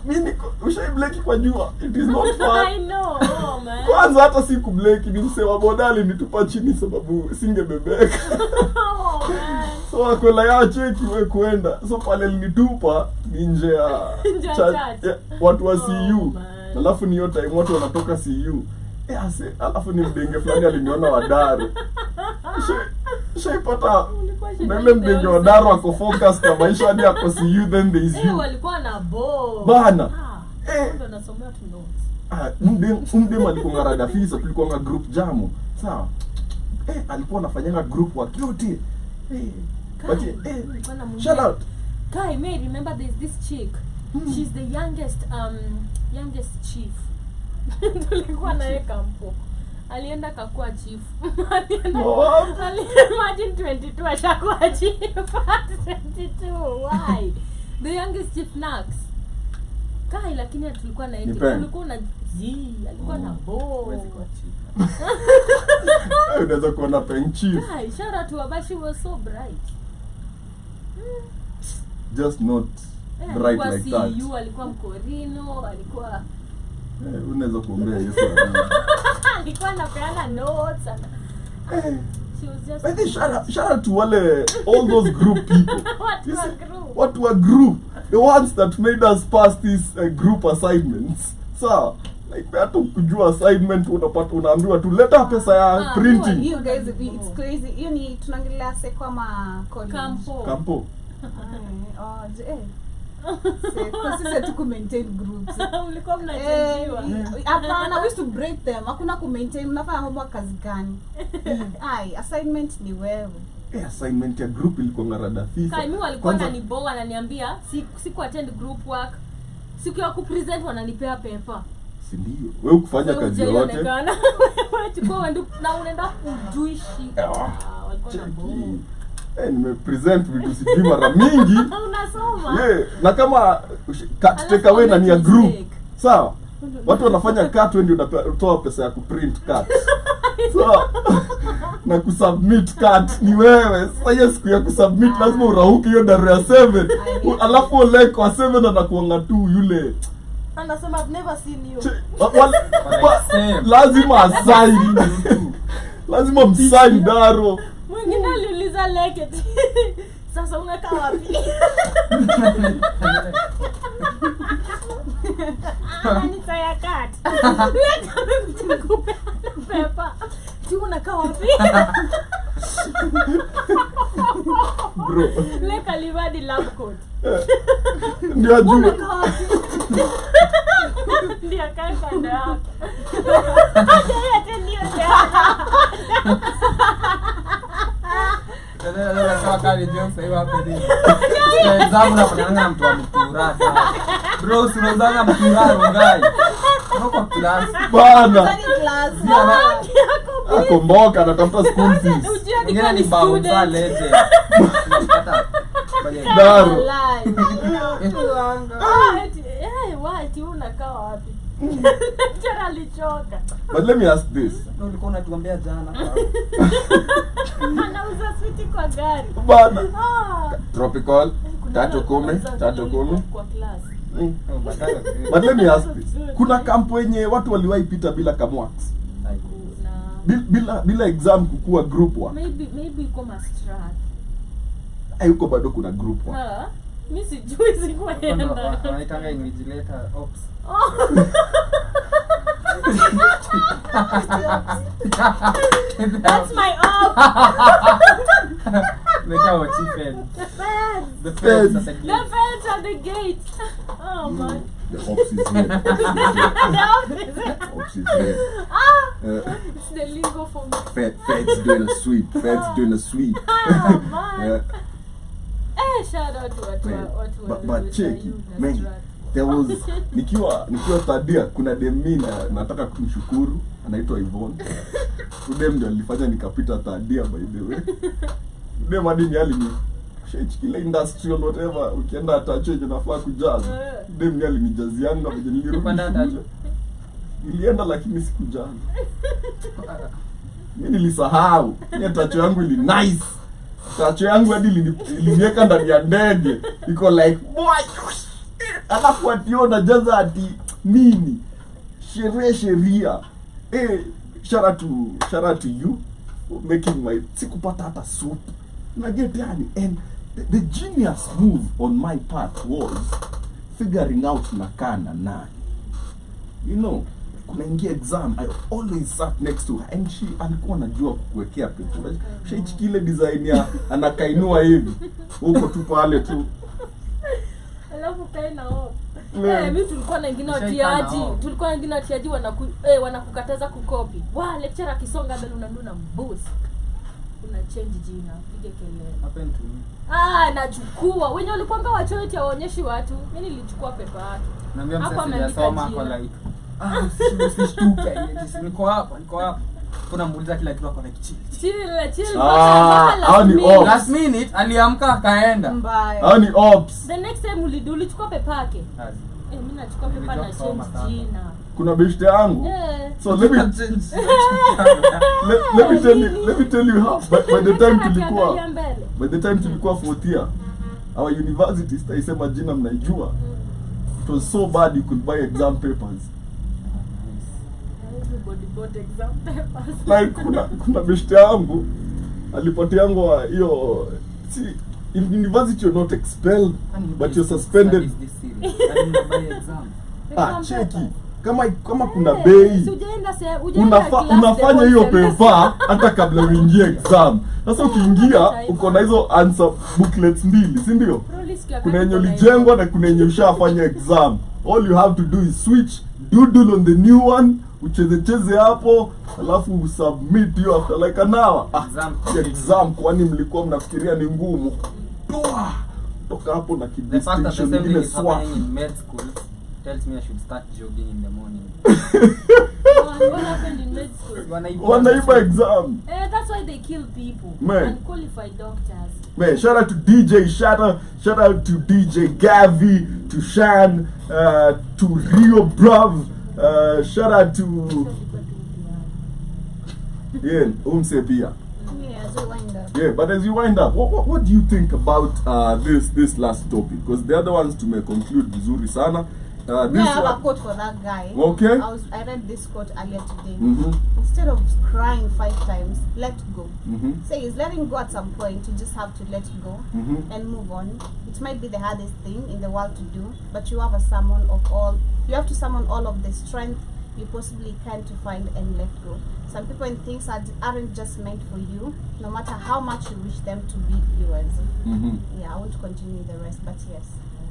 C: mimi ushableki kwa jua. It is not fun.
F: I know, man.
C: Kwanza hata si kubleki ni msewa bodali nitupa chini sababu singebebeka.
F: Oh, man.
C: So akola ya cheki we kuenda. So pale nitupa nje ya
F: Nje ya church.
C: watu wa CU.
F: Man.
C: Alafu ni hiyo time watu wanatoka CU. Alafu ni mdenge fulani aliniona Wadaru. Shaipata mbele mdenge Wadaru ako focus na maisha hadi ako CU, then there is you.
F: Walikuwa na bo.
C: Bana.
F: Ndio nasomea tu notes.
C: Mdem alikuwa ngarada fisa, tulikuwa na group jamu. Sawa. Alikuwa anafanyanga group work yote. But shout out.
F: Kai, may remember there's this chick. She's the youngest chief. Tulikuwa naye kampo. Alienda kakua chief. Imagine 22 ashakuwa chief. 22. Why? The youngest chief Nax. Kai, lakini tulikuwa na yeye. Tulikuwa na alikuwa na bo.
C: Unaweza kuona peng chief.
F: Kai, shout out to her, but she was so bright.
C: Just not bright like that.
F: Alikuwa mkorino, alikuwa
C: unaweza kuombea Yesu.
F: Alikuwa anapeana notes and she was just.
C: But shout out to all those group people. What were group? The ones that made us pass these group assignments. So, like hata kujua assignment unaambiwa tu leta pesa ya printing.
D: You guys, it's crazy. You need tunaongelea sekoma college.
C: Campo.
D: Sisi tu ku maintain groups.
F: Mlikuwa mnachangiwa.
D: Hapana, we used to break them. Hakuna ku maintain, mnafanya homework kazi gani? Assignment ni wewe.
C: Assignment ya group ilikuwa ngarada fisa.
F: Kai, mimi walikuwa wananiboa, wananiambia siku attend group work. Siku ya kupresent wananipea paper.
C: Si ndio? Wewe kufanya kazi yote.
F: Wewe chukua na unaenda kujuishi. Walikuwa na boa.
C: Nimepresent vitu sijui mara mingi.
F: Unasoma?
C: Na kama take away na ni ya group. Sawa? Watu wanafanya cut, wewe ndio unatoa pesa ya kuprint cut. Sawa? Na kusubmit cut ni wewe. Sasa siku ya kusubmit lazima urauke hiyo daro ya 7. Alafu ole kwa 7 anakuanga tu yule.
F: Anasema I've never seen you.
C: Lazima assign. Lazima msign daro.
F: Mwingine aliuliza leke. Sasa unakaa wapi? Ananitaya kat. Leka mtakupa pepa. Tu unakaa wapi?
C: Bro.
F: Leka livadi lab coat.
C: Ndio juu.
F: Unakaa wapi? Ndio kae kando yako. Ndio
E: Ndio sawa kali Jones hiyo hapo ndio. Exam unafanya mtu wa mtura. Bro, unaanza mtura ngai. Uko class.
C: Bana. Akomboka anatafuta school fees.
E: Ngine ni bounce lete.
C: Daro.
F: Wati unakaa wapi? Jana alichoka.
C: But let me ask this.
E: Ulikuwa unatuambia jana.
F: Anauza switi kwa gari.
C: Bana. Tropical. Tatu kumi.
F: Kwa class.
C: But let me ask this. Kuna kampo yenye watu waliwahi pita bila kamwax. Bila exam kukua group work.
F: Maybe uko mastrat.
C: Hayuko bado kuna group work.
F: Mimi sijui sikuenda.
E: Wanaitanga invigilator ops.
F: That's my op.
E: Meka wa chief.
F: The
C: feds
E: at the gate.
F: The feds at the gate. Oh man.
C: The ops is here. Ops is here.
F: It's the lingo for me.
C: Feds doing a sweep. Feds doing a sweep.
F: Man. Shout out to what.
C: But check man. There was nikiwa tadia kuna demi nataka kumshukuru anaitwa Yvonne. Dem ndio alifanya nikapita tadia by the way. Dem hadi ni alini kila industrial whatever ukienda atacheje nafaa kujaza. Dem ni alinijazianga kwenye nilirudi. Nilienda lakini sikujaza. Mimi nilisahau. Ni tacho yangu ili nice. Tacho yangu hadi iliniweka ndani ya ndege. Iko like boy. Alafu ationa jaza ati nini? Sheria. Shout out to you for making my sikupata hata soup. Naget yani, and the genius move on my part was figuring out nakana nani. you know, kunaingia exam, I always sat next to her and she alikuwa anajua kuwekea paper. Shaichikile design ya anakainua hivi. Huko tu pale tu.
F: Alafu kaina hapo.
C: Yeah.
F: Mimi tulikuwa na wengine watiaji. Tulikuwa na wengine watiaji wanakukataza kukopi. Lecturer akisonga mbele unanuna mbuzi. Una change jina, pige kelele.
E: Happen to me.
F: Nachukua. Wenye walikwanga wachoeti waonyeshi watu. Mimi nilichukua pepa yake.
E: Naambia
F: Hapo
E: msasa
F: ameandika
E: sijasoma
F: jina.
E: kwa like. Usishtuke. Niko hapa. Kuna muuliza kila kitu akona kichili.
F: Chill.
C: Hao ni ops.
E: Last minute aliamka akaenda.
D: Mbaya.
C: Hao ni ops.
F: The next time ulichukua pepa yake. Mimi nachukua pepa na change jina.
C: Kuna beshte yangu. So let me tell you how by the time tulikuwa fourth year, our university isema jina mnaijua. It was so bad you could buy exam papers.
F: Everybody bought exam papers.
C: Like kuna beshte yangu alipatiangwa hiyo, see, in university you're not expelled but you're suspended. Cheki kama kuna bei unafanya hiyo paper hata kabla uingie exam. Sasa ukiingia uko na hizo answer booklets mbili, si ndio? Kuna yenye ulijengwa na kuna yenye ushafanya exam. All you have to do is switch, doodle on the new one, ucheze hapo, alafu submit you after like an hour. Exam kwani mlikuwa mnafikiria ni ngumu? Toka hapo na kidistinction ile swap.
E: Tells me I should start jogging in the morning.
F: What happened in med school?
C: Wanaiba exam.
F: That's why they kill people.
C: Man.
F: Unqualified doctors.
C: Man, shout out to DJ Shatter, shout out to DJ Gavi, to Shan, to Rio Brav, shout out to Umsepia.
D: As we wind up.
C: Yeah, but as you wind up, what do you think about this last topic? Because the other ones to conclude vizuri sana.
D: I have a quote for that guy.
C: Okay.
D: I read this quote earlier today.
C: Mm-hmm.
D: Instead of crying 5 times, let go.
C: Mm-hmm.
D: Says letting go at some point. You just have to let go and move on. It might be the hardest thing in the world to do, but you have to summon all of the strength you possibly can to find and let go. Some people and things aren't just meant for you, no matter how much you wish them to be yours. Yeah, I won't continue the rest, but yes.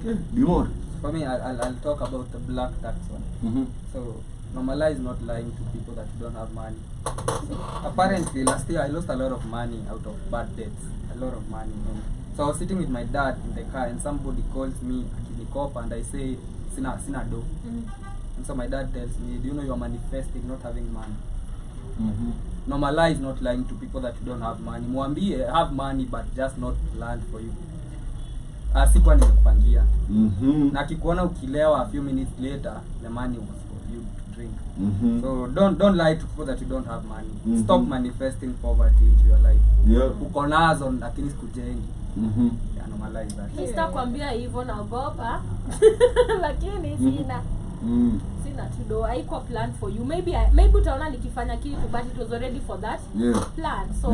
C: Okay, more.
E: For me, I'll talk about the black tax one. So, normalize not lying to people that you don't have money. So, apparently, last year I lost a lot of money out of bad debts. A lot of money. So I was sitting with my dad in the car and somebody calls me, Akinikop, and I say, Sina do. And so my dad tells me, do you know you are manifesting not having money? Normalize not lying to people that you don't have money. Mwambie, have money but just not planned for you. Sikuwa nimekupangia. Na akikuona ukilewa a few minutes later, the money was for you to drink. So don't lie to people that you don't have money. Stop manifesting poverty into your life. Uko nazo lakini sikujengi. Normalize that.
F: Sitakwambia hivyo naogopa. Lakini sina. Sina tudo. Haiko plan for you. Maybe utaona nikifanya kitu but it was already for that plan. So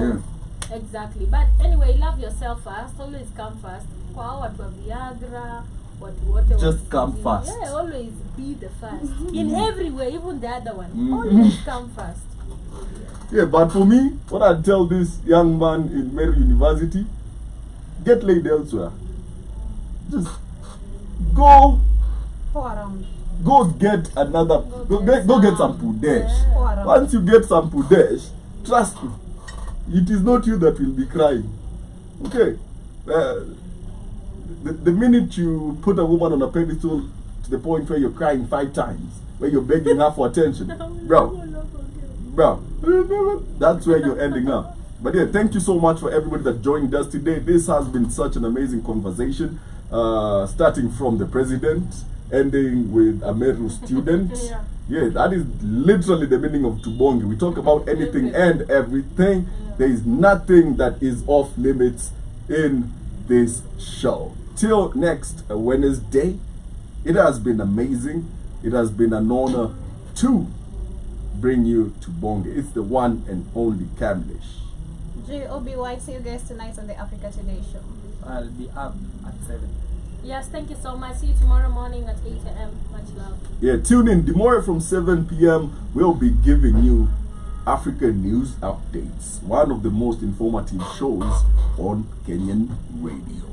F: exactly. But anyway, love yourself first. Always come first. Kwa hao watu wa Viagra, watu wote
C: just come first.
F: Yeah, always be the first. In every way, even the other one. Always come first.
C: Yeah, but for me, what I'd tell this young man in Mary University, get laid elsewhere. Just go
D: around.
C: Go get another. Go get some pudesh. Once you get some pudesh, trust me, it is not you that will be crying. Okay. The minute you put a woman on a pedestal to the point where you're crying 5 times, where you're begging her for attention, bro, that's where you're ending up. But yeah, thank you so much for everybody that joined us today. This has been such an amazing conversation, starting from the president, ending with a Meru student. Yeah, that is literally the meaning of Tubonge. We talk about anything and everything. There is nothing that is off limits in this show. Till next Wednesday, it has been amazing. It has been an honor to bring you Tubonge. It's the one and only Kamlish.
D: J-O-B-Y, see you guys tonight on the Africa Today show.
E: I'll be up at 7.
F: Yes, thank you so much. See you tomorrow morning at 8 a.m. Much love.
C: Yeah, tune in. Tomorrow from 7 p.m. we'll be giving you African news updates. One of the most informative shows on Kenyan radio.